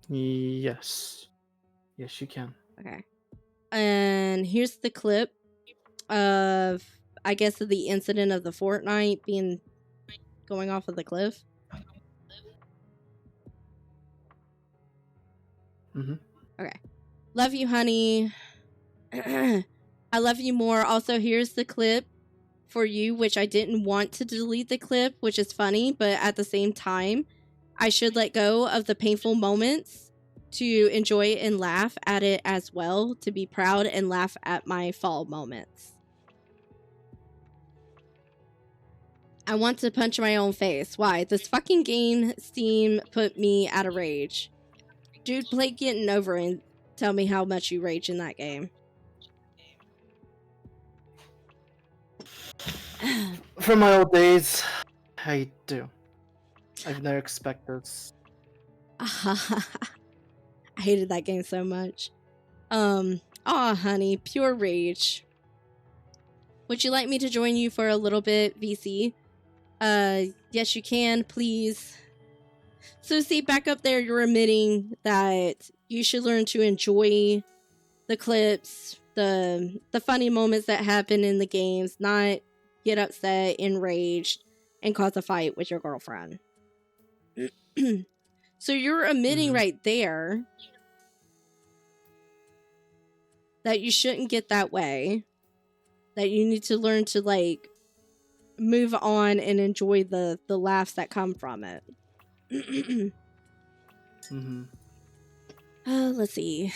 Yes. Yes, you can. Okay. And here's the clip of, I guess, of the incident of the Fortnite going off of the cliff. Okay. Love you, honey. I love you more. Also, here's the clip for you, which I didn't want to delete the clip, which is funny, but at the same time, I should let go of the painful moments to enjoy it and laugh at it as well, to be proud and laugh at my fall moments. I want to punch my own face. Why? This fucking game Steam put me out of rage. Dude, play Getting Over and tell me how much you rage in that game. From my old days, I do. I've never expected this. I hated that game so much. Aw, honey, pure rage. Would you like me to join you for a little bit, VC? Yes, you can, please. So, see, back up there, you're admitting that you should learn to enjoy the clips, the funny moments that happen in the games, not get upset, enraged, and cause a fight with your girlfriend. So you're admitting right there that you shouldn't get that way, that you need to learn to, like, move on and enjoy the laughs that come from it. Let's see.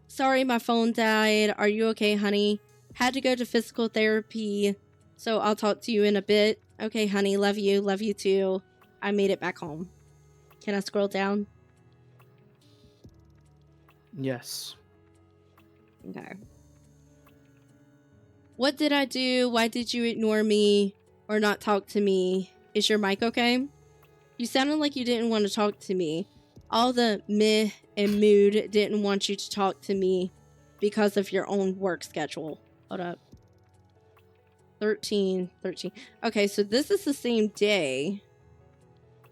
Sorry, my phone died. Are you okay, honey? Had to go to physical therapy, so I'll talk to you in a bit. Okay, honey, love you. Love you too. I made it back home. Can I scroll down? Yes. Okay. What did I do? Why did you ignore me or not talk to me? Is your mic okay? You sounded like you didn't want to talk to me. All the meh and mood didn't want you to talk to me because of your own work schedule. Hold up. 13. Okay, so this is the same day.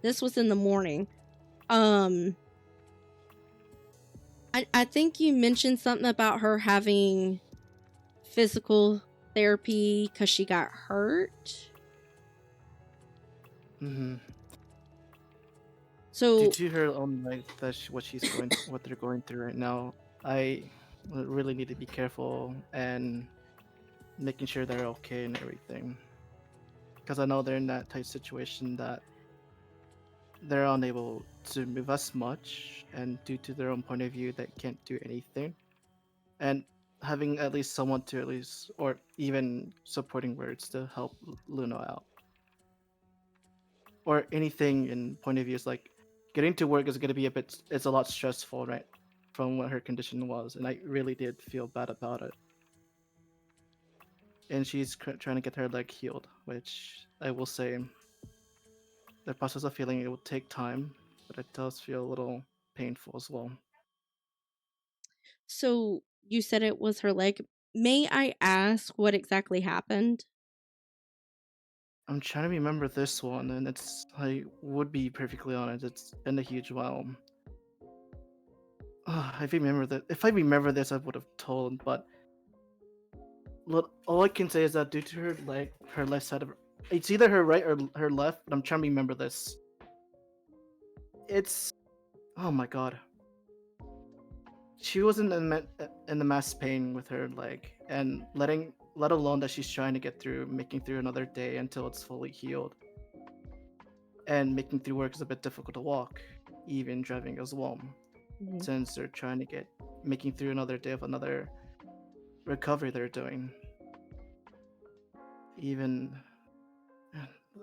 This was in the morning. I think you mentioned something about her having physical therapy because she got hurt. So due to her own what they're going through right now, I really need to be careful and making sure they're okay and everything. Because I know they're in that tight situation that they're unable to move as much, and due to their own point of view, they can't do anything. And having at least someone to or even supporting words to help Luna out. Or anything in point of view is like, getting to work is going to be it's a lot stressful, right? From what her condition was. And I really did feel bad about it. And she's trying to get her leg healed, which I will say, the process of healing, it will take time, but it does feel a little painful as well. So you said it was her leg. May I ask what exactly happened? I'm trying to remember this one, and I would be perfectly honest, it's been a huge while. If I remember this, I would have told, but all I can say is that due to her left side of it's either her right or her left, but I'm trying to remember this. It's, oh my god. She was in the mass pain with her leg, and let alone that she's trying to making through another day until it's fully healed. And making through work is a bit difficult to walk, even driving as well, since they're trying to making through another day of another recovery they're doing.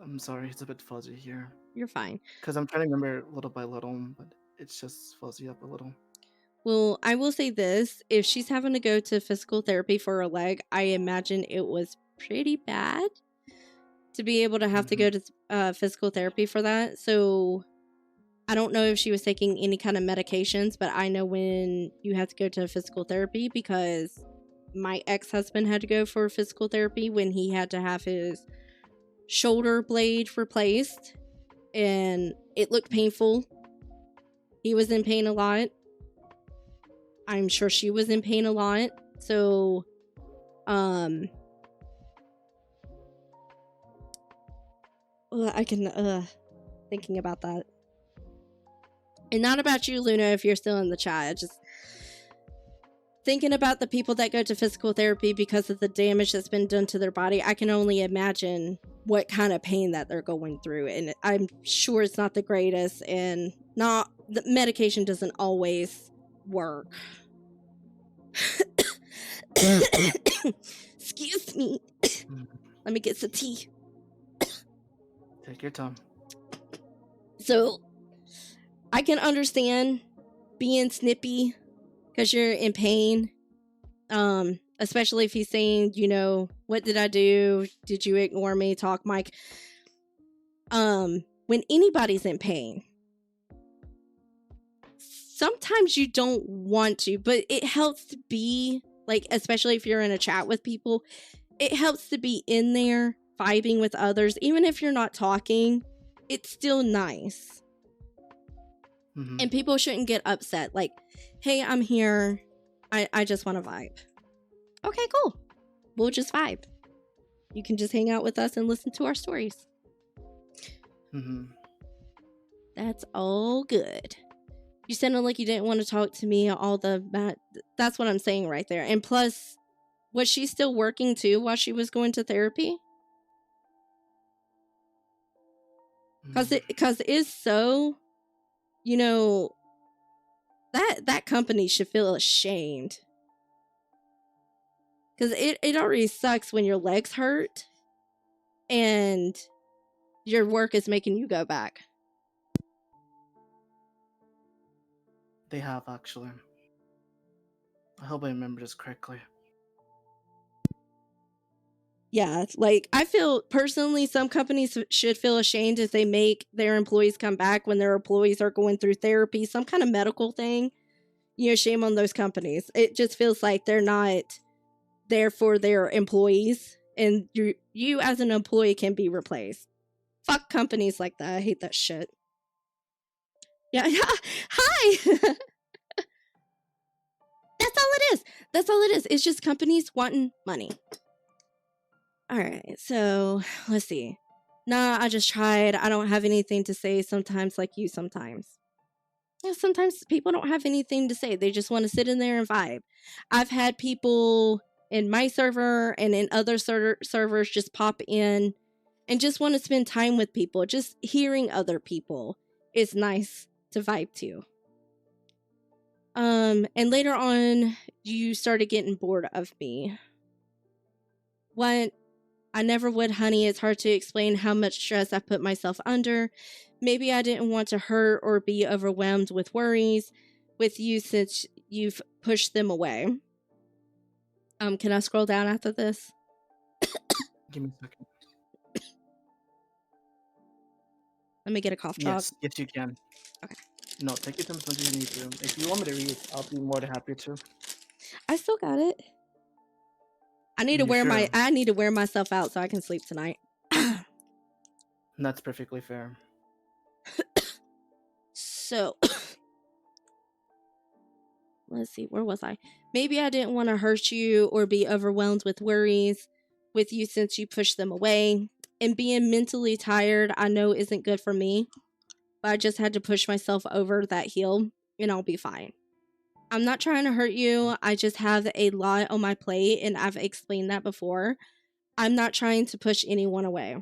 I'm sorry, it's a bit fuzzy here. You're fine. Because I'm trying to remember little by little, but it's just fuzzy up a little. Well, I will say this. If she's having to go to physical therapy for her leg, I imagine it was pretty bad to be able to have to go to physical therapy for that. So I don't know if she was taking any kind of medications, but I know when you have to go to physical therapy, because my ex-husband had to go for physical therapy when he had to have his shoulder blade replaced, and it looked painful. He was in pain a lot. I'm sure she was in pain a lot. So, I can, thinking about that. And not about you, Luna, if you're still in the chat. Just thinking about the people that go to physical therapy because of the damage that's been done to their body. I can only imagine what kind of pain that they're going through. And I'm sure it's not the greatest, and the medication doesn't always work. Excuse me. Let me get some tea. Take your time. So I can understand being snippy because you're in pain. Especially if he's saying, you know, what did I do? Did you ignore me? Talk, Mike. When anybody's in pain, sometimes you don't want to, but it helps to be like, especially if you're in a chat with people, it helps to be in there vibing with others, even if you're not talking. It's still nice. Mhm. And people shouldn't get upset. Like, hey, I'm here. I just want to vibe. Okay, cool. We'll just vibe. You can just hang out with us and listen to our stories. Mhm. That's all good. You sounded like you didn't want to talk to me. That's what I'm saying right there. And plus, was she still working too while she was going to therapy? Because it's so, you know, that company should feel ashamed. Because it already sucks when your legs hurt and your work is making you go back. They have, actually. I hope I remember this correctly. Yeah, like I feel personally some companies should feel ashamed if they make their employees come back when their employees are going through therapy, some kind of medical thing. You know, shame on those companies. It just feels like they're not there for their employees, and you as an employee can be replaced. Fuck companies like that. I hate that shit. Yeah, hi. That's all it is. That's all it is. It's just companies wanting money. All right, so let's see. Nah, I just tried. I don't have anything to say sometimes, like you sometimes. Yeah, sometimes people don't have anything to say. They just want to sit in there and vibe. I've had people in my server and in other servers just pop in and just want to spend time with people. Just hearing other people is nice to vibe to. And later on, you started getting bored of me. What? I never would, honey. It's hard to explain how much stress I put myself under. Maybe I didn't want to hurt or be overwhelmed with worries with you since you've pushed them away. Can I scroll down after this? Give me a second. Let me get a cough drop. Yes, you can. Okay. No, take your time as much as you need to. If you want me to read, I'll be more than happy to. I still got it. I need to wear myself out so I can sleep tonight. That's perfectly fair. So, let's see, where was I? Maybe I didn't want to hurt you or be overwhelmed with worries with you since you pushed them away. And being mentally tired, I know isn't good for me. But I just had to push myself over that hill and I'll be fine. I'm not trying to hurt you. I just have a lot on my plate and I've explained that before. I'm not trying to push anyone away.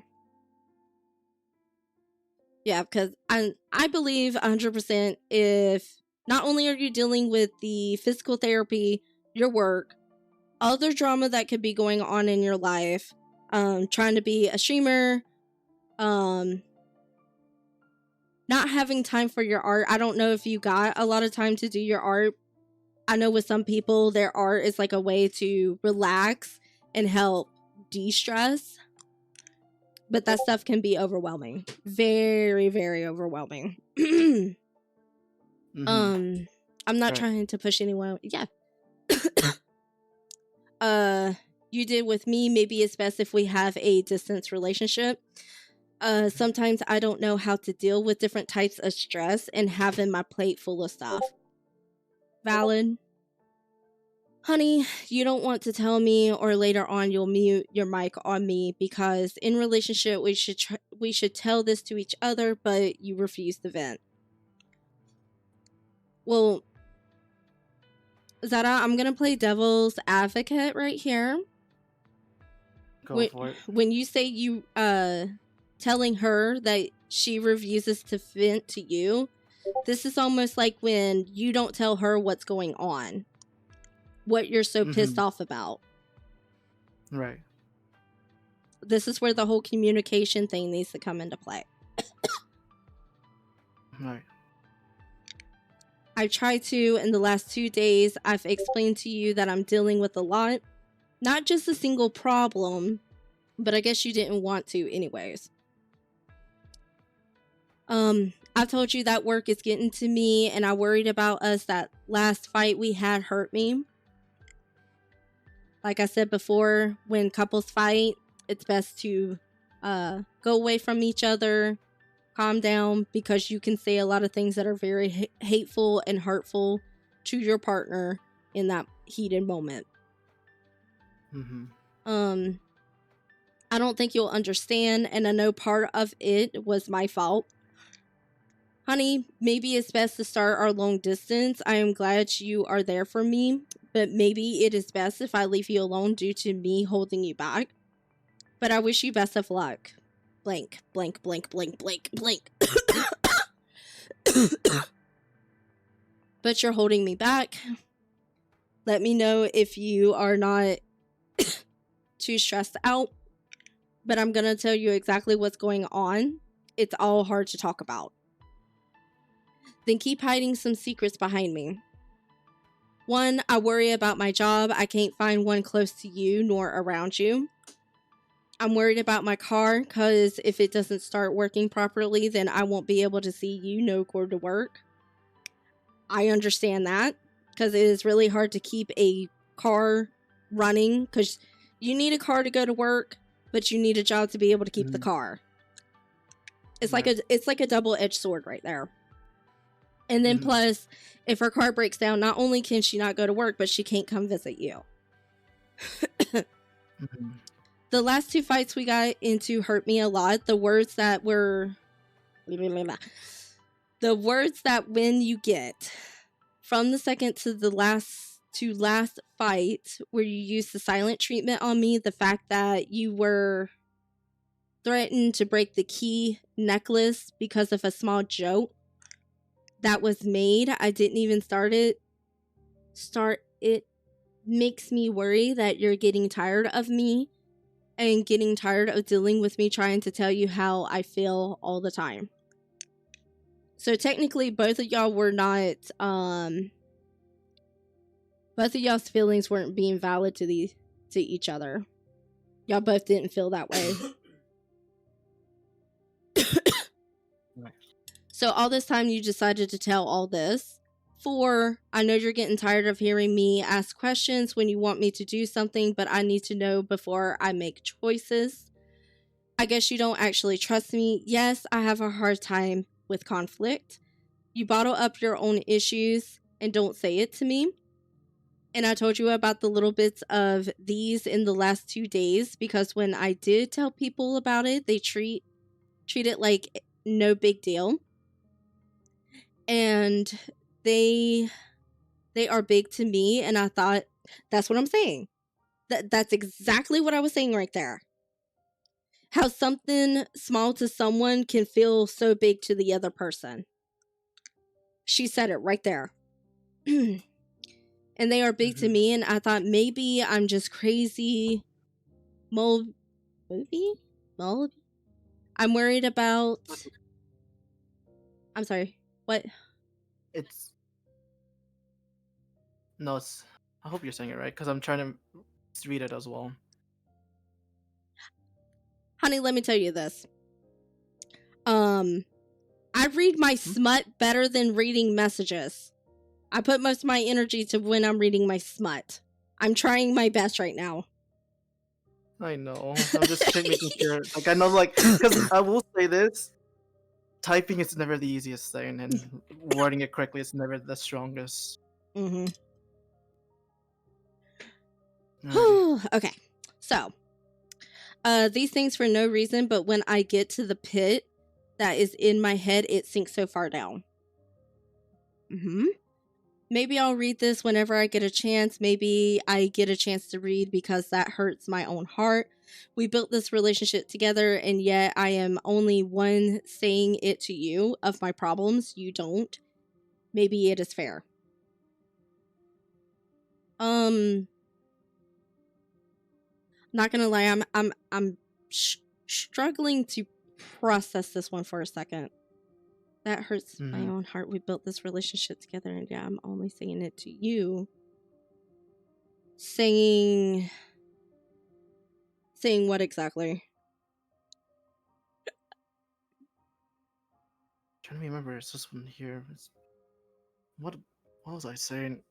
Yeah, because I believe 100% if not only are you dealing with the physical therapy, your work, other drama that could be going on in your life, trying to be a streamer, not having time for your art. I don't know if you got a lot of time to do your art. I know with some people, their art is like a way to relax and help de-stress. But that stuff can be overwhelming. Very, very overwhelming. I'm not trying to push anyone. Yeah. You did with me. Maybe it's best if we have a distance relationship. Sometimes I don't know how to deal with different types of stress and having my plate full of stuff. Valid. Honey, you don't want to tell me, or later on you'll mute your mic on me because in relationship we should tell this to each other, but you refuse to vent. Well, Zara, I'm gonna play devil's advocate right here. Go for it. When you say you telling her that she refuses to vent to you, this is almost like when you don't tell her what's going on. What you're so pissed off about. Right. this is where the whole communication thing needs to come into play. Right. I tried to, in the last 2 days, I've explained to you that I'm dealing with a lot. Not just a single problem, but I guess you didn't want to anyways. I told you that work is getting to me, and I worried about us. That last fight we had hurt me. Like I said before, when couples fight, it's best to go away from each other, calm down, because you can say a lot of things that are very hateful and hurtful to your partner in that heated moment. Mm-hmm. I don't think you'll understand, and I know part of it was my fault. Honey, maybe it's best to start our long distance. I am glad you are there for me, but maybe it is best if I leave you alone due to me holding you back. But I wish you best of luck. Blank, blank, blank, blank, blank, blank. But you're holding me back. Let me know if you are not too stressed out. But I'm going to tell you exactly what's going on. It's all hard to talk about. Then keep hiding some secrets behind me. 1, I worry about my job. I can't find one close to you nor around you. I'm worried about my car because if it doesn't start working properly, then I won't be able to see you no go to work. I understand that because it is really hard to keep a car running because you need a car to go to work, but you need a job to be able to keep the car. It's like a double-edged sword right there. And then plus, if her car breaks down, not only can she not go to work, but she can't come visit you. The last 2 fights we got into hurt me a lot. The words that when you get from the second to the last fight where you used the silent treatment on me, the fact that you were threatened to break the key necklace because of a small joke that was made. I didn't even start it. It makes me worry that you're getting tired of me and getting tired of dealing with me trying to tell you how I feel all the time. So technically both of y'all were not both of y'all's feelings weren't being valid to each other. Y'all both didn't feel that way. So all this time you decided to tell all this. 4, I know you're getting tired of hearing me ask questions when you want me to do something, but I need to know before I make choices. I guess you don't actually trust me. Yes, I have a hard time with conflict. You bottle up your own issues and don't say it to me. And I told you about the little bits of these in the last 2 days because when I did tell people about it, they treat it like no big deal. And they are big to me, and I thought, that's what I'm saying. That's exactly what I was saying right there. How something small to someone can feel so big to the other person. She said it right there. And they are big to me, and I thought maybe I'm just crazy. I'm worried about... I'm sorry. What? I hope you're saying it right, because I'm trying to read it as well. Honey, let me tell you this. I read my smut better than reading messages. I put most of my energy to when I'm reading my smut. I'm trying my best right now. I know. I'm just making sure. Like, I know, like, because I will say this. Typing is never the easiest thing, and wording it correctly is never the strongest. Okay. So, these things for no reason, but when I get to the pit that is in my head, it sinks so far down. Maybe I'll read this whenever I get a chance. Maybe I get a chance to read because that hurts my own heart. We built this relationship together, and yet I am only one saying it to you of my problems. You don't. Maybe it is fair. Not gonna lie, I'm struggling to process this one for a second. That hurts my Mhm. own heart. We built this relationship together, and yeah, I'm only saying it to you. Saying what exactly? Trying to remember, it's this one here. What was I saying?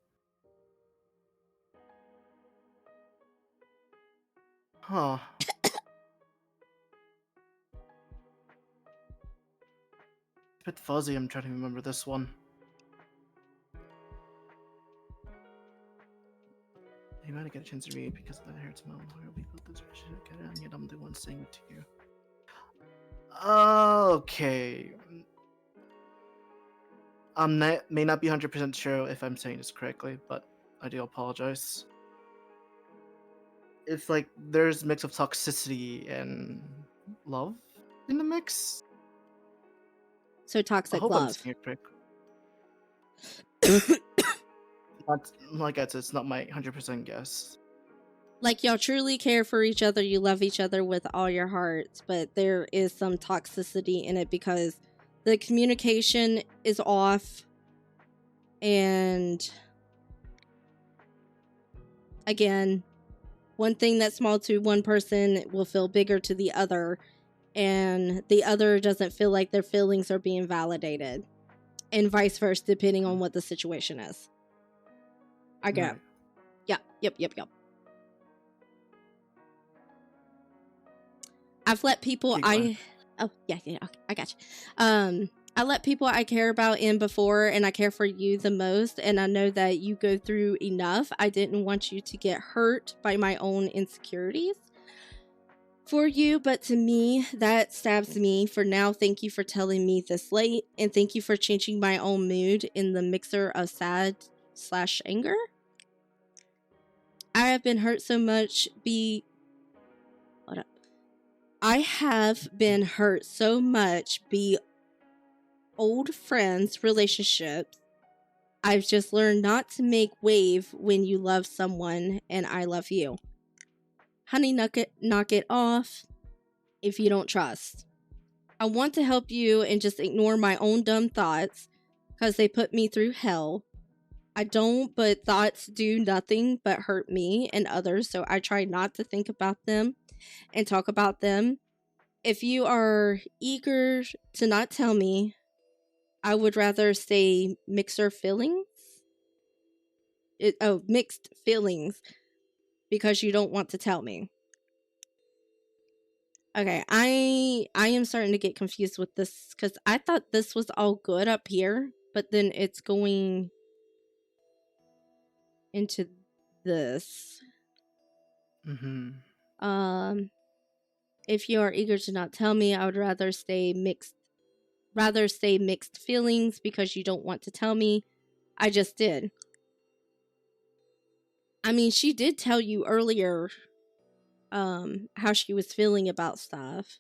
Huh. A bit fuzzy, I'm trying to remember this one. You might get a chance to read because that hurts my own heart. We built this relationship together, and yet I'm the one saying it to you. Okay. May not be 100% sure if I'm saying this correctly, but I do apologize. It's like there's a mix of toxicity and love in the mix. So I toxic hope I'm love. saying it correctly. But like I said, it's not my 100% guess. Like, y'all truly care for each other, you love each other with all your hearts, but there is some toxicity in it because the communication is off, and again, one thing that's small to one person will feel bigger to the other, and the other doesn't feel like their feelings are being validated, and vice versa, depending on what the situation is. I get. Right. Yep. I've let people Keep going. okay, I got you. I let people I care about in before, and I care for you the most, and I know that you go through enough. I didn't want you to get hurt by my own insecurities for you, but to me, that stabs me. For now, thank you for telling me this late, and thank you for changing my own mood in the mixer of sad/anger. I have been hurt so much. I have been hurt so much. Be old friends, relationships. I've just learned not to make wave when you love someone, and I love you. Honey, knock it off if you don't trust. I want to help you and just ignore my own dumb thoughts because they put me through hell. I don't, but thoughts do nothing but hurt me and others, so I try not to think about them and talk about them. If you are eager to not tell me, I would rather say mixed feelings because you don't want to tell me. Okay, I am starting to get confused with this because I thought this was all good up here, but then it's going into this. If you are eager to not tell me, I would rather say mixed feelings because you don't want to tell me. I just did. I mean, she did tell you earlier how she was feeling about stuff.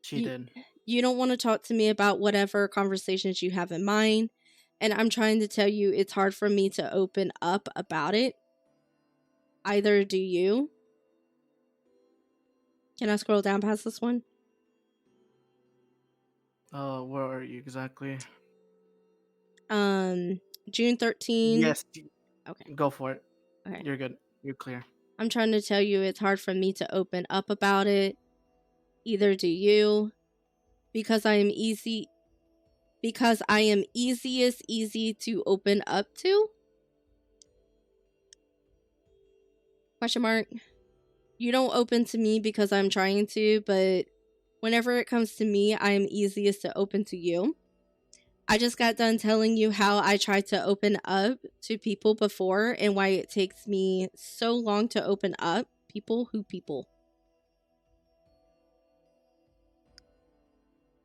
She did. You don't want to talk to me about whatever conversations you have in mind, and I'm trying to tell you it's hard for me to open up about it. Either do you. Can I scroll down past this one? Where are you exactly? June 13. Yes. Okay. Go for it. Okay. You're good. You're clear. I'm trying to tell you it's hard for me to open up about it. Either do you. Because I am easy to open up to? Question mark. You don't open to me because I'm trying to, but whenever it comes to me, I am easiest to open to you. I just got done telling you how I tried to open up to people before and why it takes me so long to open up. People.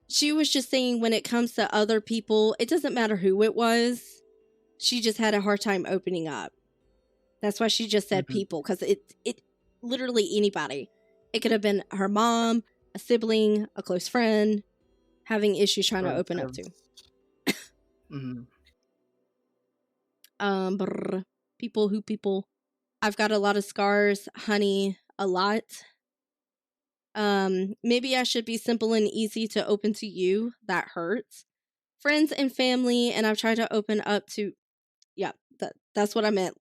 She was just saying when it comes to other people, it doesn't matter who it was. She just had a hard time opening up. That's why she just said people, because it literally anybody. It could have been her mom, a sibling, a close friend, having issues trying to open up to. People. I've got a lot of scars, honey, a lot. Maybe I should be simple and easy to open to you. That hurts. Friends and family, and I've tried to open up to, yeah, that's what I meant.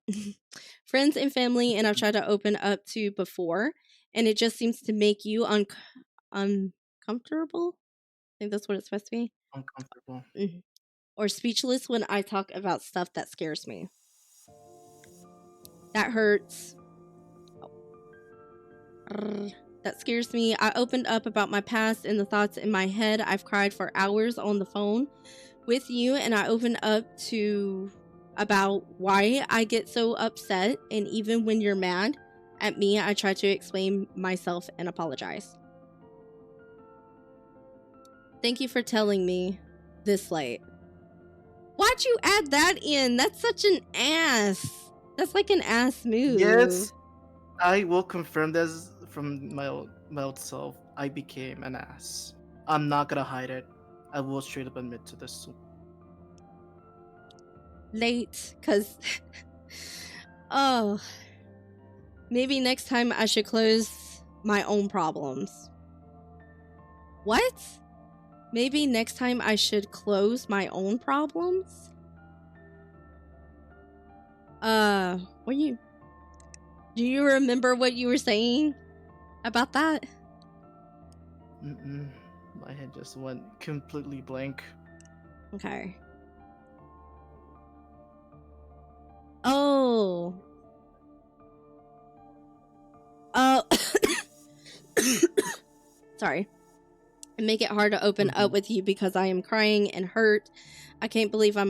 Friends and family, and I've tried to open up to before, and it just seems to make you uncomfortable. I think that's what it's supposed to be. Uncomfortable. Or speechless when I talk about stuff that scares me. That hurts. That scares me. I opened up about my past and the thoughts in my head. I've cried for hours on the phone with you, and I opened up to about why I get so upset, and even when you're mad at me, I try to explain myself and apologize. Thank you for telling me this late. Why'd you add that in? That's such an ass. That's like an ass move. Yes, I will confirm this from my old self. I became an ass. I'm not gonna hide it. I will straight up admit to this. Late, cause oh, maybe next time I should close my own problems. What? Maybe next time I should close my own problems? What do you remember what you were saying about that? My head just went completely blank. Okay. Oh. Sorry. And make it hard to open up with you because I am crying and hurt. I can't believe I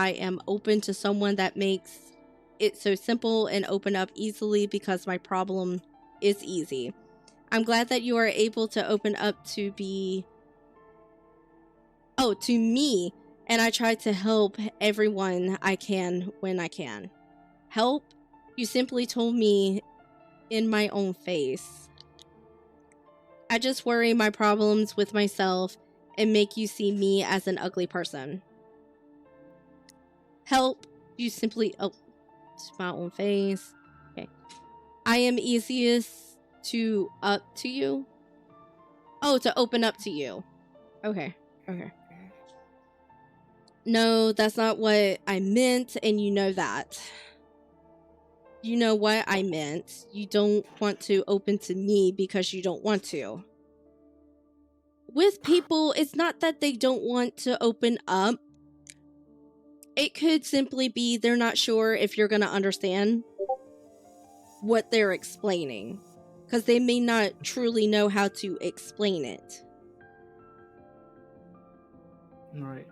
am open to someone that makes it so simple and open up easily because my problem is easy. I'm glad that you are able to open up to me, and I try to help everyone I can when I can. Help? You simply told me in my own face. I just worry my problems with myself and make you see me as an ugly person. Help? You simply... Oh, it's my own face. Okay. I am easiest to up to you? Oh, to open up to you. Okay. No, that's not what I meant, and you know that. You know what I meant. You don't want to open to me because you don't want to. With people, it's not that they don't want to open up. It could simply be they're not sure if you're going to understand what they're explaining, because they may not truly know how to explain it. Right.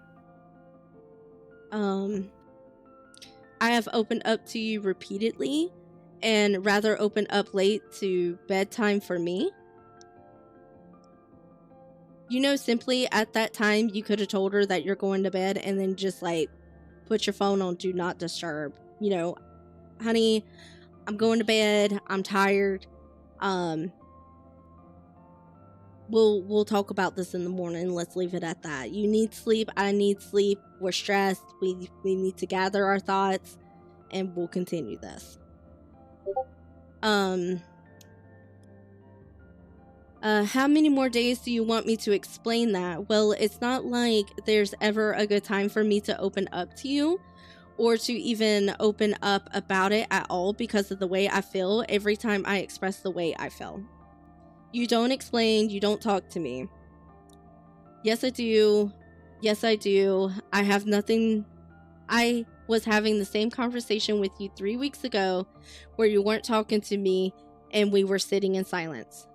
I have opened up to you repeatedly and rather open up late to bedtime for me. You know, simply at that time, you could have told her that you're going to bed and then just like put your phone on do not disturb. You know, honey, I'm going to bed. I'm tired. We'll talk about this in the morning. Let's leave it at that. You need sleep. I need sleep. We're stressed. We need to gather our thoughts, and we'll continue this. How many more days do you want me to explain that? Well, it's not like there's ever a good time for me to open up to you or to even open up about it at all because of the way I feel every time I express the way I feel. You don't explain, you don't talk to me. Yes, I do. Yes, I do. I have nothing. I was having the same conversation with you 3 weeks ago where you weren't talking to me and we were sitting in silence.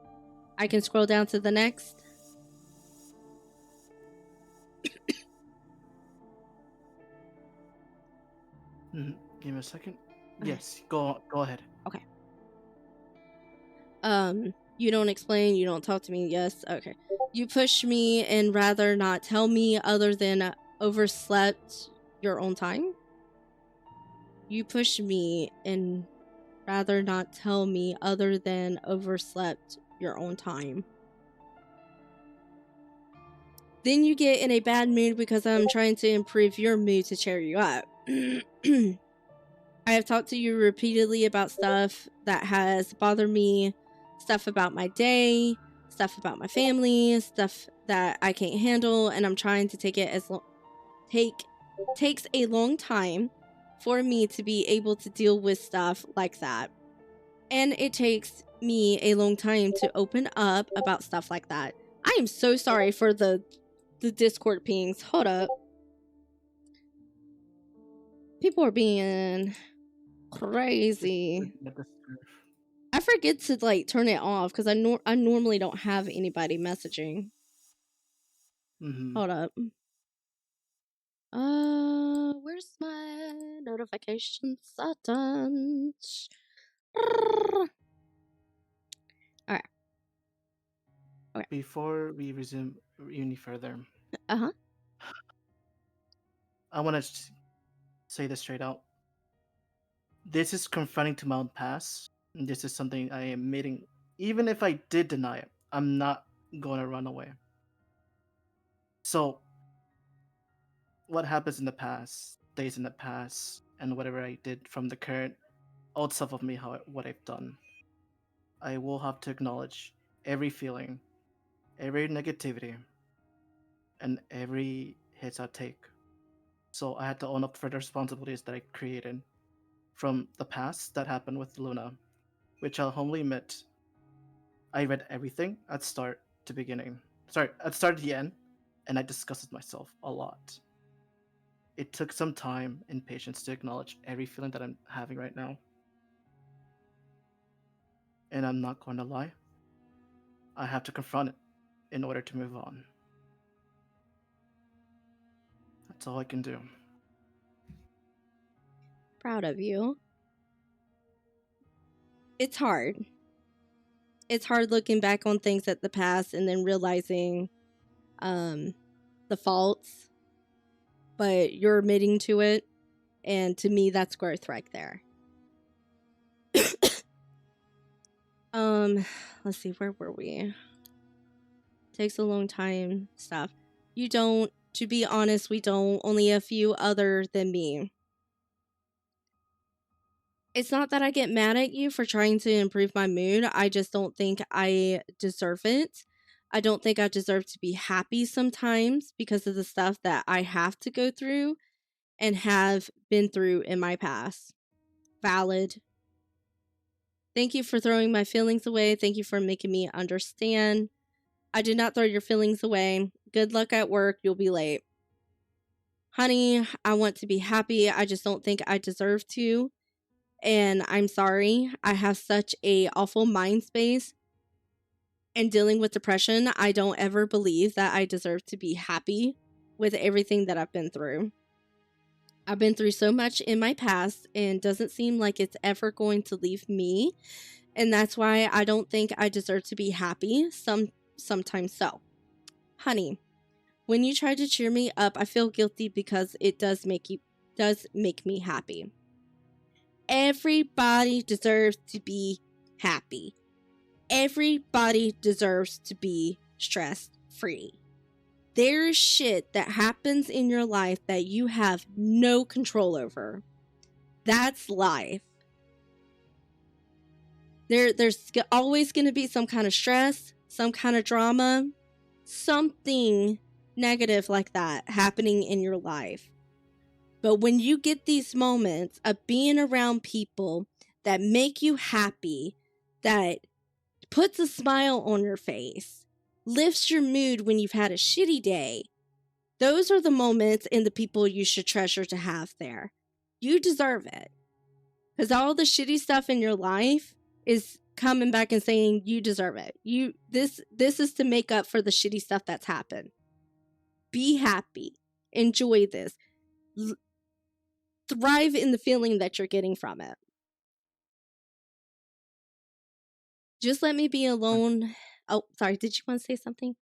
I can scroll down to the next. Give me a second. Yes, go ahead. Okay. You don't explain, you don't talk to me. Yes, okay. You push me and rather not tell me other than overslept your own time. You push me and rather not tell me other than overslept your own time. Then you get in a bad mood because I'm trying to improve your mood to cheer you up. I have talked to you repeatedly about stuff that has bothered me stuff about my day, stuff about my family, stuff that I can't handle, and I'm trying to take it as takes a long time for me to be able to deal with stuff like that. And it takes me a long time to open up about stuff like that. I am so sorry for the Discord pings. Hold up. People are being crazy. I forget to like turn it off because I normally don't have anybody messaging. Hold up. Where's my notification settings? Alright. Okay. Before we resume any further, Uh-huh. I want to say this straight out. This is confronting to my own past. And this is something I am admitting. Even if I did deny it, I'm not going to run away. So, what happens in the past stays in the past, and whatever I did from the current old self of me, what I've done, I will have to acknowledge every feeling, every negativity, and every hits I take. So I had to own up for the responsibilities that I created from the past that happened with Luna, which I'll humbly admit, I read everything at start to beginning. Sorry, at start to the end, and I disgusted myself a lot. It took some time and patience to acknowledge every feeling that I'm having right now. And I'm not going to lie, I have to confront it in order to move on. That's all I can do. Proud of you. It's hard. It's hard looking back on things at the past and then realizing the faults, but you're admitting to it, and to me that's growth right there. Let's see, where were we? Takes a long time stuff. You don't, to be honest, we don't. Only a few other than me. It's not that I get mad at you for trying to improve my mood. I just don't think I deserve it. I don't think I deserve to be happy sometimes because of the stuff that I have to go through and have been through in my past. Valid. Thank you for throwing my feelings away. Thank you for making me understand. I did not throw your feelings away. Good luck at work. You'll be late. Honey, I want to be happy. I just don't think I deserve to. And I'm sorry. I have such a awful mind space. And dealing with depression, I don't ever believe that I deserve to be happy with everything that I've been through. I've been through so much in my past and doesn't seem like it's ever going to leave me. And that's why I don't think I deserve to be happy. Sometimes so. Honey, when you try to cheer me up, I feel guilty because it does make me happy. Everybody deserves to be happy. Everybody deserves to be stress-free. There's shit that happens in your life that you have no control over. That's life. There's always going to be some kind of stress, some kind of drama, something negative like that happening in your life. But when you get these moments of being around people that make you happy, that puts a smile on your face, lifts your mood when you've had a shitty day, those are the moments and the people you should treasure to have there. You deserve it. Because all the shitty stuff in your life is coming back and saying you deserve it. This is to make up for the shitty stuff that's happened. Be happy. Enjoy this. Thrive in the feeling that you're getting from it. Just let me be alone. Oh, sorry. Did you want to say something?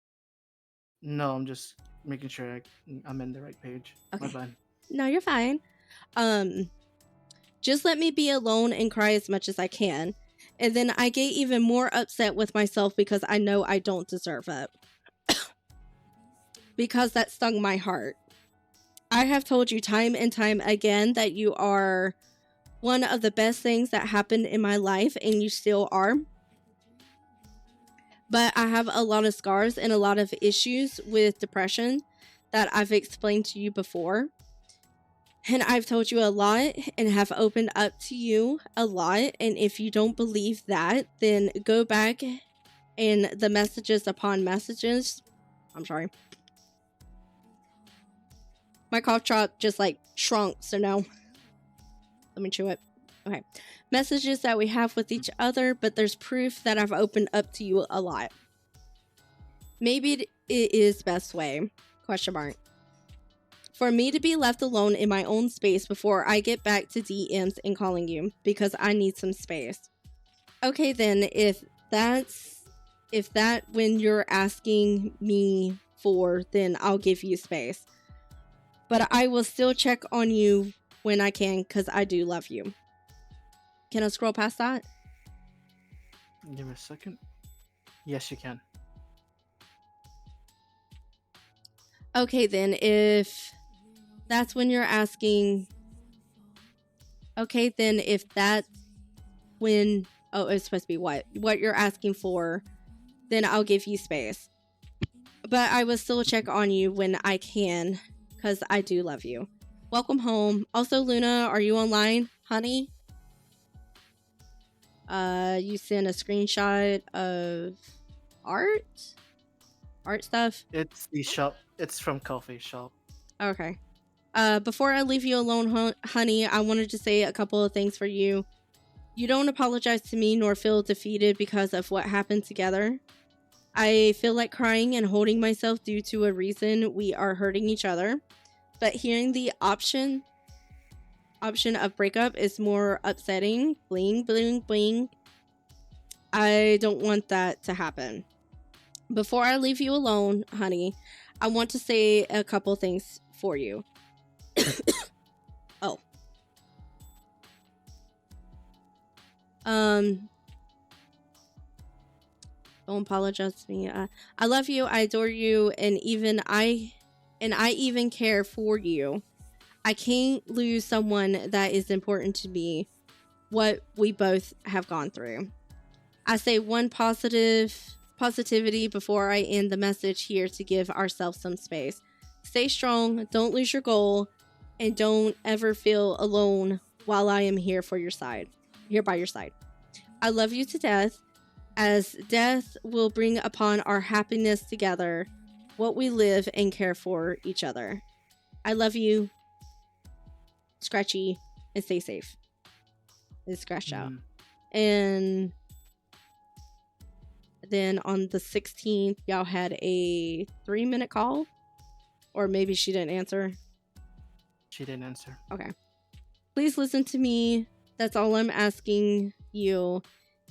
No, I'm just making sure I'm in the right page. Okay. My bad. No, you're fine. Just let me be alone and cry as much as I can. And then I get even more upset with myself because I know I don't deserve it. Because that stung my heart. I have told you time and time again that you are one of the best things that happened in my life, and you still are. but I have a lot of scars and a lot of issues with depression that I've explained to you before. And I've told you a lot and have opened up to you a lot. And if you don't believe that, then go back and the messages upon messages. I'm sorry. My cough drop just like shrunk, so no. Let me chew it. Okay. Messages that we have with each other, but there's proof that I've opened up to you a lot. Maybe it is best way, question mark, for me to be left alone in my own space before I get back to DMs and calling you, because I need some space. Okay, then if that when you're asking me for, then I'll give you space. But I will still check on you when I can, because I do love you. Can I scroll past that? Give me a second. Yes, you can. Okay, then if that's when you're asking. Okay, then if that when it's supposed to be what you're asking for, then I'll give you space. But I will still check on you when I can, because I do love you. Welcome home. Also, Luna, are you online, honey? You sent a screenshot of art stuff. It's the shop. It's from Coffee Shop. Okay. Before I leave you alone, honey, I wanted to say a couple of things for you. You don't apologize to me nor feel defeated because of what happened together. I feel like crying and holding myself due to a reason we are hurting each other. But hearing the option of breakup is more upsetting. Bling, bling, bling. I don't want that to happen. Before I leave you alone, honey, I want to say a couple things for you. Oh. Don't apologize to me. I love you, I adore you, and I even care for you. I can't lose someone that is important to me, what we both have gone through. I say one positivity before I end the message here to give ourselves some space. Stay strong, don't lose your goal, and don't ever feel alone while I am here by your side. I love you to death, as death will bring upon our happiness together what we live and care for each other. I love you, Scratchy, and stay safe. It's scratched out. And then on the 16th, y'all had a 3-minute call, or maybe she didn't answer. She didn't answer. Okay. Please listen to me. That's all I'm asking you.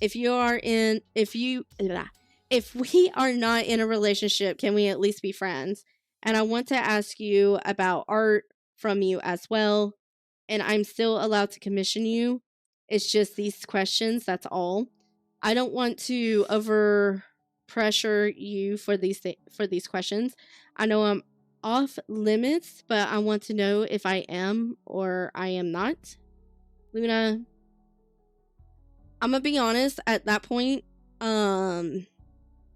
If we are not in a relationship, can we at least be friends? And I want to ask you about art from you as well. And I'm still allowed to commission you. It's just these questions, that's all. I don't want to over pressure you for these questions. I know I'm off limits, but I want to know if I am or I am not. Luna, I'm gonna be honest, at that point,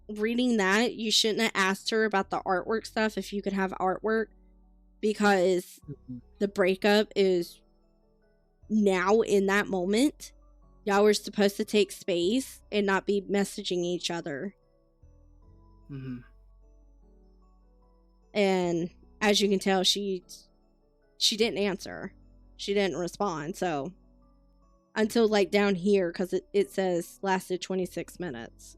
reading that, you shouldn't have asked her about the artwork stuff if you could have artwork, because the breakup is now in that moment. Y'all were supposed to take space and not be messaging each other. And as you can tell, she didn't answer. She didn't respond. So until like down here, because it says lasted 26 minutes.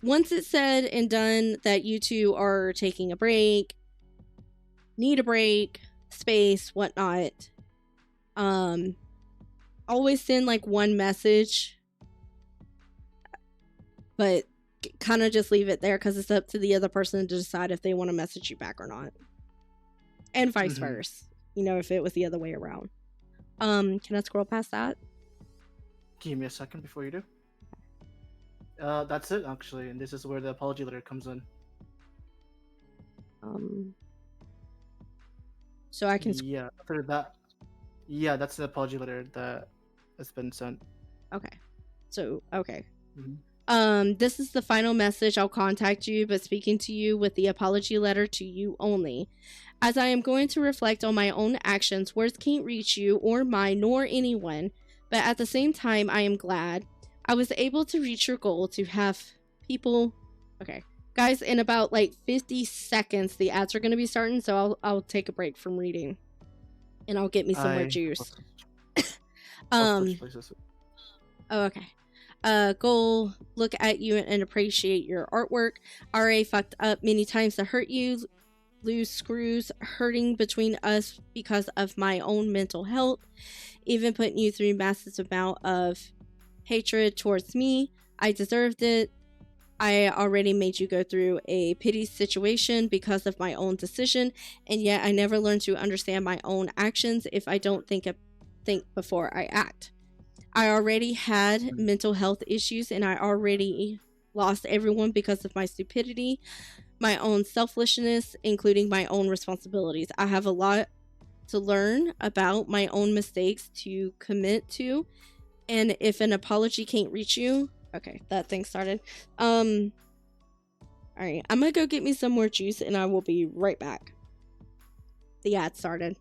Once it's said and done that you two are taking a break, need a break, space, whatnot, always send like one message, but kind of just leave it there, because it's up to the other person to decide if they want to message you back or not, and vice versa, you know, if it was the other way around. Can I scroll past that? Give me a second before you do. That's it, actually, and this is where the apology letter comes in. So I can Yeah, after that. Yeah, that's the apology letter that has been sent. Okay. So, okay. Mhm. This is the final message. I'll contact you, but speaking to you with the apology letter to you only. As I am going to reflect on my own actions, words can't reach you or mine nor anyone, but at the same time, I am glad I was able to reach your goal to have people. Okay, guys, in about like 50 seconds, the ads are going to be starting, so I'll take a break from reading, and I'll get me some more I juice. I'll switch places. Oh, okay. Goal, look at you and appreciate your artwork. RA fucked up many times to hurt you. Loose screws hurting between us because of my own mental health. Even putting you through massive amount of hatred towards me. I deserved it. I already made you go through a pity situation because of my own decision, and yet I never learned to understand my own actions if I don't think before I act. I already had mental health issues, and I already lost everyone because of my stupidity, my own selfishness, including my own responsibilities. I have a lot to learn about my own mistakes to commit to, and if an apology can't reach you, okay, that thing started. All right, I'm gonna go get me some more juice, and I will be right back. The ad started.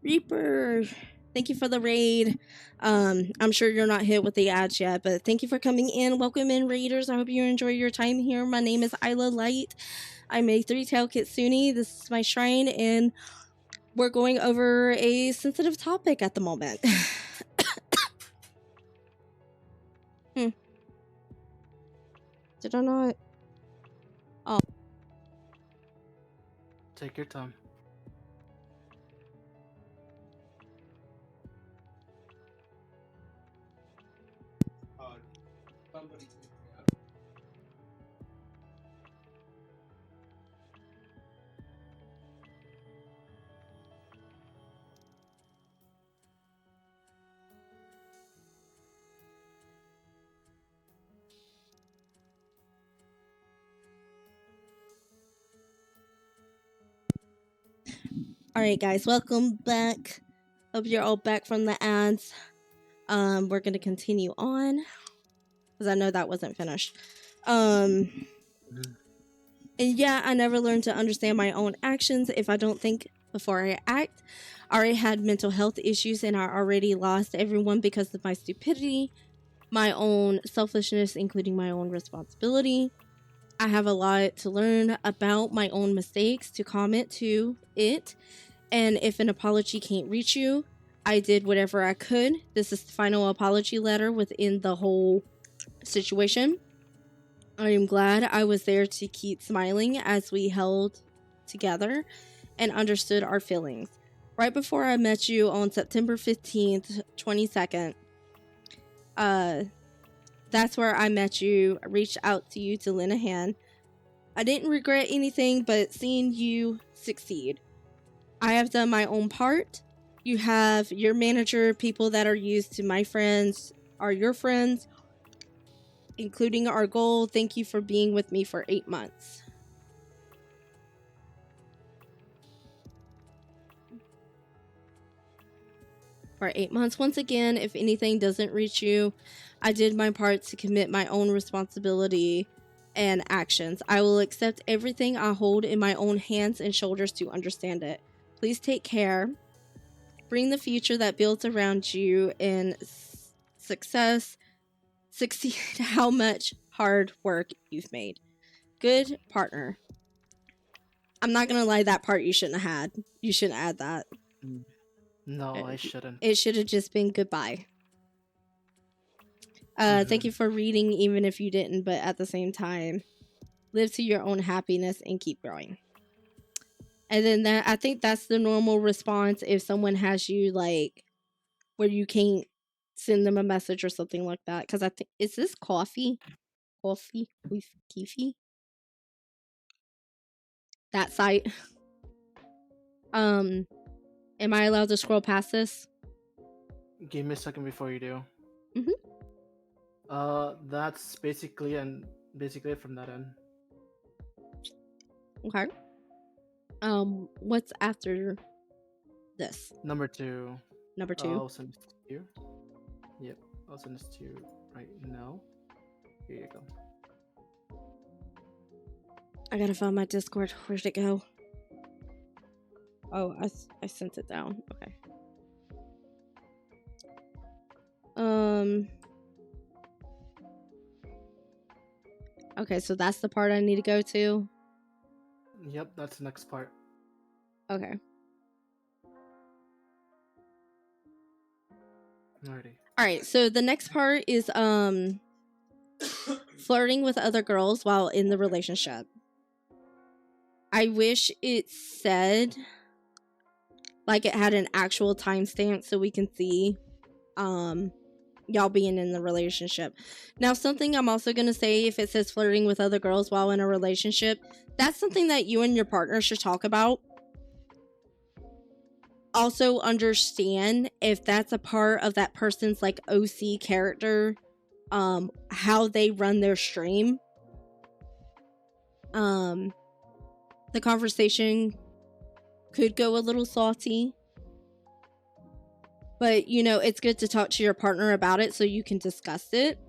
Reaper, thank you for the raid. I'm sure you're not hit with the ads yet, but thank you for coming in. Welcome in, raiders. I hope you enjoy your time here. My name is Isla Light. I'm a three-tailed kitsune. This is my shrine, and we're going over a sensitive topic at the moment. Did I not? Oh. Take your time. Somebody kicked me out. Alright, guys, welcome back. Hope you're all back from the ads. We're gonna continue on because I know that wasn't finished. And yeah, I never learned to understand my own actions if I don't think before I act. I already had mental health issues, and I already lost everyone because of my stupidity, my own selfishness, including my own responsibility. I have a lot to learn about my own mistakes to comment to it, and if an apology can't reach you, I did whatever I could. This is the final apology letter within the whole situation. I am glad I was there to keep smiling as we held together and understood our feelings. Right before I met you on September 15th, 22nd, that's where I met you. I reached out to you to lend a hand. I didn't regret anything but seeing you succeed. I have done my own part. You have your manager, people that are used to my friends are your friends, including our goal. Thank you for being with me for 8 months. For 8 months. Once again, if anything doesn't reach you, I did my part to commit my own responsibility and actions. I will accept everything I hold in my own hands and shoulders to understand it. Please take care. Bring the future that builds around you and succeed how much hard work you've made. Good partner. I'm not gonna lie, that part you shouldn't have had. You shouldn't add that. No, I shouldn't. It should have just been goodbye. Thank you for reading, even if you didn't, but at the same time, live to your own happiness and keep growing. And then I think that's the normal response if someone has you like where you can't send them a message or something like that. Because I think, is this coffee? Coffee with Kifi? That site. Am I allowed to scroll past this? Give me a second before you do. Mhm. That's basically it from that end. Okay. What's after this? Number 2. Number 2. I'll send this to you. Yep, I'll send this to you right now. Here you go. I gotta find my Discord. Where'd it go? Oh, I sent it down. Okay. Okay, so that's the part I need to go to. Yep, that's the next part. Okay. Alrighty. Alright, so the next part is flirting with other girls while in the relationship. I wish it said like it had an actual timestamp so we can see y'all being in the relationship. Now, something I'm also going to say, if it says flirting with other girls while in a relationship, that's something that you and your partner should talk about. Also understand if that's a part of that person's like OC character, how they run their stream. The conversation could go a little salty, but you know, it's good to talk to your partner about it so you can discuss it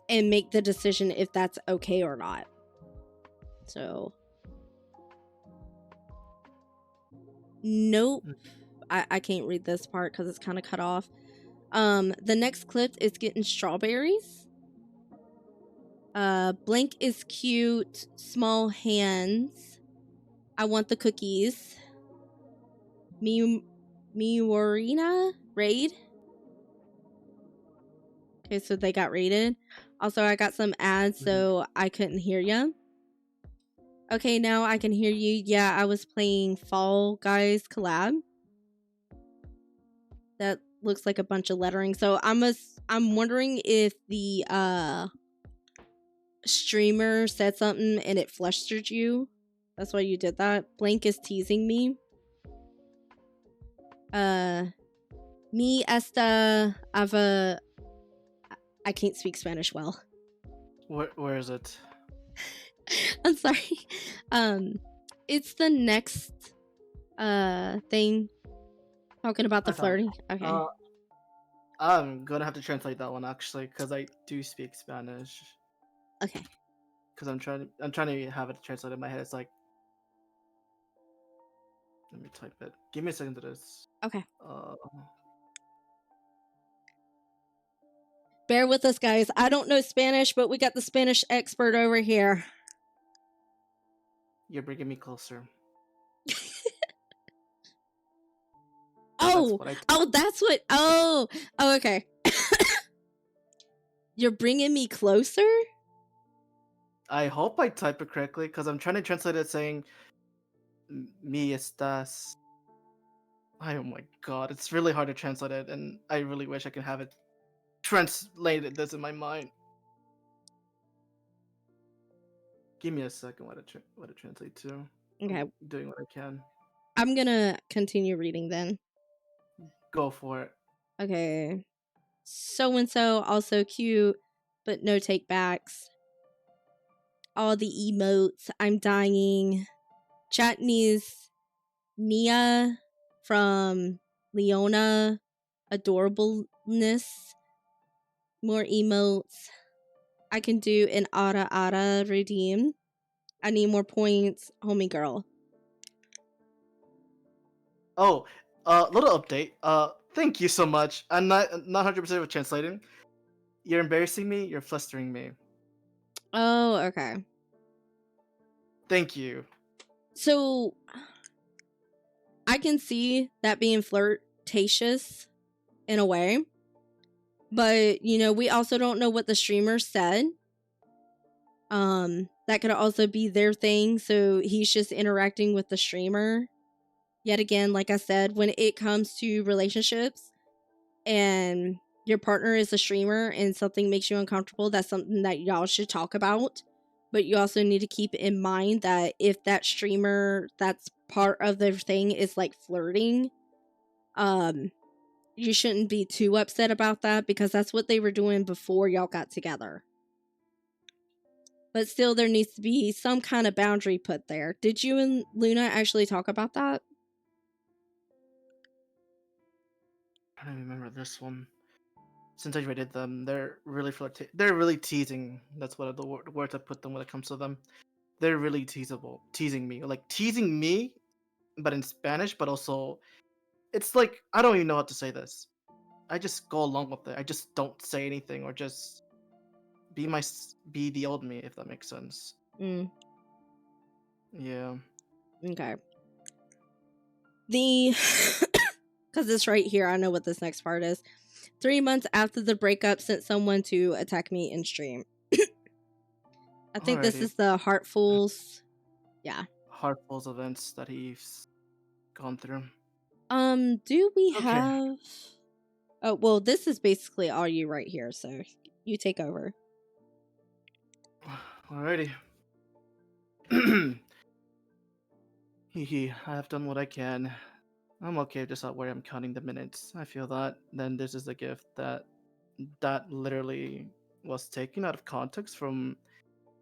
and make the decision if that's okay or not. So nope, I can't read this part because it's kind of cut off. The next clip is getting strawberries. Blank is cute, small hands. I want the cookies. Miorina raid. Okay, so they got raided. Also, I got some ads, so I couldn't hear you. Okay, now I can hear you. Yeah, I was playing Fall Guys collab. That looks like a bunch of lettering. So I'm wondering if the streamer said something and it flustered you. That's why you did that. Blank is teasing me. Me esta ava. I can't speak Spanish well. Where is it? I'm sorry. It's the next thing talking about the flirting. Okay. I'm gonna have to translate that one actually because I do speak Spanish. Okay. Because I'm trying to have it translated in my head. It's like, let me type it. Give me a second to this. Okay. Bear with us, guys. I don't know Spanish, but we got the Spanish expert over here. You're bringing me closer. Okay. You're bringing me closer? I hope I type it correctly because I'm trying to translate it saying "mi estás." Oh my god, it's really hard to translate it, and I really wish I could have it translated this in my mind. Give me a second. What to translate to? Okay. I'm doing what I can. I'm gonna continue reading then. Go for it. Okay. So and so also cute, but no take backs. All the emotes. I'm dying. Chatney's Nia from Leona. Adorableness. More emotes. I can do an Ara redeem. I need more points. Homie girl. Oh, little update. Thank you so much. I'm not 100% with translating. You're embarrassing me. You're flustering me. Oh, okay. Thank you. So I can see that being flirtatious in a way. But, you know, we also don't know what the streamer said. That could also be their thing. So he's just interacting with the streamer. Yet again, like I said, when it comes to relationships and your partner is a streamer and something makes you uncomfortable, that's something that y'all should talk about. But you also need to keep in mind that if that streamer, that's part of their thing, is like flirting, you shouldn't be too upset about that because that's what they were doing before y'all got together. But still, there needs to be some kind of boundary put there. Did you and Luna actually talk about that? I don't remember this one. Since I rated them, they're really teasing. That's what the words I put them when it comes to them. They're really teasing me, like teasing me, but in Spanish. But also, it's like I don't even know how to say this. I just go along with it. I just don't say anything or just be the old me, if that makes sense. Mm, Yeah. okay. Because it's right here. I know what this next part is. 3 months after the breakup, sent someone to attack me in stream. I think this Alrighty. is the Heartfuls. Yeah. Heartful events that he's gone through. Do we Okay. have... Oh, well, this is basically all you right here, so you take over. Alrighty. Hehe, I have done what I can. I'm okay just not where I'm counting the minutes. I feel that. Then this is a gift that literally was taken out of context from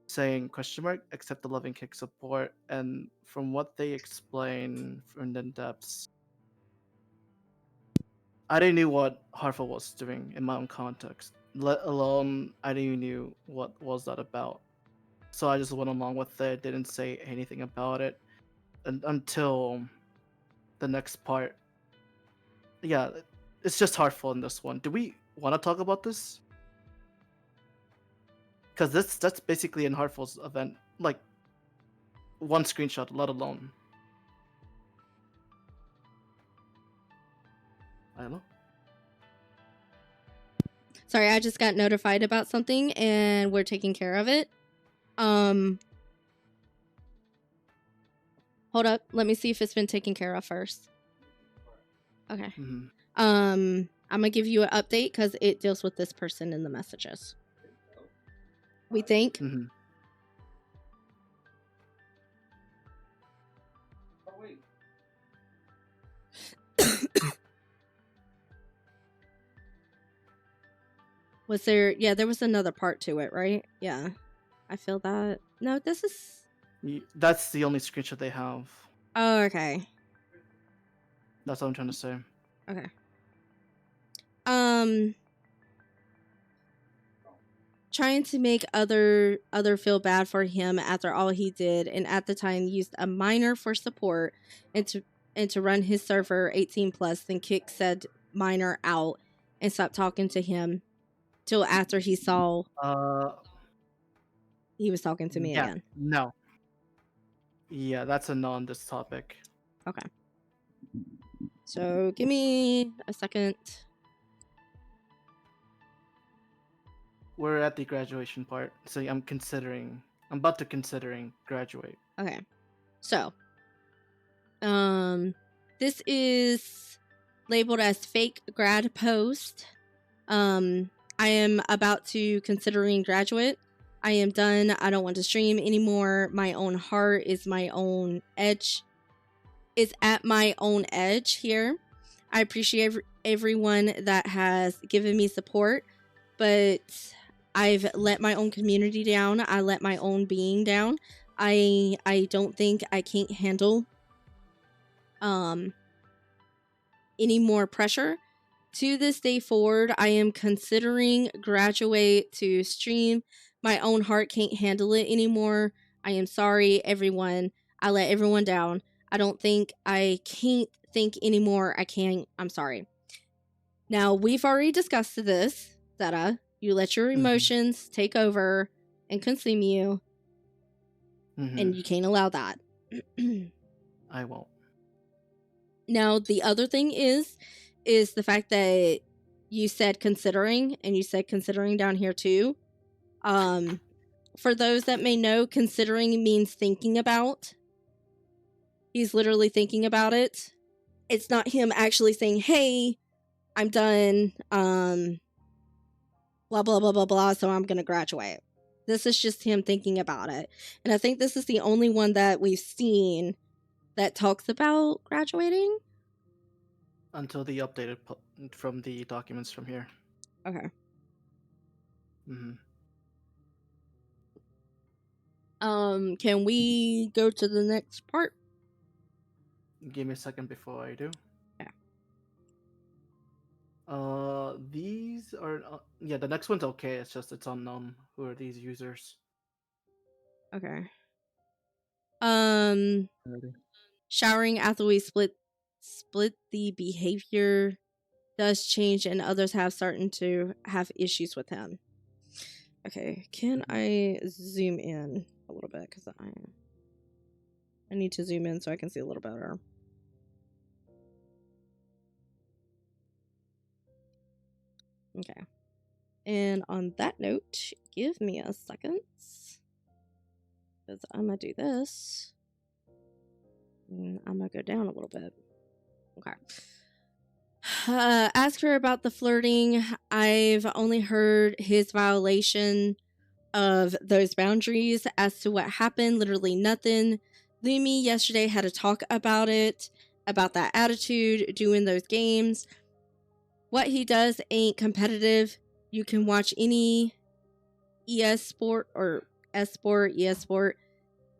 saying question mark accept the loving kick support, and from what they explain from the depths, I didn't know what Harfa was doing in my own context. Let alone I didn't even knew what was that about. So I just went along with it, didn't say anything about it until the next part. Yeah, it's just heartful in this one. Do we want to talk about this? Because that's basically an Heartful's event, like one screenshot, let alone. I don't know. Sorry, I just got notified about something and we're taking care of it. Hold up. Let me see if it's been taken care of first. Okay. Mm-hmm. I'm gonna give you an update because it deals with this person in the messages. We think. Mm-hmm. Was there... Yeah, there was another part to it, right? Yeah. I feel that. No, this is... That's the only screenshot they have. Oh, okay. That's what I'm trying to say. Okay. Trying to make other feel bad for him after all he did, and at the time used a minor for support and to run his server 18 plus, then kick said minor out and stopped talking to him till after he saw he was talking to me Yeah, again. no. Yeah, that's a no on this topic. Okay. So give me a second. We're at the graduation part, so I'm about to considering graduate. Okay. So, this is labeled as fake grad post. I am about to considering graduate. I am done. I don't want to stream anymore. My own heart is my own edge. is at my own edge here. I appreciate everyone that has given me support, but I've let my own community down. I let my own being down. I don't think I can't handle any more pressure. To this day forward, I am considering graduate to stream. My own heart can't handle it anymore. I am sorry, everyone. I let everyone down. I don't think I can't think anymore. I'm sorry. Now, we've already discussed this, Zeta. You let your emotions take over and consume you, and you can't allow that. I won't. Now, the other thing is the fact that you said considering, and you said considering down here too. For those that may know, considering means thinking about. He's literally thinking about it. It's not him actually saying, hey, I'm done, blah, blah, blah, blah, blah, so I'm going to graduate. This is just him thinking about it. And I think this is the only one that we've seen that talks about graduating. Until the updated from the documents from here. Okay. Can we go to the next part? Give me a second before I do. Yeah. These are yeah. The next one's okay. It's just it's unknown. Who are these users? Okay. Alrighty. Showering after we split the behavior does change, and others have started to have issues with him. Okay, can I zoom in a little bit because I need to zoom in so I can see a little better. Okay. And on that note, give me a second. Because I'm going to do this. And I'm going to go down a little bit. Okay. Ask her about the flirting. I've only heard his violation of those boundaries. As to what happened, literally nothing. Lumi yesterday had a talk about it, about that attitude, doing those games. What he does ain't competitive. You can watch any ES-sport or S-sport, ES-sport,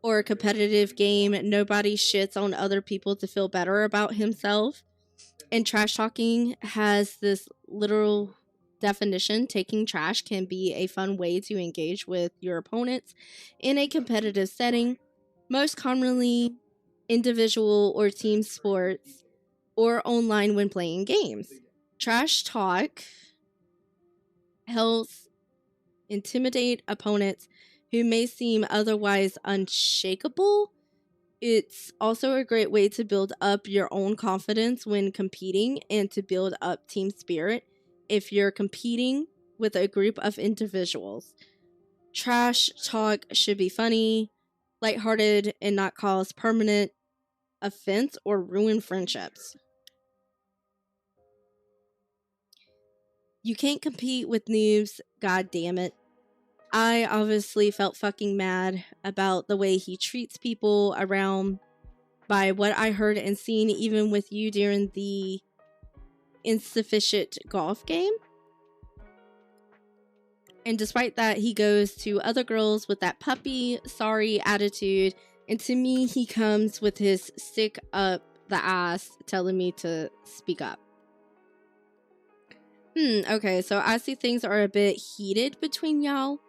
or a competitive game. Nobody shits on other people to feel better about himself. And trash talking has this literal definition. Taking trash can be a fun way to engage with your opponents in a competitive setting, most commonly individual or team sports, or online when playing games. Trash talk helps intimidate opponents who may seem otherwise unshakable. It's also a great way to build up your own confidence when competing and to build up team spirit if you're competing with a group of individuals. Trash talk should be funny, lighthearted, and not cause permanent offense or ruin friendships. You can't compete with noobs, god damn it. I obviously felt fucking mad about the way he treats people around by what I heard and seen, even with you during the insufficient golf game. And despite that, he goes to other girls with that puppy sorry attitude, and to me, he comes with his stick up the ass telling me to speak up. Okay, so I see things are a bit heated between y'all.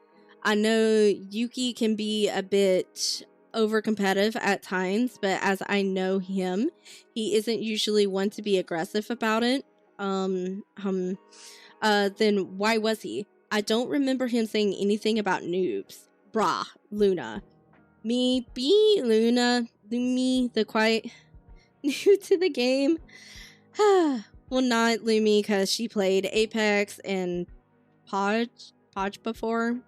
I know Yuki can be a bit over competitive at times, but as I know him, he isn't usually one to be aggressive about it. Then why was he? I don't remember him saying anything about noobs. Brah, Luna. Me be Luna, me the quite new to the game. Well, not Lumi, because she played Apex and Podge before,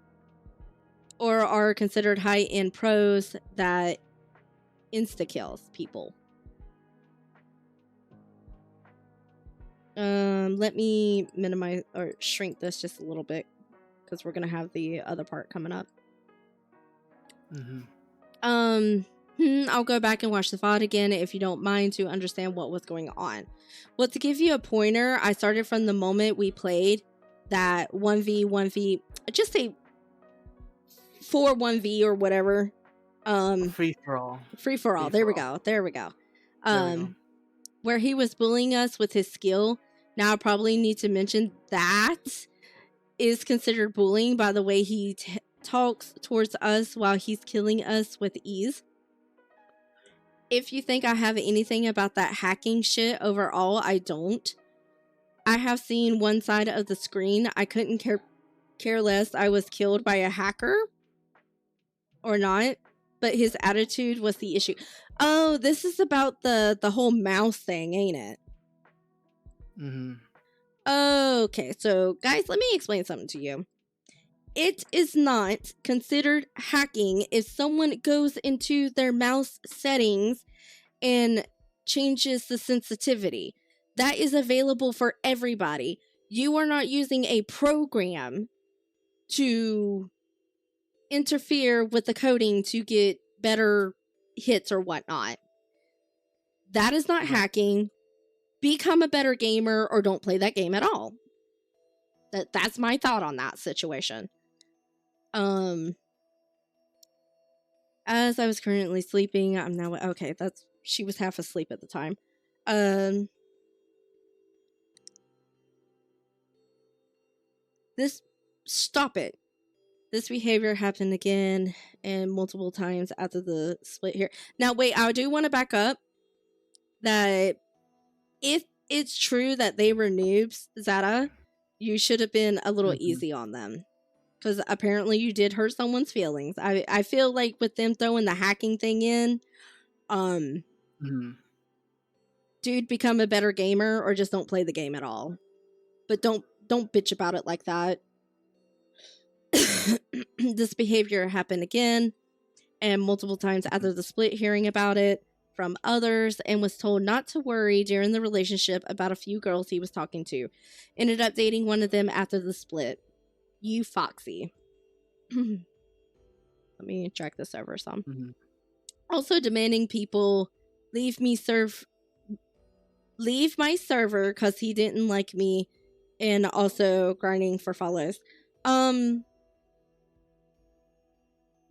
or are considered high-end pros that insta-kills people. Let me minimize or shrink this just a little bit, because we're gonna have the other part coming up. I'll go back and watch the VOD again if you don't mind to understand what was going on. Well, to give you a pointer, I started from the moment we played that 1v, just say 4-1v or whatever. Free for all. Free for all. There we go. Where he was bullying us with his skill. Now I probably need to mention that is considered bullying by the way he talks towards us while he's killing us with ease. If you think I have anything about that hacking shit overall, I don't. I have seen one side of the screen. I couldn't care less I was killed by a hacker or not, but his attitude was the issue. Oh, this is about the whole mouse thing, ain't it? Mm-hmm. Okay, so guys, let me explain something to you. It is not considered hacking if someone goes into their mouse settings and changes the sensitivity. That is available for everybody. You are not using a program to interfere with the coding to get better hits or whatnot. That is not hacking. Become a better gamer or don't play that game at all. That's my thought on that situation. As I was currently sleeping, I'm now okay, she was half asleep at the time. Stop it. This behavior happened again and multiple times after the split here. Now wait, I do want to back up that if it's true that they were noobs, Zeta, you should have been a little easy on them. Because apparently you did hurt someone's feelings. I feel like with them throwing the hacking thing in, dude, become a better gamer or just don't play the game at all. But don't bitch about it like that. This behavior happened again and multiple times after the split, hearing about it from others, and was told not to worry during the relationship about a few girls he was talking to. Ended up dating one of them after the split. You foxy. Let me track this over some. Also demanding people leave my server because he didn't like me, and also grinding for follows.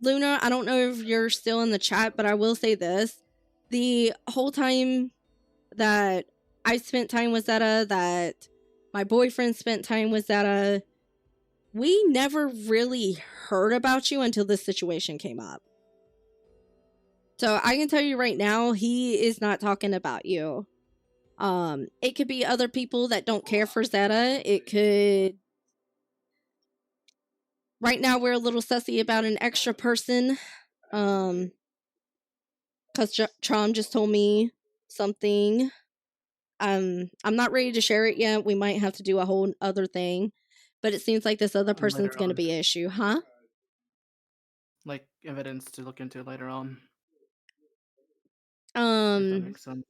Luna, I don't know if you're still in the chat, but I will say this. The whole time that I spent time with Zeta, that my boyfriend spent time with Zeta, we never really heard about you until this situation came up. So I can tell you right now, he is not talking about you. It could be other people that don't care for Zeta. It could... Right now, we're a little sussy about an extra person. Because Trom just told me something. I'm not ready to share it yet. We might have to do a whole other thing. But it seems like this other person's going to be an issue, huh? Like evidence to look into later on. If that makes sense.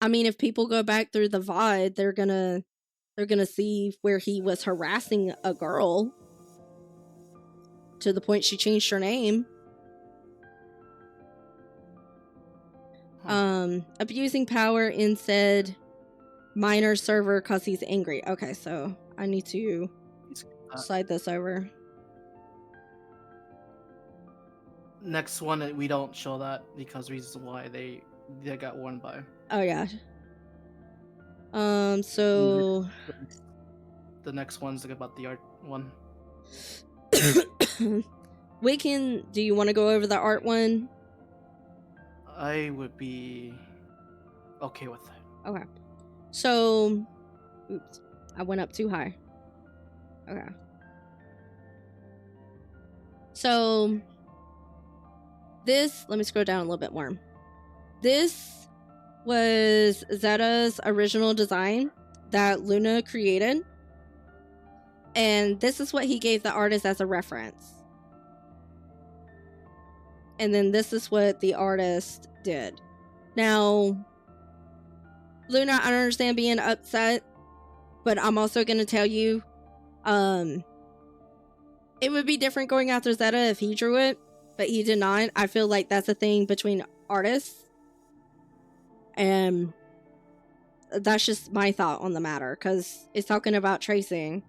I mean, if people go back through the VOD, they're gonna see where he was harassing a girl to the point she changed her name. Abusing power in said minor server because he's angry. Okay, so I need to slide this over. Next one, we don't show that because reasons why they got warned by. Oh yeah. So the next one's about the art one. do you want to go over the art one? I would be okay with that. Okay. So, oops, I went up too high. Okay. So, let me scroll down a little bit more. This was Zeta's original design that Luna created. And this is what he gave the artist as a reference. And then this is what the artist did. Now, Luna, I understand being upset, but I'm also going to tell you, it would be different going after Zeta if he drew it. but he did not. I feel like that's a thing between artists, and that's just my thought on the matter, because it's talking about tracing.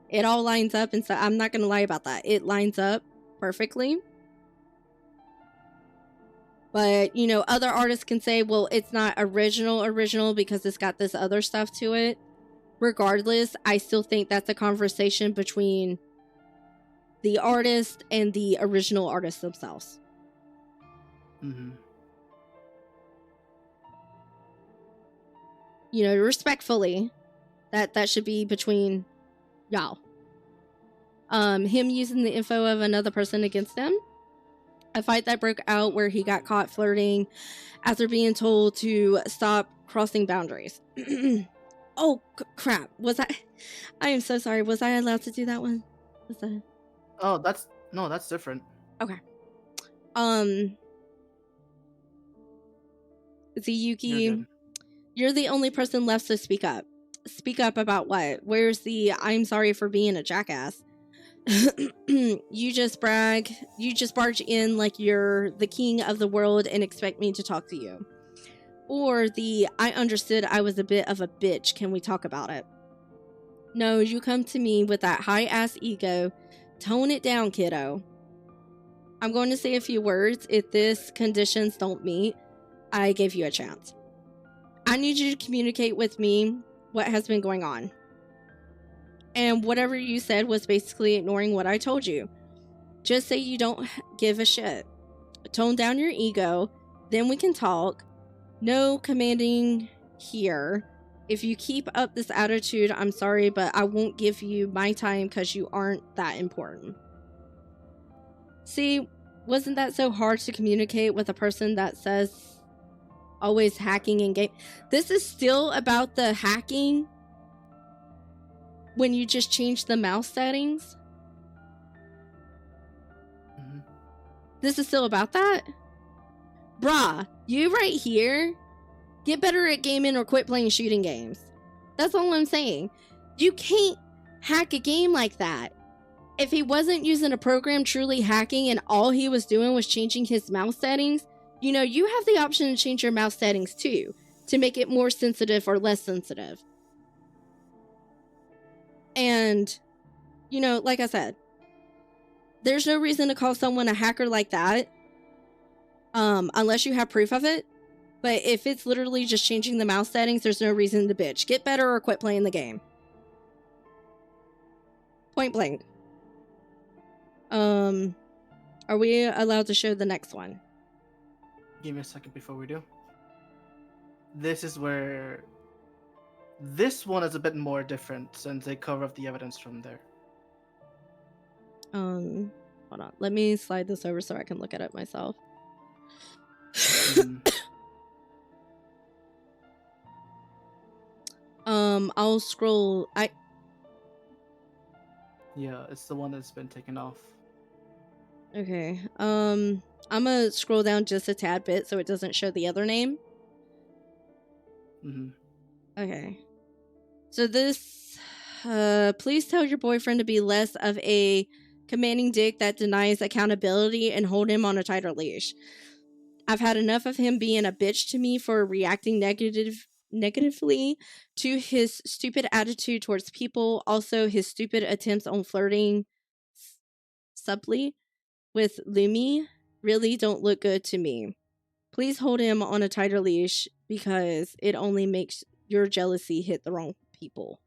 It all lines up, and so I'm not going to lie about that. It lines up perfectly. But, you know, other artists can say, well, it's not original because it's got this other stuff to it. Regardless, I still think that's a conversation between the artist and the original artist themselves. Mm-hmm. You know, respectfully, that should be between y'all. Him using the info of another person against him. A fight that broke out where he got caught flirting after being told to stop crossing boundaries. Oh, crap. Was I am so sorry. Was I allowed to do that one? Was that... Oh, that's different. Okay. Yuki, you're the only person left to speak up. Speak up about what? Where's the I'm sorry for being a jackass? You just barge in like you're the king of the world and expect me to talk to you. Or the I understood I was a bit of a bitch, can we talk about it? No, you come to me with that high ass ego. Tone it down, kiddo. I'm going to say a few words. If this conditions don't meet, I gave you a chance. I need you to communicate with me what has been going on. And whatever you said was basically ignoring what I told you. Just say you don't give a shit. Tone down your ego, then we can talk. No commanding here. If you keep up this attitude, I'm sorry, but I won't give you my time because you aren't that important. See, wasn't that so hard to communicate with a person that says always hacking in game? This is still about the hacking when you just change the mouse settings. Mm-hmm. This is still about that? Bruh, you right here, get better at gaming or quit playing shooting games. That's all I'm saying. You can't hack a game like that. If he wasn't using a program truly hacking and all he was doing was changing his mouse settings, you know, you have the option to change your mouse settings too, to make it more sensitive or less sensitive. And, you know, like I said, there's no reason to call someone a hacker like that, unless you have proof of it. But if it's literally just changing the mouse settings, there's no reason to bitch. Get better or quit playing the game. Point blank. Are we allowed to show the next one? Give me a second before we do. This is where this one is a bit more different since they cover up the evidence from there. Hold on. Let me slide this over so I can look at it myself. I'll scroll. Yeah, it's the one that's been taken off. Okay. I'm gonna scroll down just a tad bit so it doesn't show the other name. Mm-hmm. Okay. So this, please tell your boyfriend to be less of a commanding dick that denies accountability and hold him on a tighter leash. I've had enough of him being a bitch to me for reacting negatively to his stupid attitude towards people. Also, his stupid attempts on flirting subtly with Lumi really don't look good to me. Please hold him on a tighter leash because it only makes your jealousy hit the wrong people.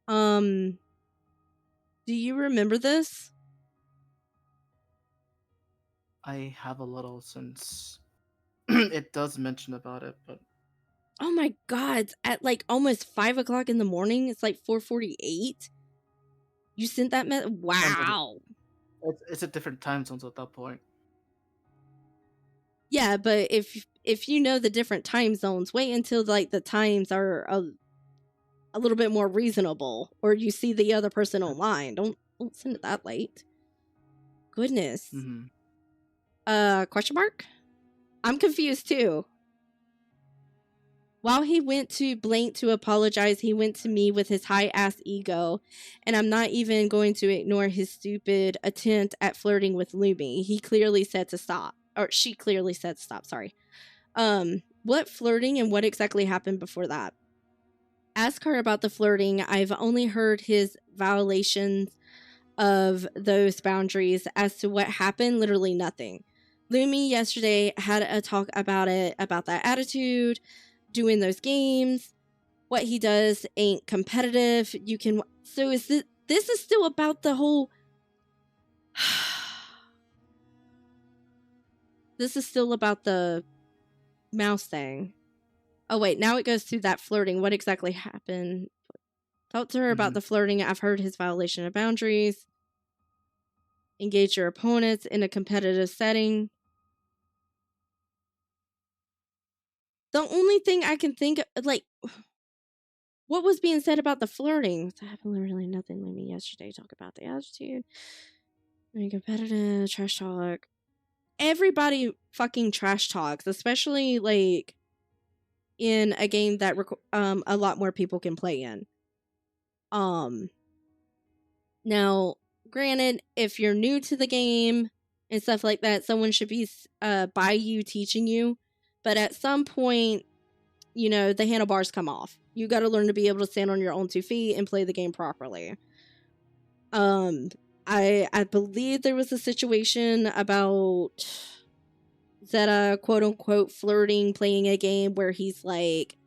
Do you remember this? I have a little since it does mention about it, but Oh my god, at like almost 5 o'clock in the morning. It's like 4:48. You sent that wow. it's at different time zones at that point. Yeah, but if you know the different time zones, wait until like the times are a little bit more reasonable, or you see the other person online. Don't send it that late. Goodness. Mm-hmm. Question mark? I'm confused too. While he went to Blank to apologize, he went to me with his high-ass ego, and I'm not even going to ignore his stupid attempt at flirting with Lumi. He clearly said to stop. Or she clearly said to stop, sorry. What flirting and what exactly happened before that? Ask her about the flirting. I've only heard his violations of those boundaries. As to what happened, literally nothing. Lumi yesterday had a talk about it, about that attitude, doing those games. What he does ain't competitive. You can. So is this is still about the whole. This is still about the mouse thing. Oh wait, now it goes to that flirting. What exactly happened? Talk to her about the flirting. I've heard his violation of boundaries. Engage your opponents in a competitive setting. The only thing I can think of, like, what was being said about the flirting? That happened literally nothing. Let me yesterday talk about the attitude. Competitive, trash talk. Everybody fucking trash talks, especially like in a game that a lot more people can play in. Now, granted, if you're new to the game and stuff like that, someone should be by you, teaching you. But at some point, you know, the handlebars come off. You got to learn to be able to stand on your own 2 feet and play the game properly. I believe there was a situation about Zeta, quote unquote, flirting, playing a game where he's like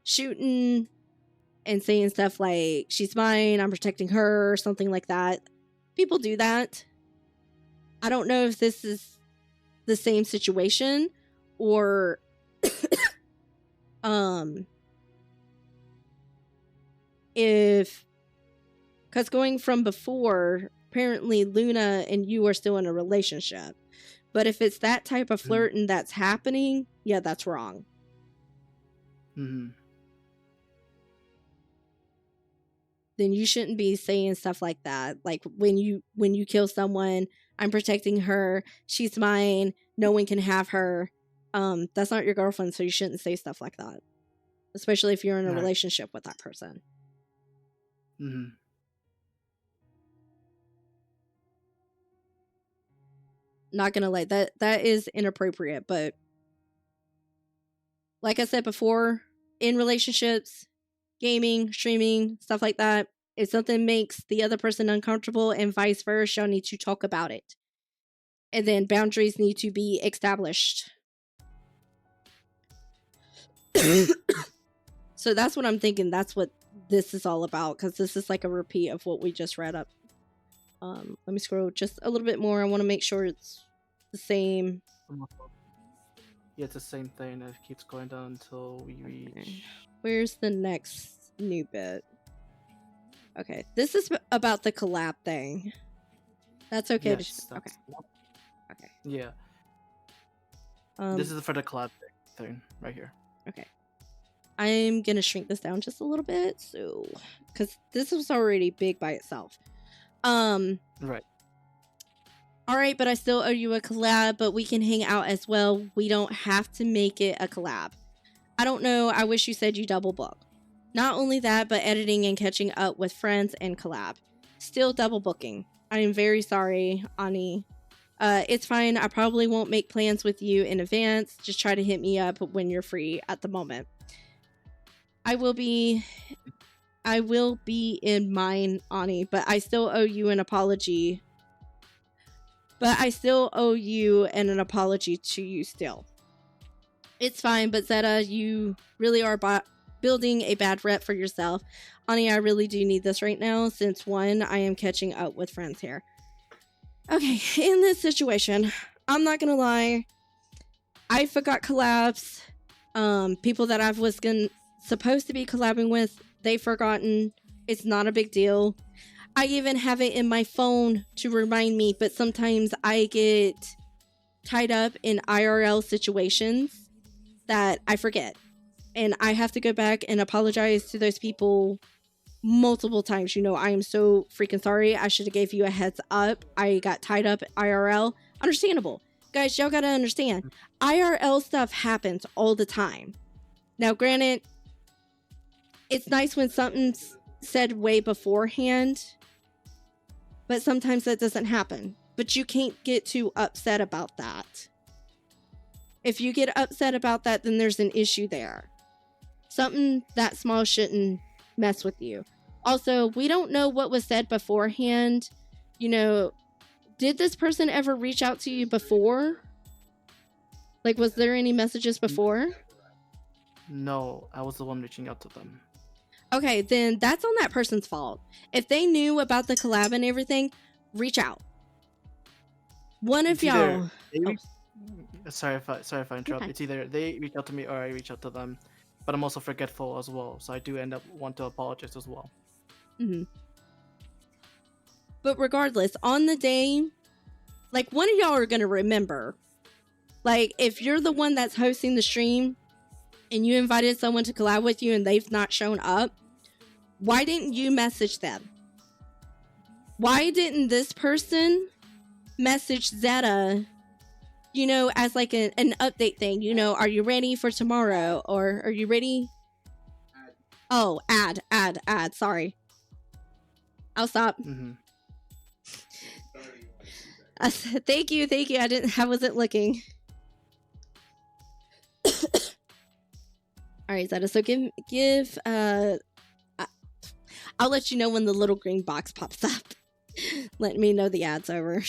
shooting and saying stuff like, she's mine, I'm protecting her, or something like that. People do that. I don't know if this is the same situation or if, because going from before, apparently Luna and you are still in a relationship. But if it's that type of flirting that's happening, yeah, that's wrong. Mm-hmm. Then you shouldn't be saying stuff like that. Like when you kill someone, I'm protecting her, she's mine, no one can have her. That's not your girlfriend, so you shouldn't say stuff like that. Especially if you're in a relationship with that person. Mm-hmm. Not gonna lie, that is inappropriate, but like I said before, in relationships, gaming, streaming, stuff like that, if something makes the other person uncomfortable and vice versa, y'all need to talk about it. And then boundaries need to be established. So that's what I'm thinking. That's what this is all about, because this is like a repeat of what we just read up. Let me scroll just a little bit more. I want to make sure it's the same. Yeah, it's the same thing. It keeps going down until we reach. Okay. Where's the next new bit? Okay, this is about the collab thing. That's okay. Yes, okay. Okay. Yeah. This is for the collab thing right here. Okay. I'm gonna shrink this down just a little bit, so because this was already big by itself. Right. Alright, but I still owe you a collab, but we can hang out as well. We don't have to make it a collab. I don't know, I wish you said you double book. Not only that, but editing and catching up with friends and collab. Still double booking. I am very sorry, Ani. It's fine, I probably won't make plans with you in advance. Just try to hit me up when you're free at the moment. I will be in mine, Ani, but I still owe you an apology. But I still owe you an apology to you still. It's fine, but Zeta, you really are building a bad rep for yourself. Ani, I really do need this right now, since one, I am catching up with friends here. Okay, in this situation, I'm not gonna lie, I forgot collabs. People that I was supposed to be collabing with, they've forgotten. It's not a big deal. I even have it in my phone to remind me, but sometimes I get tied up in IRL situations that I forget. And I have to go back and apologize to those people multiple times. You know, I am so freaking sorry. I should have gave you a heads up. I got tied up IRL. Understandable. Guys, y'all gotta understand. IRL stuff happens all the time. Now, granted, it's nice when something's said way beforehand, but sometimes that doesn't happen. But you can't get too upset about that. If you get upset about that, then there's an issue there. Something that small shouldn't mess with you. Also, we don't know what was said beforehand. You know, did this person ever reach out to you before? Like, was there any messages before? No, I was the one reaching out to them. Okay, then that's on that person's fault. If they knew about the collab and everything, reach out. One of It's either y'all. Sorry if I interrupt. Okay. It's either they reach out to me or I reach out to them. But I'm also forgetful as well, so I do end up want to apologize as well. Mm-hmm. But regardless, on the day, like, one of y'all are gonna remember. Like, if you're the one that's hosting the stream and you invited someone to collab with you and they've not shown up, why didn't you message them? Why didn't this person message Zeta, you know, as like an update thing? You know, are you ready for tomorrow? Or are you ready? Oh, add. Sorry. I'll stop. Mm-hmm. Thank you. I wasn't looking. All right, Zeta. So give. I'll let you know when the little green box pops up. Let me know the ad's over.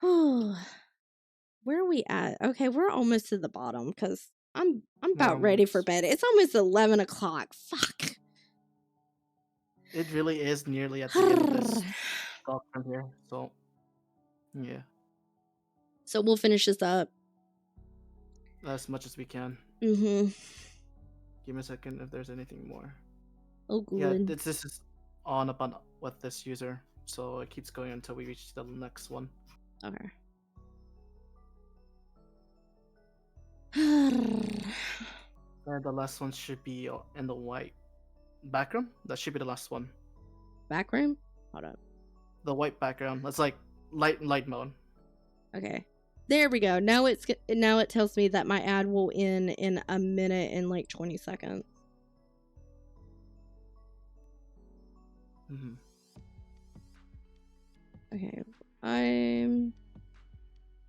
Oh, where are we at? Okay, we're almost to the bottom because I'm about ready for bed. It's almost 11 o'clock. Fuck. It really is nearly at the end of this talk from here. So, yeah, So we'll finish this up. as much as we can. Mm-hmm. Give me a second if there's anything more. Oh, good. Yeah, this is on up on with this user, so it keeps going until we reach the next one. Okay. And the last one should be in the white background. That should be the last one. Back room? Hold up. The white background. That's like light mode. Okay. There we go. Now it tells me that my ad will end in a minute and like 20 seconds. Mm-hmm. Okay.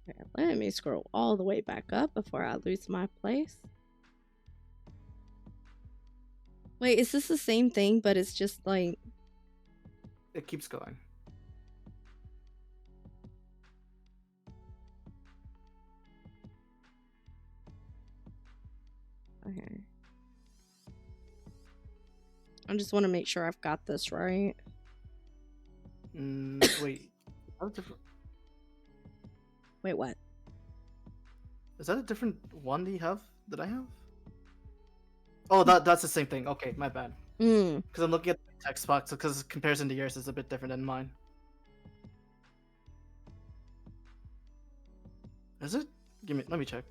Okay, let me scroll all the way back up before I lose my place. Wait, is this the same thing, but it's just like... It keeps going. Okay. I just want to make sure I've got this right. Wait. How different? Wait, what? Is that a different one that I have? Oh, that's the same thing. Okay, my bad. Because I'm looking at the text box, because comparison to yours is a bit different than mine. Is it? Let me check.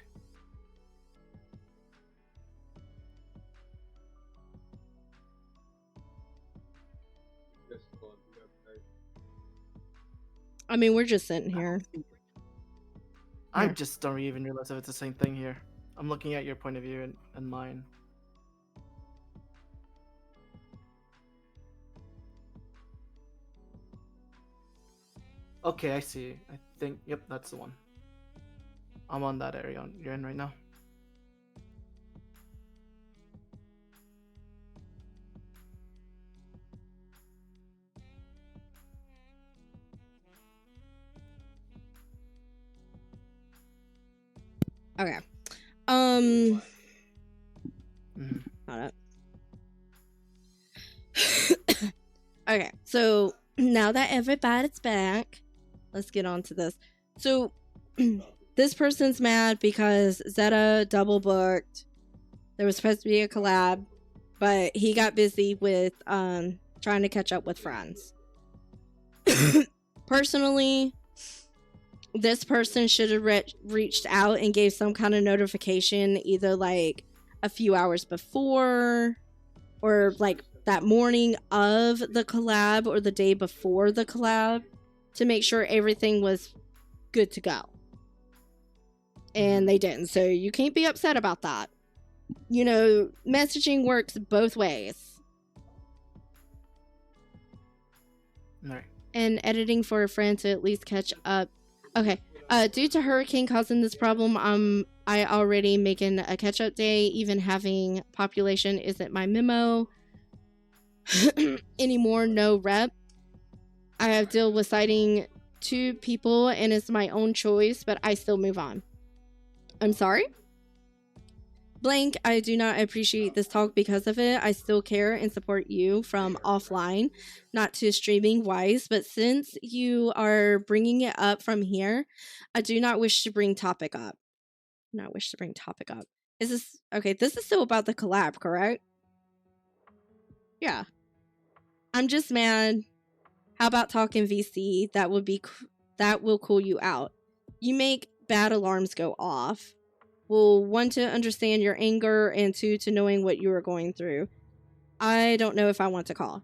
I mean, we're just sitting here. I Yeah. just don't even realize if it's the same thing here. I'm looking at your point of view and mine. Okay, I see. I think, yep, that's the one. I'm on that area you're in right now. Okay. Mhm. Hold up. Okay, so now that everybody's back, let's get on to this. So this person's mad because Zeta double booked. There was supposed to be a collab, but he got busy with trying to catch up with friends. Personally, this person should have reached out and gave some kind of notification, either like a few hours before or like that morning of the collab or the day before the collab, to make sure everything was good to go. and they didn't. So you can't be upset about that. You know, messaging works both ways. Right. And editing for a friend to at least catch up. Okay. Due to hurricane causing this problem, I already making a catch-up day. Even having population isn't my memo anymore. No rep. I have dealt with citing 2 people and it's my own choice, but I still move on. I'm sorry? Blank, I do not appreciate this talk because of it. I still care and support you from offline, not to streaming wise, but since you are bringing it up from here, I do not wish to bring topic up. Not wish to bring topic up. Is this okay? This is still about the collab, correct? Yeah. I'm just mad. How about talking VC? That will cool you out. You make bad alarms go off. Will 1 to understand your anger and 2 to knowing what you are going through. I don't know if I want to call.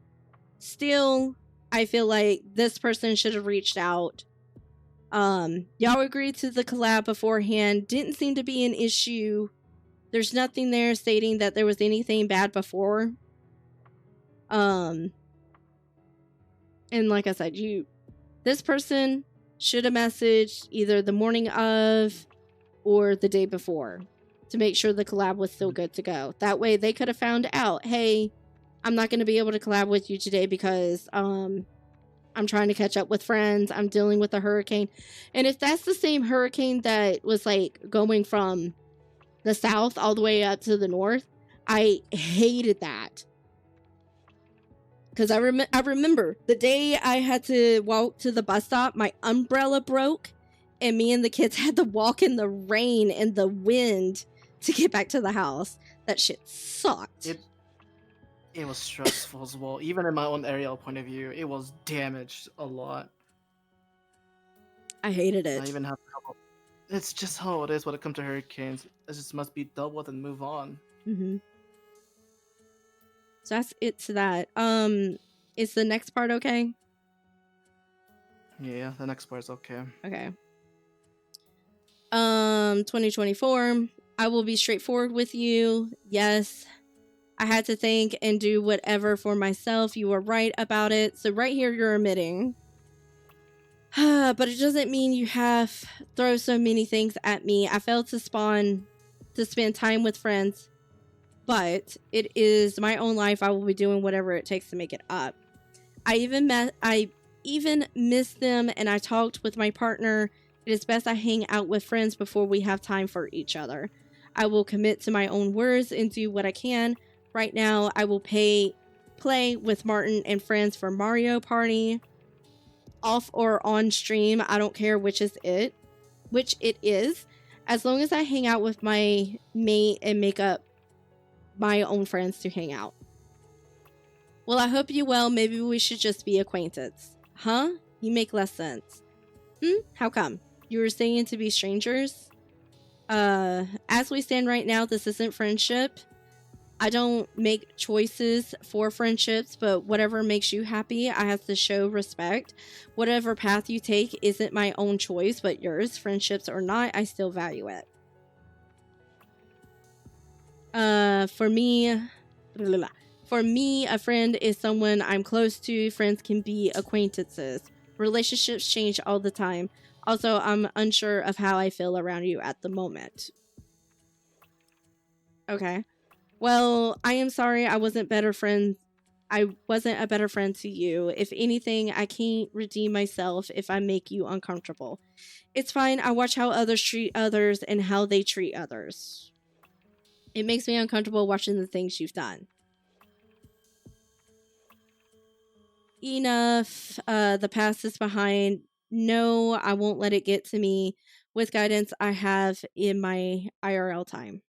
Still, I feel like this person should have reached out. Y'all agreed to the collab beforehand. Didn't seem to be an issue. There's nothing there stating that there was anything bad before. And like I said, this person should have messaged either the morning of or the day before to make sure the collab was still good to go. That way they could have found out, hey, I'm not going to be able to collab with you today because I'm trying to catch up with friends. I'm dealing with a hurricane. And if that's the same hurricane that was like going from the south all the way up to the north, I hated that. Because I remember the day I had to walk to the bus stop, my umbrella broke. And me and the kids had to walk in the rain and the wind to get back to the house. That shit sucked. It was stressful as well. Even in my own aerial point of view, it was damaged a lot. I hated it. I even have trouble. It's just how it is when it comes to hurricanes. It just must be dealt with and move on. Mm-hmm. So that's it to that. Is the next part okay? Yeah, the next part's okay. Okay. 2024. I will be straightforward with you. Yes, I had to think and do whatever for myself. You were right about it. So right here, you're admitting. But it doesn't mean you have throw so many things at me. I failed to spend time with friends, but it is my own life. I will be doing whatever it takes to make it up. I even miss them, and I talked with my partner. It is best I hang out with friends before we have time for each other. I will commit to my own words and do what I can. Right now, I will play with Martin and friends for Mario Party. Off or on stream, I don't care which it is. As long as I hang out with my mate and make up my own friends to hang out. Well, I hope you well. Maybe we should just be acquaintances. Huh? You make less sense. How come? You were saying to be strangers? As we stand right now, this isn't friendship. I don't make choices for friendships, but whatever makes you happy, I have to show respect. Whatever path you take isn't my own choice, but yours. Friendships or not, I still value it. For me, a friend is someone I'm close to. Friends can be acquaintances. Relationships change all the time. Also, I'm unsure of how I feel around you at the moment. Okay. Well, I am sorry I wasn't a better friend to you. If anything, I can't redeem myself if I make you uncomfortable. It's fine. I watch how others treat others and how they treat others. It makes me uncomfortable watching the things you've done. Enough. The past is behind. No, I won't let it get to me. With guidance I have in my IRL time.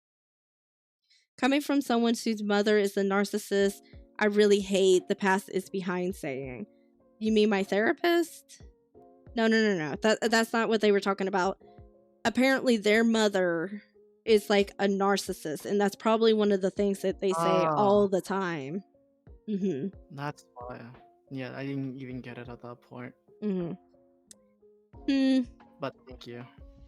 Coming from someone whose mother is a narcissist, I really hate the past is behind saying. You mean my therapist? No. That's not what they were talking about. Apparently their mother is like a narcissist, and that's probably one of the things that they say all the time. That's why. Yeah, I didn't even get it at that point. But But thank you.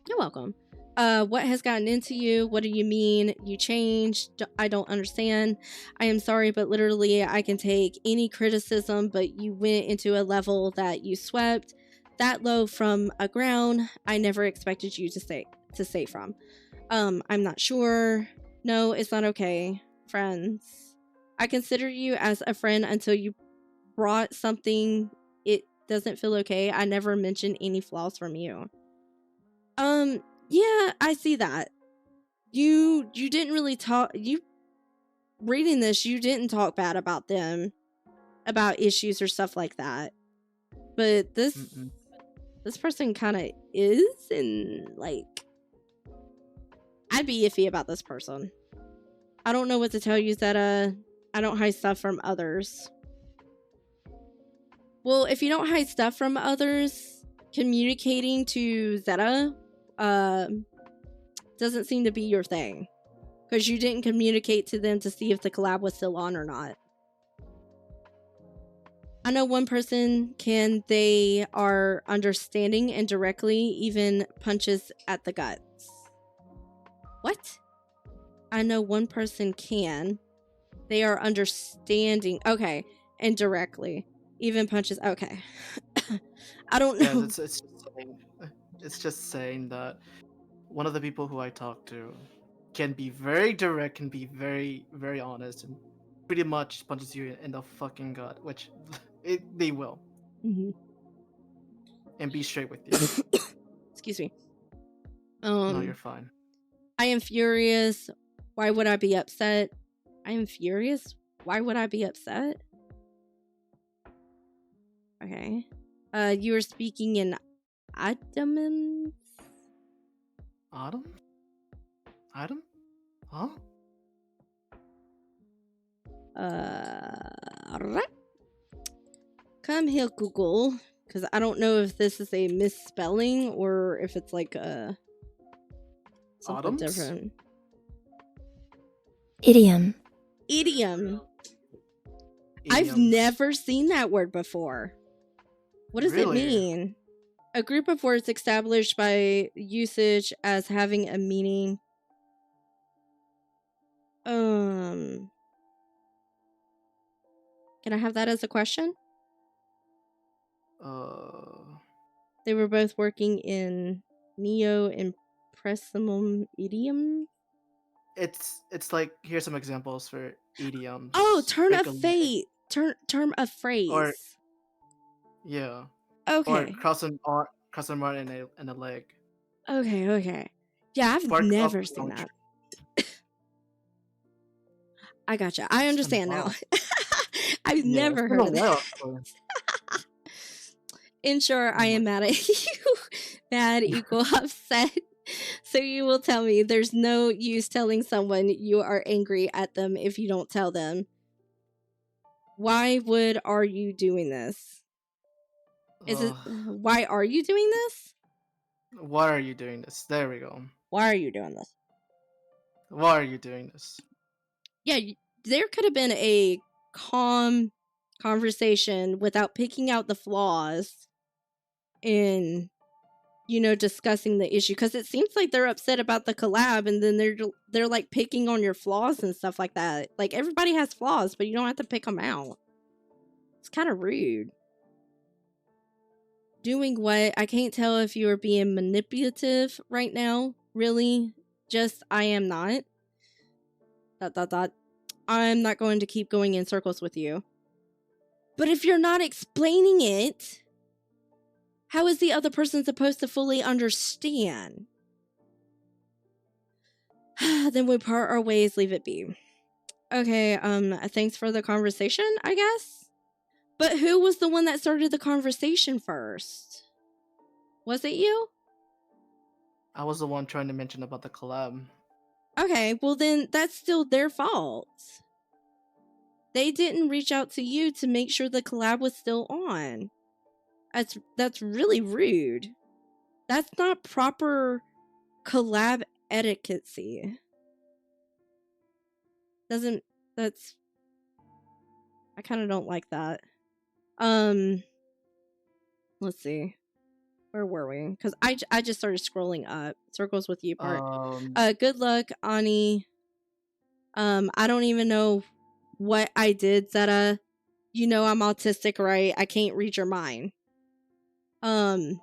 You're welcome. What has gotten into you? What do you mean? You changed? I don't understand. I am sorry, but literally I can take any criticism, but you went into a level that you swept that low from a ground I never expected you to say from. I'm not sure. No, it's not okay. Friends. I consider you as a friend until you brought something it doesn't feel okay. I never mentioned any flaws from you. Yeah, I see that. You didn't really talk reading this, you didn't talk bad about them, about issues or stuff like that. But this person kind of is, and like I'd be iffy about this person. I don't know what to tell you, Zeta. I don't hide stuff from others. Well, if you don't hide stuff from others, communicating to Zeta doesn't seem to be your thing. Because you didn't communicate to them to see if the collab was still on or not. I know one person can, they are understanding and directly even punches at the guts. What? I know one person can. They are understanding. Okay. And directly. Even punches. Okay. I don't know. Yeah, it's just saying that one of the people who I talk to can be very direct, can be very, very honest, and pretty much punches you in the fucking gut, which they will. Mm-hmm. And be straight with you. Excuse me. No, you're fine. I am furious. Why would I be upset? I am furious. Why would I be upset? Okay. You were speaking in Adam? Adam? Adam? Huh? Right. Come here, Google, because I don't know if this is a misspelling or if it's like something Adams? different. Idiom. Idiom. I've never seen that word before. What does it mean? A group of words established by usage as having a meaning. Can I have that as a question? They were both working in neo-impressionist idiom. It's like, here's some examples for idioms. Oh, turn of fate. Term of phrase. Or yeah. Okay. Or cross an arm and a leg. Okay. Yeah, I've never seen that. I gotcha. I understand now. I've never heard of that. In short, I am mad at you. Mad equal upset. So you will tell me there's no use telling someone you are angry at them if you don't tell them. Why are you doing this? Why are you doing this? Why are you doing this? There we go. Why are you doing this? Why are you doing this? Yeah, there could have been a calm conversation without picking out the flaws in, discussing the issue, because it seems like they're upset about the collab, and then they're like picking on your flaws and stuff like that. Like, everybody has flaws, but you don't have to pick them out. It's kind of rude. Doing what? I can't tell if you are being manipulative right now. Really? Just, I am not. ... I'm not going to keep going in circles with you. But if you're not explaining it, how is the other person supposed to fully understand? Then we part our ways, leave it be. Okay, thanks for the conversation, I guess? But who was the one that started the conversation first? Was it you? I was the one trying to mention about the collab. Okay, well then that's still their fault. They didn't reach out to you to make sure the collab was still on. That's really rude. That's not proper collab etiquette. I kind of don't like that. Let's see. Where were we? Because I just started scrolling up. Circles with you part. Um, Good luck, Ani. I don't even know what I did, Zeta. You know I'm autistic, right? I can't read your mind. I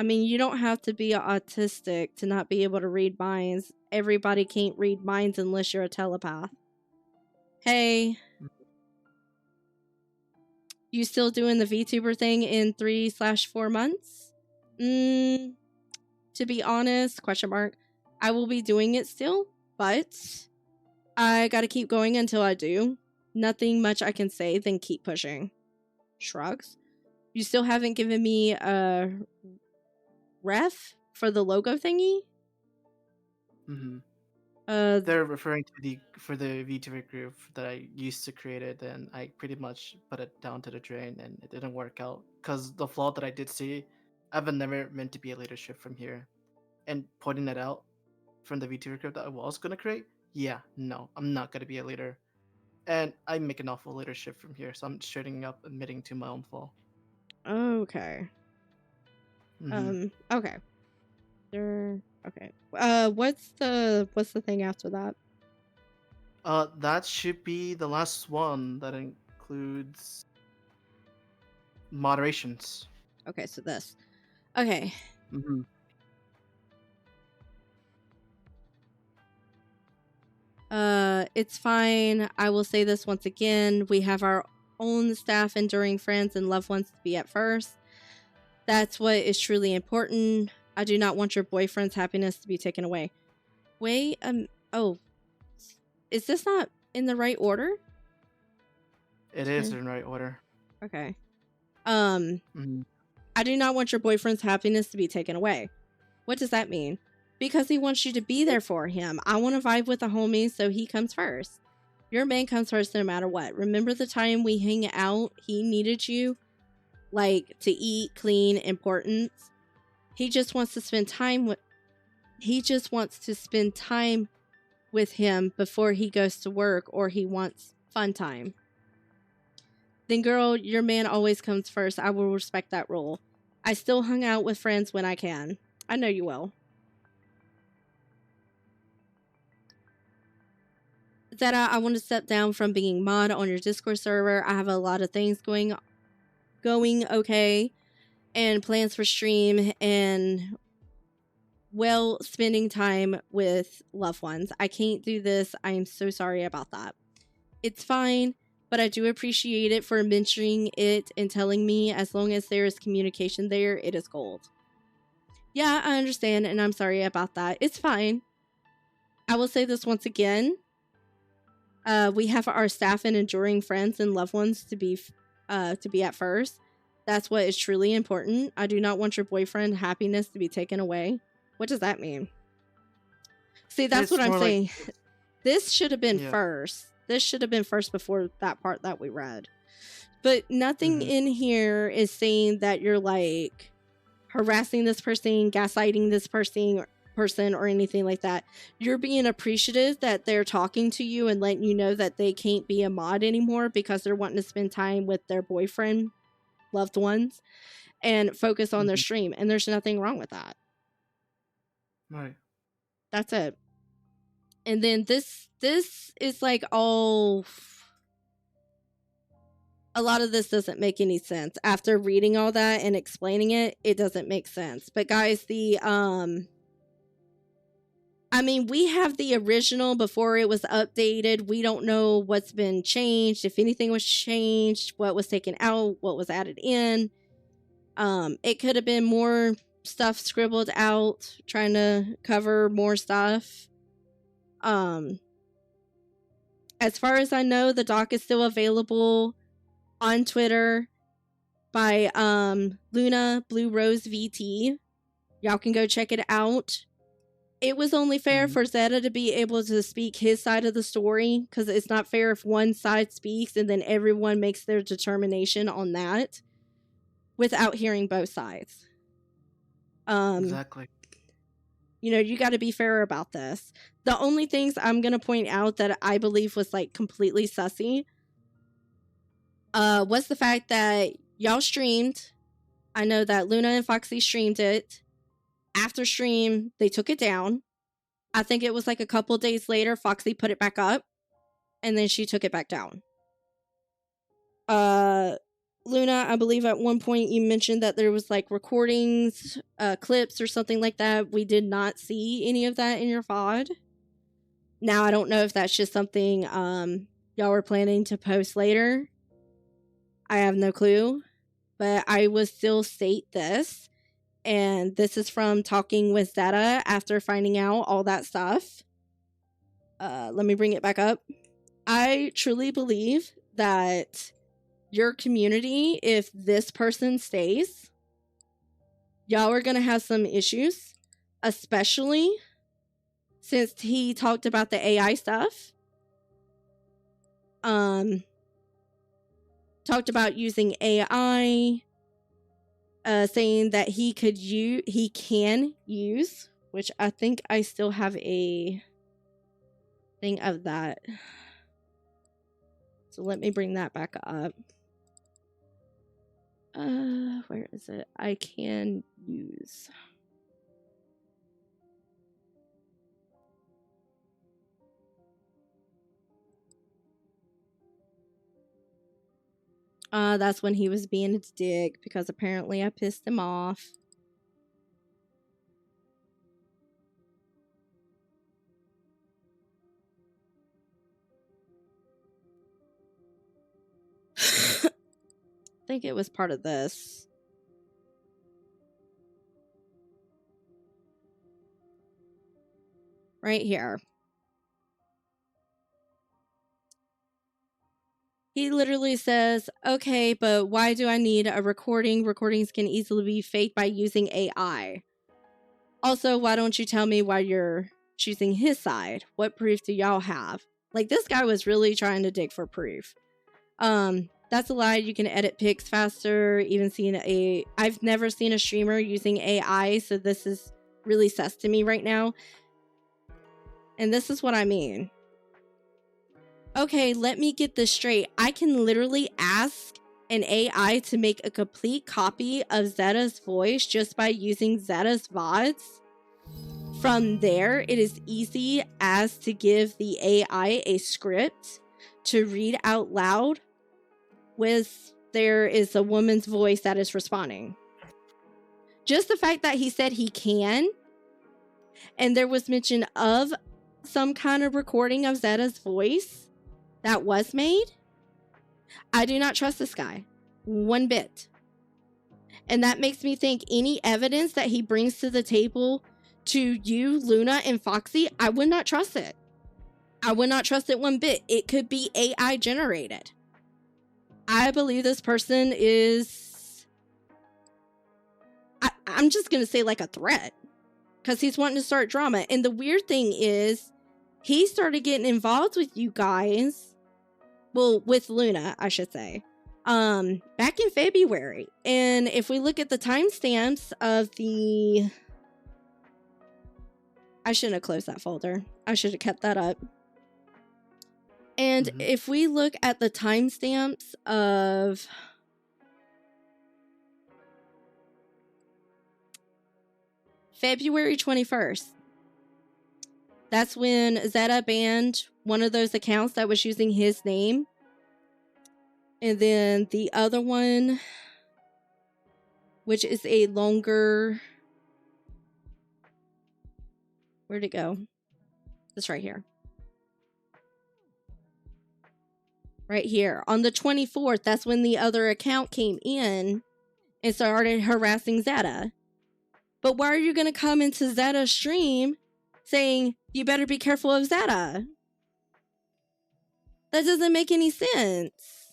mean, you don't have to be autistic to not be able to read minds. Everybody can't read minds unless you're a telepath. Hey, you still doing the VTuber thing in 3/4 months? To be honest, question mark, I will be doing it still, but I gotta keep going until I do. Nothing much I can say than keep pushing. Shrugs. You still haven't given me a ref for the logo thingy? mhm. Uh, They're referring to the VTuber group that I used to create it, and I pretty much put it down to the drain, and it didn't work out. Cause the flaw that I did see, I've never meant to be a leadership from here, and pointing that out from the VTuber group that I was gonna create. Yeah, no, I'm not gonna be a leader, and I make an awful leadership from here, so I'm straighting up, admitting to my own flaw. okay. Mhm. Okay. Okay. What's the thing after that? That should be the last one. That includes moderations. Okay, so this. Okay. Mm-hmm. It's fine. I will say this once again. We have our own staff, enduring friends, and loved ones to be at first. That's what is truly important. I do not want your boyfriend's happiness to be taken away. Wait, oh. Is this not in the right order? It is in right order. Okay. Mm-hmm. I do not want your boyfriend's happiness to be taken away. What does that mean? Because he wants you to be there for him. I want to vibe with the homies, so he comes first. Your man comes first no matter what. Remember the time we hang out? He needed you, like, to eat, clean, importance. He just wants to spend time with. He just wants to spend time with him before he goes to work, or he wants fun time. Then, girl, your man always comes first. I will respect that rule. I still hung out with friends when I can. I know you will. Zeta, I want to step down from being mod on your Discord server. I have a lot of things going okay, and plans for stream, and well, spending time with loved ones. I can't do this. I am so sorry about that. It's fine, but I do appreciate it for mentioning it and telling me. As long as there is communication there, it is gold. Yeah, I understand, and I'm sorry about that. It's fine. I will say this once again. We have our staff and enduring friends and loved ones to be at first. That's what is truly important. I do not want your boyfriend's happiness to be taken away. What does that mean? See, that's what I'm saying. This should have been first. This should have been first before that part that we read. But nothing in here is saying that you're like harassing this person, gaslighting this person, or anything like that. You're being appreciative that they're talking to you and letting you know that they can't be a mod anymore because they're wanting to spend time with their boyfriend, loved ones, and focus on their stream. And there's nothing wrong with that. Right. That's it. And then this is like all. A lot of this doesn't make any sense. After reading all that and explaining it, it doesn't make sense. But guys, I mean, we have the original before it was updated. We don't know what's been changed, if anything was changed, what was taken out, what was added in. It could have been more stuff scribbled out, trying to cover more stuff. As far as I know, the doc is still available on Twitter by Luna Blue Rose VT. Y'all can go check it out. It was only fair for Zeta to be able to speak his side of the story, because it's not fair if one side speaks and then everyone makes their determination on that without hearing both sides. Exactly. You know, you got to be fair about this. The only things I'm going to point out that I believe was like completely sussy was the fact that y'all streamed I know that Luna and Foxy streamed it. After stream, they took it down. I think it was like a couple days later, Foxy put it back up, and then she took it back down. Luna, I believe at one point you mentioned that there was like recordings, clips or something like that. We did not see any of that in your VOD. Now, I don't know if that's just something y'all were planning to post later. I have no clue. But I will still state this. And this is from talking with Zeta after finding out all that stuff. Let me bring it back up. I truly believe that your community, if this person stays, y'all are going to have some issues, especially since he talked about the AI stuff. Talked about using AI, saying that he can use, which I think I still have a thing of that. So let me bring that back up. Where is it? I can use. That's when he was being a dick because apparently I pissed him off. I think it was part of this. Right here. He literally says, okay, but why do I need a recording? Recordings can easily be faked by using AI. Also, why don't you tell me why you're choosing his side? What proof do y'all have? Like, this guy was really trying to dig for proof. That's a lie. You can edit pics faster. I've never seen a streamer using AI, so this is really sus to me right now. And this is what I mean. Okay, let me get this straight. I can literally ask an AI to make a complete copy of Zeta's voice just by using Zeta's VODs. From there, it is easy as to give the AI a script to read out loud with there is a woman's voice that is responding. Just the fact that he said he can, and there was mention of some kind of recording of Zeta's voice that was made, I do not trust this guy one bit. And that makes me think any evidence that he brings to the table to you, Luna, and Foxy, I would not trust it. I would not trust it one bit. It could be AI generated. I believe this person is... I'm just going to say like a threat. Because he's wanting to start drama. And the weird thing is, he started getting involved with you guys. Well, with Luna, I should say. Back in February. And if we look at the timestamps of the... I shouldn't have closed that folder. I should have kept that up. And if we look at the timestamps of... February 21st. That's when Zeta banned one of those accounts that was using his name. And then the other one, which is a longer... Where'd it go? It's right here. Right here. On the 24th, that's when the other account came in and started harassing Zeta. But why are you going to come into Zeta's stream saying, you better be careful of Zeta? That doesn't make any sense.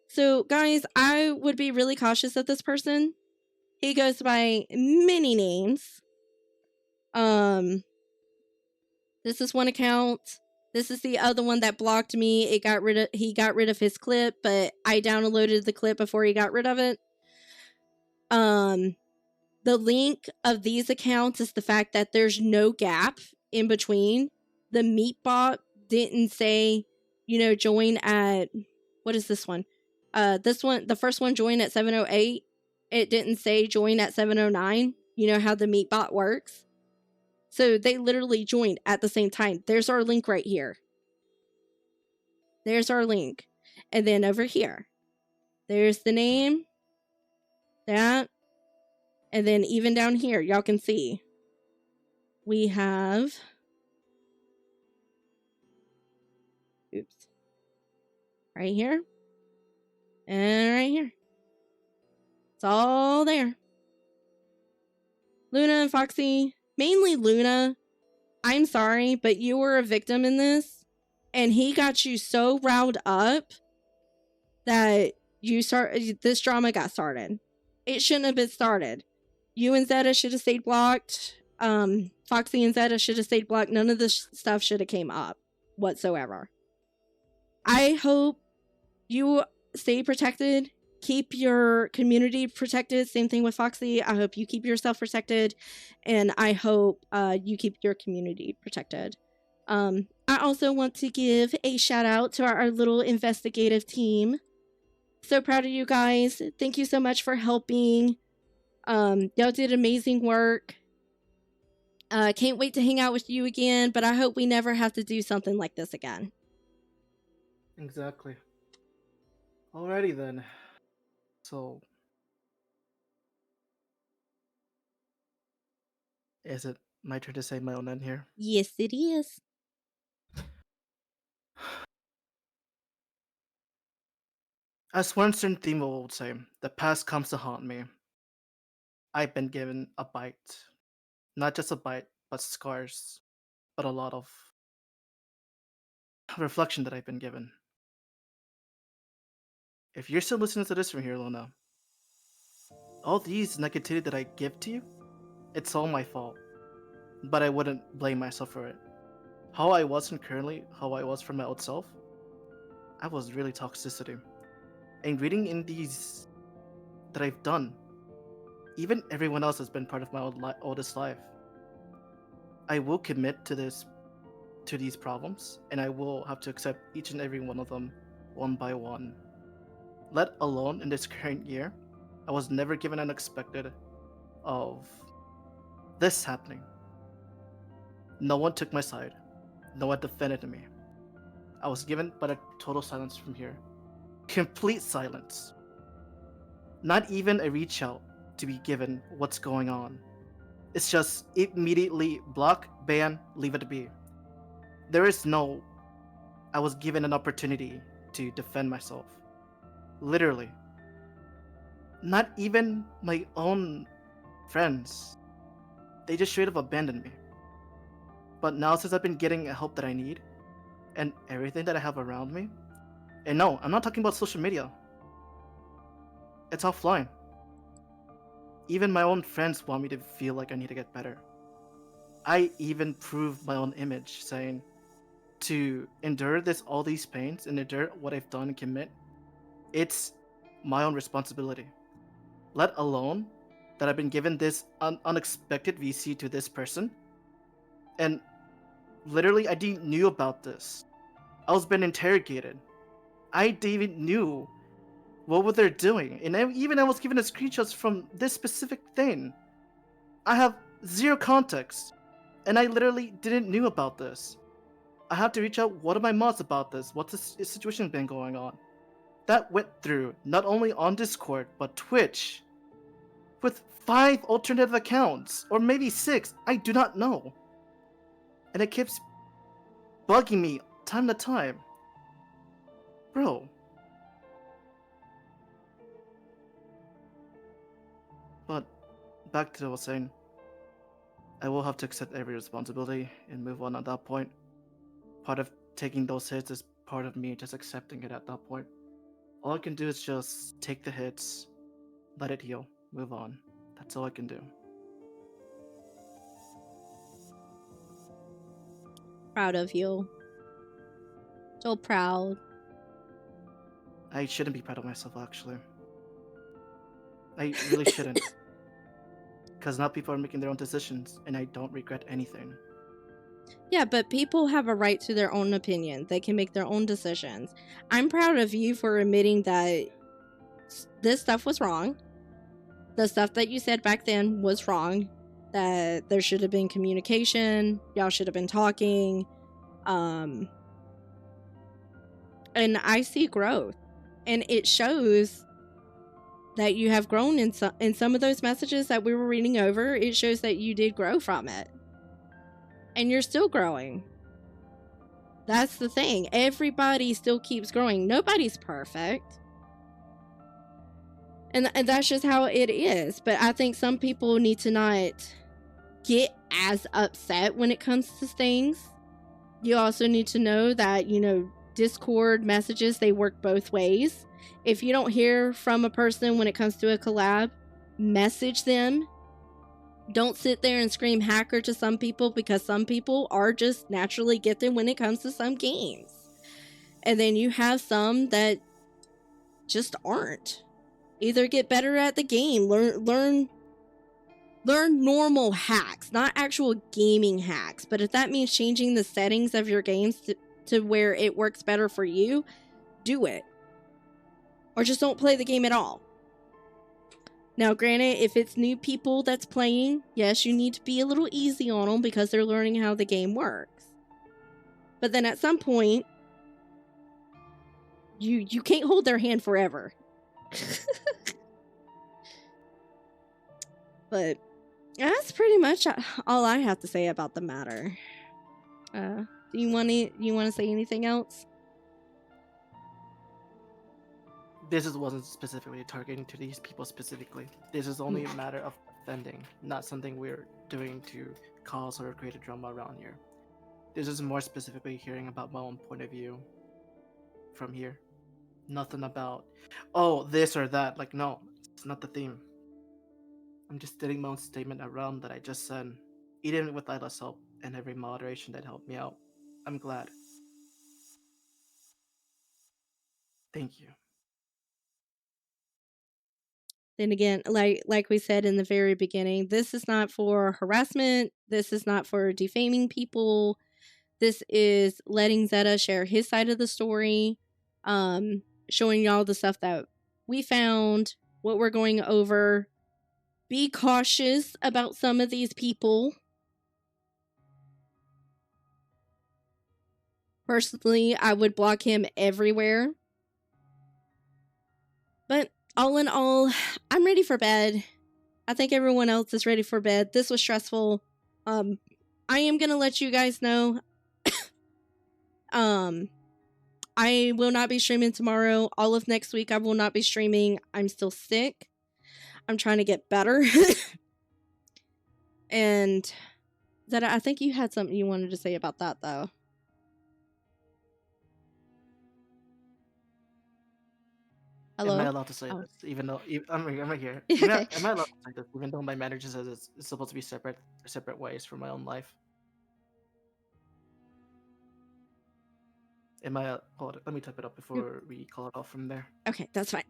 So, guys, I would be really cautious of this person. He goes by many names. This is one account. This is the other one that blocked me. He got rid of his clip, but I downloaded the clip before he got rid of it. The link of these accounts is the fact that there's no gap in between. The Meatbot didn't say, join at, what is this one? This one, the first one joined at 7:08. It didn't say join at 7:09. You know how the meat bot works? So they literally joined at the same time. There's our link right here. There's our link. And then over here, there's the name, that, and then even down here, y'all can see, we have, oops, right here, and right here. It's all there. Luna and Foxy, mainly Luna, I'm sorry, but you were a victim in this, and he got you so riled up that this drama got started. It shouldn't have been started. You and Zeta should have stayed blocked. Foxy and Zeta should have stayed blocked. None of this stuff should have came up whatsoever. I hope you stay protected. Keep your community protected. Same thing with Foxy. I hope you keep yourself protected. And I hope you keep your community protected. I also want to give a shout out to our little investigative team. So proud of you guys. Thank you so much for helping. Y'all did amazing work. Can't wait to hang out with you again, but I hope we never have to do something like this again. Exactly. Alrighty then. So, is it my turn to say my own end here? Yes, it is. As one certain theme would say, the past comes to haunt me. I've been given a bite. Not just a bite, but scars. But a lot of reflection that I've been given. If you're still listening to this from here, Luna, all these negativity that I give to you, it's all my fault. But I wouldn't blame myself for it. How I wasn't currently, how I was for my old self, I was really toxicity. And reading in these that I've done, even everyone else has been part of my oldest life. I will commit to these problems, and I will have to accept each and every one of them one by one. Let alone in this current year, I was never given unexpected of this happening. No one took my side. No one defended me. I was given but a total silence from here. Complete silence. Not even a reach out to be given what's going on. It's just immediately block, ban, leave it be. There is no, I was given an opportunity to defend myself. Literally. Not even my own friends. They just straight up abandoned me. But now since I've been getting the help that I need, and everything that I have around me, and no, I'm not talking about social media. It's offline. Even my own friends want me to feel like I need to get better. I even proved my own image, saying to endure all these pains and endure what I've done and commit, it's my own responsibility. Let alone that I've been given this unexpected VC to this person, and literally I didn't knew about this. I was being interrogated. I didn't even knew what were they doing, and I was given screenshots from this specific thing. I have zero context, and I literally didn't knew about this. I have to reach out. What are my mods about this? What's the situation been going on? That went through not only on Discord but Twitch, with 5 alternative accounts, or maybe 6. I do not know, and it keeps bugging me time to time, bro. But back to what I was saying, I will have to accept every responsibility and move on at that point. Part of taking those hits is part of me just accepting it at that point. All I can do is just take the hits, let it heal, move on. That's all I can do. Proud of you. So proud. I shouldn't be proud of myself, actually. I really shouldn't. Because now people are making their own decisions, and I don't regret anything. Yeah, but people have a right to their own opinion. They can make their own decisions. I'm proud of you for admitting that this stuff was wrong. The stuff that you said back then was wrong. That there should have been communication. Y'all should have been talking. And I see growth. And it shows that you have grown in some of those messages that we were reading over. It shows that you did grow from it. And you're still growing. That's the thing. Everybody still keeps growing. Nobody's perfect. And that's just how it is. But I think some people need to not get as upset when it comes to things. You also need to know that, Discord messages, they work both ways. If you don't hear from a person when it comes to a collab, message them. Don't sit there and scream hacker to some people, because some people are just naturally gifted when it comes to some games. And then you have some that just aren't. Either get better at the game, learn normal hacks, not actual gaming hacks. But if that means changing the settings of your games to where it works better for you, do it. Or just don't play the game at all. Now, granted, if it's new people that's playing, yes, you need to be a little easy on them because they're learning how the game works. But then at some point, you can't hold their hand forever. But that's pretty much all I have to say about the matter. Do you want to say anything else? This wasn't specifically targeting to these people specifically. This is only a matter of defending, not something we're doing to cause or create a drama around here. This is more specifically hearing about my own point of view from here. Nothing about, oh, this or that. Like, no, it's not the theme. I'm just stating my own statement around that I just said, even with Isla's help and every moderation that helped me out. I'm glad. Thank you. Then again, like we said in the very beginning, this is not for harassment. This is not for defaming people. This is letting Zeta share his side of the story, showing y'all the stuff that we found, what we're going over. Be cautious about some of these people. Personally, I would block him everywhere. But all in all, I'm ready for bed. I think everyone else is ready for bed. This was stressful. I am gonna let you guys know. I will not be streaming tomorrow. All of next week I will not be streaming. I'm still sick. I'm trying to get better. And Zeta, I think you had something you wanted to say about that though. Hello? Am I allowed to say Oh. this? Even though I'm right here. Okay. Am I allowed to say this? Even though my manager says it's supposed to be separate ways from my own life. Am I? Hold it. Let me type it up before we call it off from there. Okay, that's fine.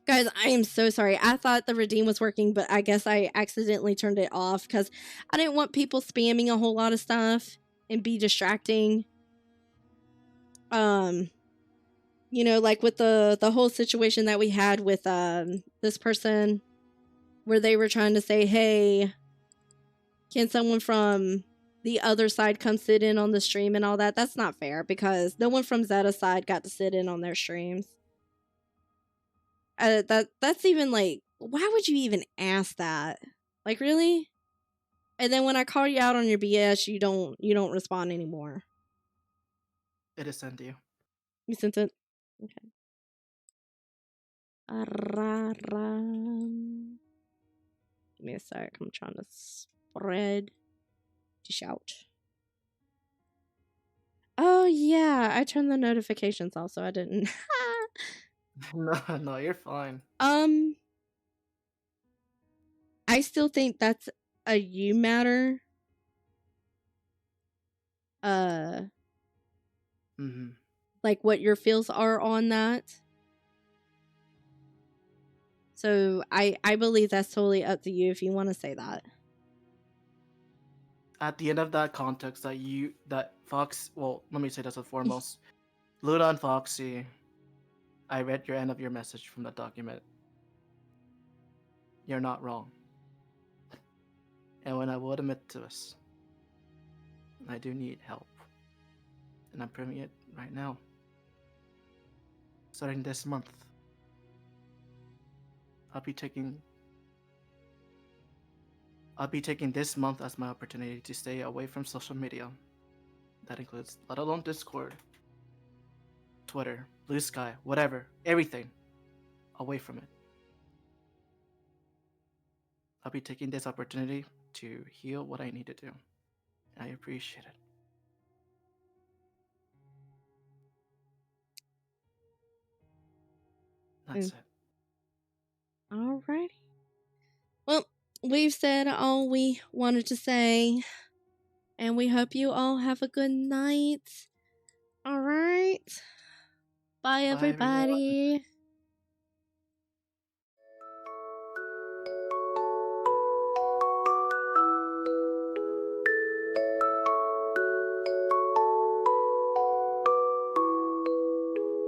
Guys, I am so sorry. I thought the redeem was working, but I guess I accidentally turned it off because I didn't want people spamming a whole lot of stuff and be distracting. Like with the whole situation that we had with this person where they were trying to say, hey, can someone from the other side come sit in on the stream and all that? That's not fair because no one from Zeta's side got to sit in on their streams. That's even like, why would you even ask that? Like, really? And then when I call you out on your BS, you don't respond anymore. It is sent to you. You sent it? Okay. Give me a sec. I'm trying to spread to shout. Oh yeah, I turned the notifications off, so I didn't. No, you're fine. I still think that's a you matter. Like what your feels are on that. So I believe that's totally up to you if you want to say that. At the end of that context, that Fox. Well, let me say this foremost. Luda and Foxy I read your end of your message from that document. You're not wrong. And when I will admit to this, I do need help. And I'm proving it right now. Starting this month, I'll be taking this month as my opportunity to stay away from social media. That includes, let alone Discord, Twitter, Blue Sky, whatever, everything, away from it. I'll be taking this opportunity to heal what I need to do. I appreciate it. That's it. Alrighty. Well, we've said all we wanted to say, and we hope you all have a good night. Alright. Bye, Bye, everyone. everybody.